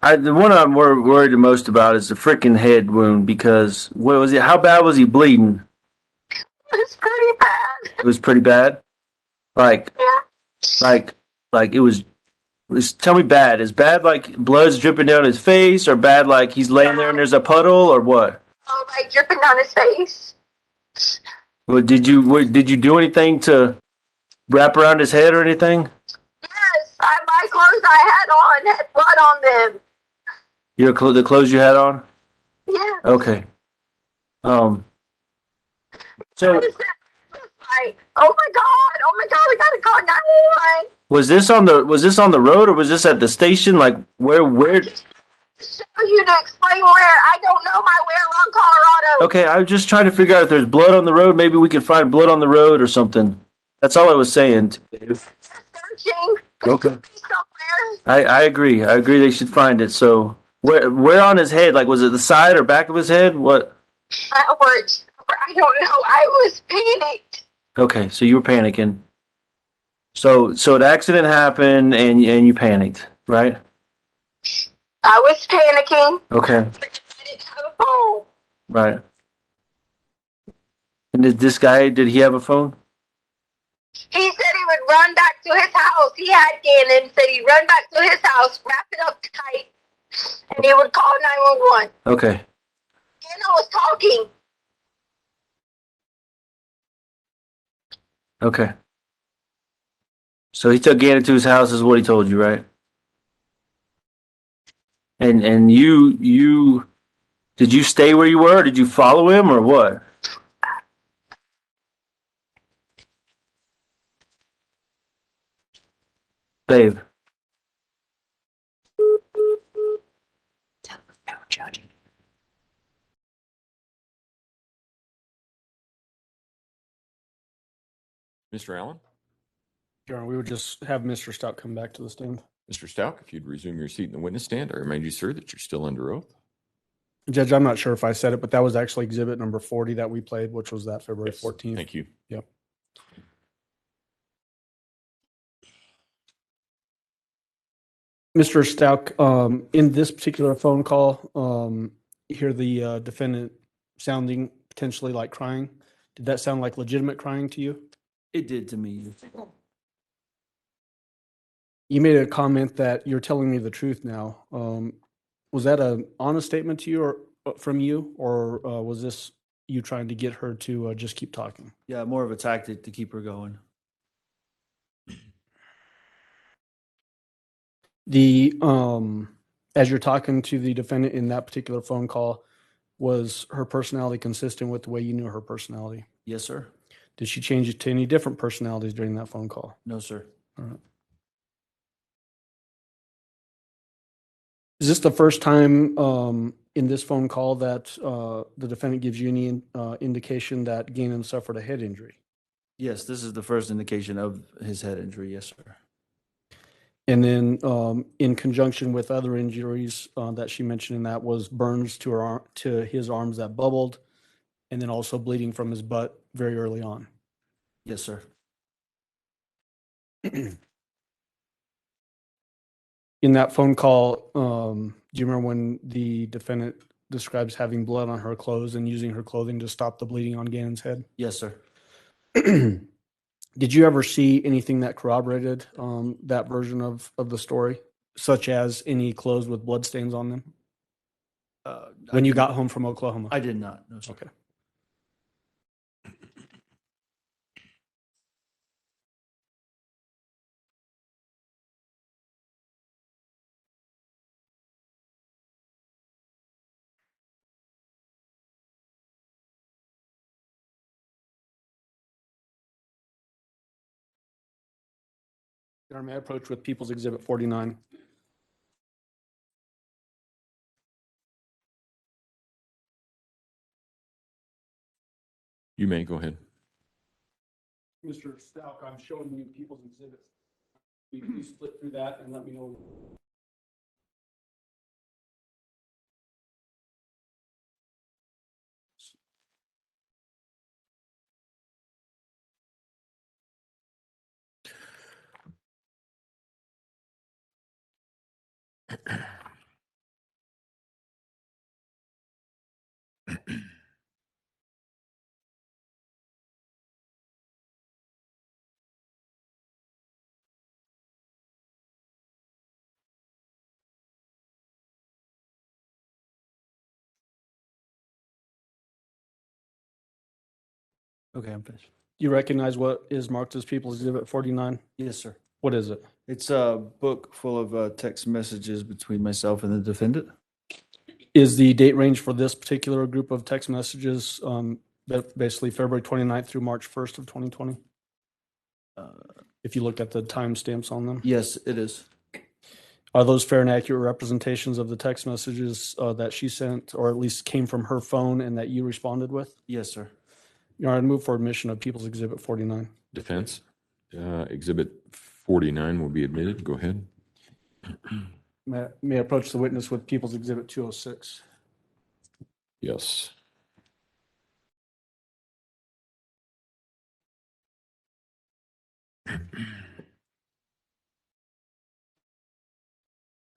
the one I'm worried the most about is the freaking head wound because what was it? How bad was he bleeding? It was pretty bad. It was pretty bad. Like, Yeah. like it was. Tell me bad. Is bad like blood's dripping down his face, or bad like he's laying there and there's a puddle, or what? Oh, like dripping down his face. Well, did you do anything to wrap around his head or anything? Yes, my clothes I had on had blood on them. The clothes you had on? Yeah. Okay. So Like, oh my god, we gotta call 911. Was this on the road or was this at the station? Like where? Show you to explain where. I don't know my way around Colorado. Okay, I was just trying to figure out if there's blood on the road. Maybe we could find blood on the road or something. That's all I was saying. Searching Okay. somewhere. I agree. I agree they should find it. So where on his head? Like was it the side or back of his head? What? I don't know. I was panicked. Okay, so you were panicking. So the accident happened and you panicked, right? I was panicking. Okay, I didn't have a phone. right. And did he have a phone? He said he would run back to his house. He had Gannon. Said he'd run back to his house, wrap it up tight, and he would call 911. Okay. Gannon was talking. Okay. So he took Gannon to his house is what he told you, right? And you did you stay where you were or did you follow him or what? Babe. Mr. Allen? Your Honor, we would just have Mr. Stauch come back to the stand. Mr. Stauch, if you'd resume your seat in the witness stand, I remind you, sir, that you're still under oath. Judge, I'm not sure if I said it, but that was actually exhibit number 40 that we played, which was that February 14th. Thank you. Yep. Mr. Stauch, in this particular phone call, you hear the defendant sounding potentially like crying. Did that sound like legitimate crying to you? It did to me. You made a comment that you're telling me the truth now. Was that an honest statement to you or from you, or was this you trying to get her to just keep talking? Yeah, more of a tactic to keep her going. The as you're talking to the defendant in that particular phone call, was her personality consistent with the way you knew her personality? Yes, sir. Did she change it to any different personalities during that phone call? No, sir. All right. Is this the first time in this phone call that the defendant gives you any indication that Gannon suffered a head injury? Yes, this is the first indication of his head injury. Yes, sir. And then in conjunction with other injuries that she mentioned in that was burns to his arms that bubbled, and then also bleeding from his butt very early on. Yes, sir. In that phone call, do you remember when the defendant describes having blood on her clothes and using her clothing to stop the bleeding on Gannon's head? Yes, sir. Did you ever see anything that corroborated that version of the story, such as any clothes with blood stains on them when you got home from Oklahoma? I did not. No, sir. Okay. May I approach with People's Exhibit 49? You may go ahead. Mr. Stauch, I'm showing you People's Exhibit. Will you please flip through that and let me know? Okay, I'm finished. You recognize what is marked as People's Exhibit 49? Yes, sir. What is it? It's a book full of text messages between myself and the defendant. Is the date range for this particular group of text messages basically February 29th through March 1st of 2020? if you look at the timestamps on them? Yes, it is. Are those fair and accurate representations of the text messages that she sent, or at least came from her phone and that you responded with? Yes, sir. Your Honor, I move for admission of People's Exhibit 49. Defense. Exhibit 49 will be admitted. Go ahead. May I approach the witness with People's Exhibit 206? Yes.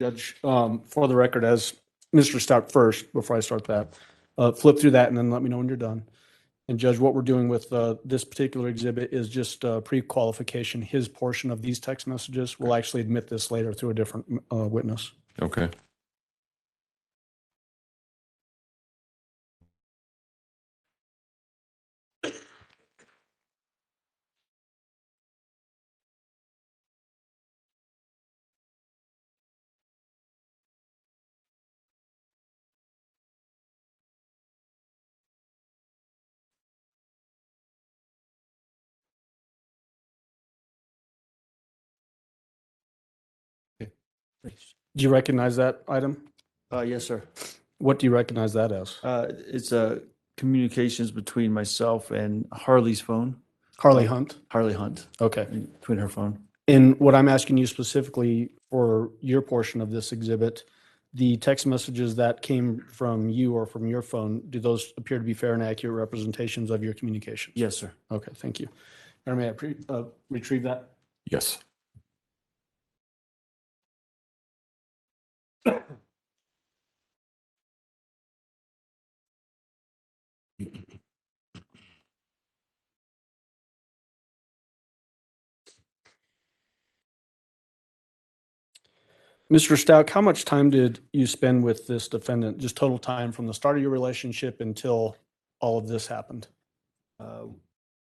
Judge, for the record, as Mr. Stauch first, before I start that, flip through that and then let me know when you're done. And Judge, what we're doing with this particular exhibit is just pre-qualification. His portion of these text messages will actually admit this later through a different witness. Okay. Do you recognize that item? Yes, sir. What do you recognize that as? It's communications between myself and Harley's phone. Harley Hunt? Harley Hunt. Okay. Between her phone. And what I'm asking you specifically for your portion of this exhibit, the text messages that came from you or from your phone, do those appear to be fair and accurate representations of your communications? Yes, sir. Okay, thank you. Or may I retrieve that? Yes. Mr. Stauch, how much time did you spend with this defendant? Just total time from the start of your relationship until all of this happened?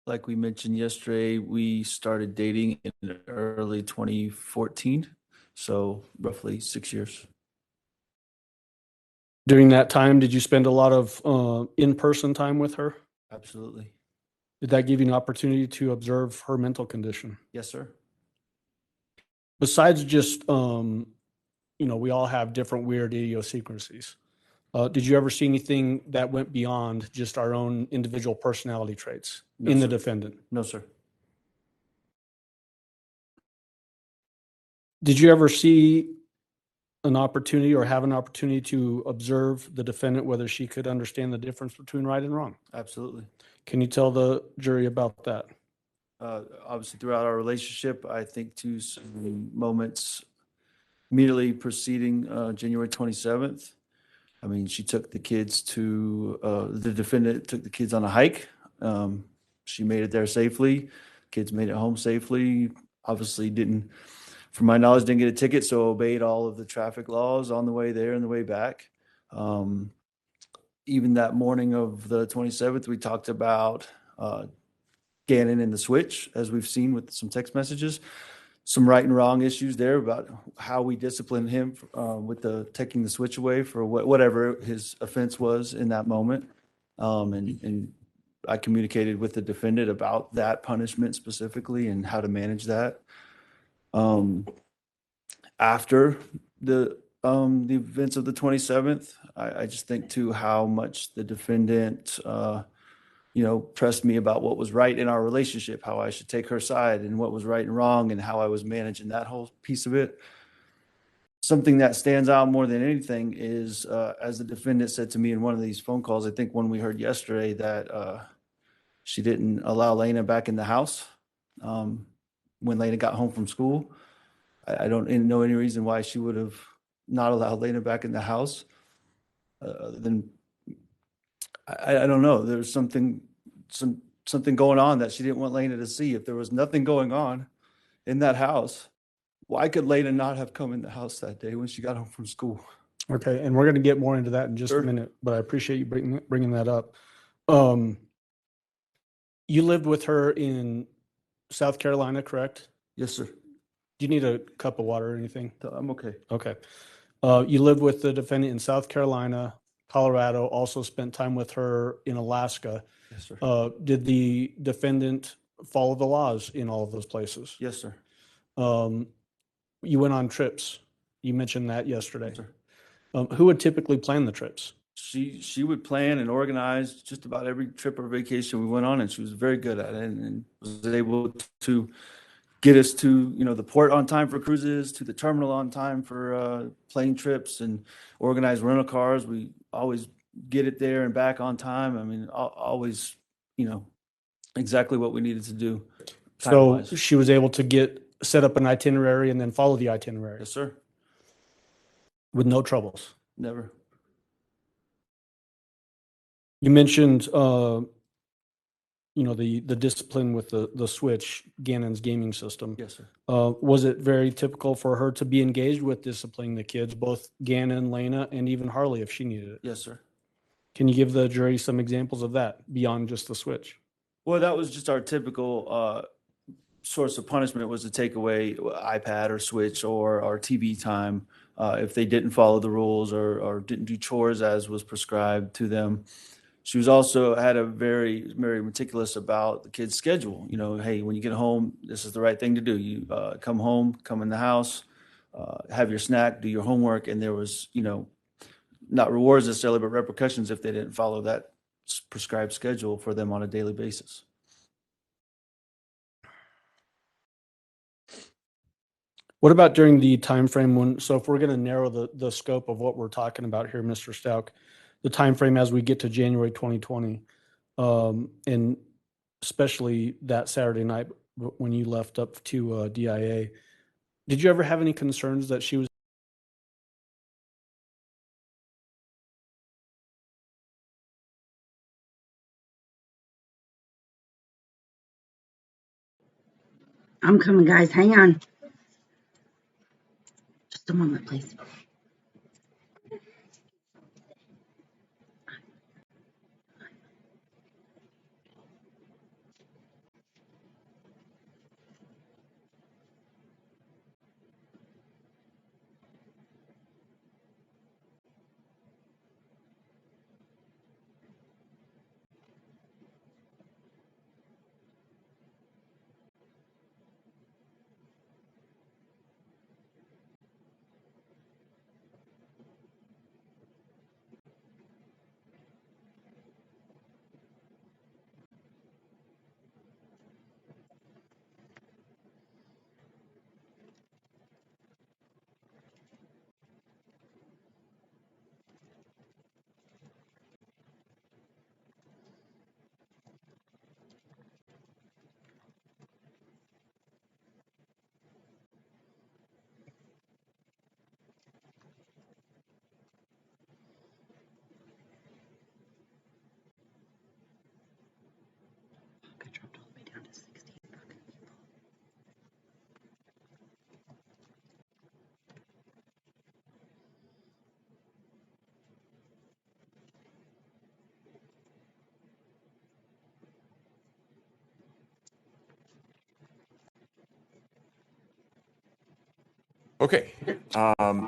Like we mentioned yesterday, we started dating in early 2014, so roughly 6 years. During that time, did you spend a lot of in-person time with her? Absolutely. Did that give you an opportunity to observe her mental condition? Yes, sir. Besides just, we all have different weird idiosyncrasies. Did you ever see anything that went beyond just our own individual personality traits in the defendant? No, sir. Did you ever see an opportunity or have an opportunity to observe the defendant, whether she could understand the difference between right and wrong? Absolutely. Can you tell the jury about that? Obviously, throughout our relationship, I think to some moments immediately preceding January 27th. I mean, she took the kids the defendant took the kids on a hike. She made it there safely. Kids made it home safely. Obviously from my knowledge, didn't get a ticket, so obeyed all of the traffic laws on the way there and the way back. Even that morning of the 27th, we talked about Gannon and the switch, as we've seen with some text messages. Some right and wrong issues there about how we disciplined him with taking the switch away for whatever his offense was in that moment. And I communicated with the defendant about that punishment specifically and how to manage that. After the events of the 27th, I just think too how much the defendant pressed me about what was right in our relationship, how I should take her side and what was right and wrong and how I was managing that whole piece of it. Something that stands out more than anything is, as the defendant said to me in one of these phone calls, I think one we heard yesterday, that she didn't allow Lena back in the house when Lena got home from school. I don't know any reason why she would have not allowed Lena back in the house. Other than I don't know. There's something going on that she didn't want Lena to see. If there was nothing going on in that house, why could Lena not have come in the house that day when she got home from school? Okay, and we're going to get more into that in just Sure. a minute, but I appreciate you bringing that up. You lived with her in South Carolina, correct? Yes, sir. Do you need a cup of water or anything? I'm okay. Okay. You lived with the defendant in South Carolina, Colorado, also spent time with her in Alaska. Yes, sir. Did the defendant follow the laws in all of those places. Yes, sir. You went on trips. You mentioned that yesterday. Yes, sir. Who would typically plan the trips? She would plan and organize just about every trip or vacation we went on, and she was very good at it, and was able to get us to, you know, the port on time for cruises, to the terminal on time for plane trips, and organize rental cars. We always get it there and back on time. I mean, always, you know, exactly what we needed to do. So time-wise. she was able to set up an itinerary and then follow the itinerary Yes, sir. with no troubles. Never. You mentioned, the discipline with the switch, Gannon's gaming system. Yes, sir. Was it very typical for her to be engaged with disciplining the kids, both Gannon, Lena, and even Harley if she needed it? Yes, sir. Can you give the jury some examples of that beyond just the switch? Well, that was just our typical source of punishment, was to take away iPad or Switch or our TV time if they didn't follow the rules or didn't do chores as was prescribed to them. She was also had a very, very meticulous about the kids' schedule. You know, hey, when you get home, this is the right thing to do. You come home, come in the house, have your snack, do your homework, and there was, you know, not rewards necessarily, but repercussions if they didn't follow that prescribed schedule for them on a daily basis. What about during the time frame so if we're going to narrow the scope of what we're talking about here, Mr. Stauch, the time frame as we get to January 2020, and especially that Saturday night when you left up to DIA, did you ever have any concerns that she was? I'm coming, guys. Hang on. Just a moment, please. I dropped all the way down to 16. Okay,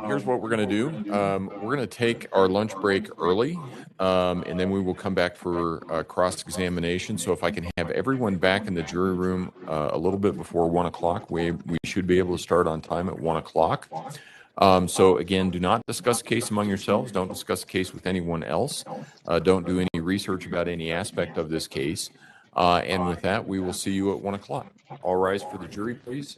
here's what we're going to do. We're going to take our lunch break early, and then we will come back for cross-examination. So if I can have everyone back in the jury room a little bit before 1 o'clock, we should be able to start on time at 1 o'clock. So again, do not discuss the case among yourselves. Don't discuss the case with anyone else. Don't do any research about any aspect of this case. And with that, we will see you at 1 o'clock. All rise for the jury, please.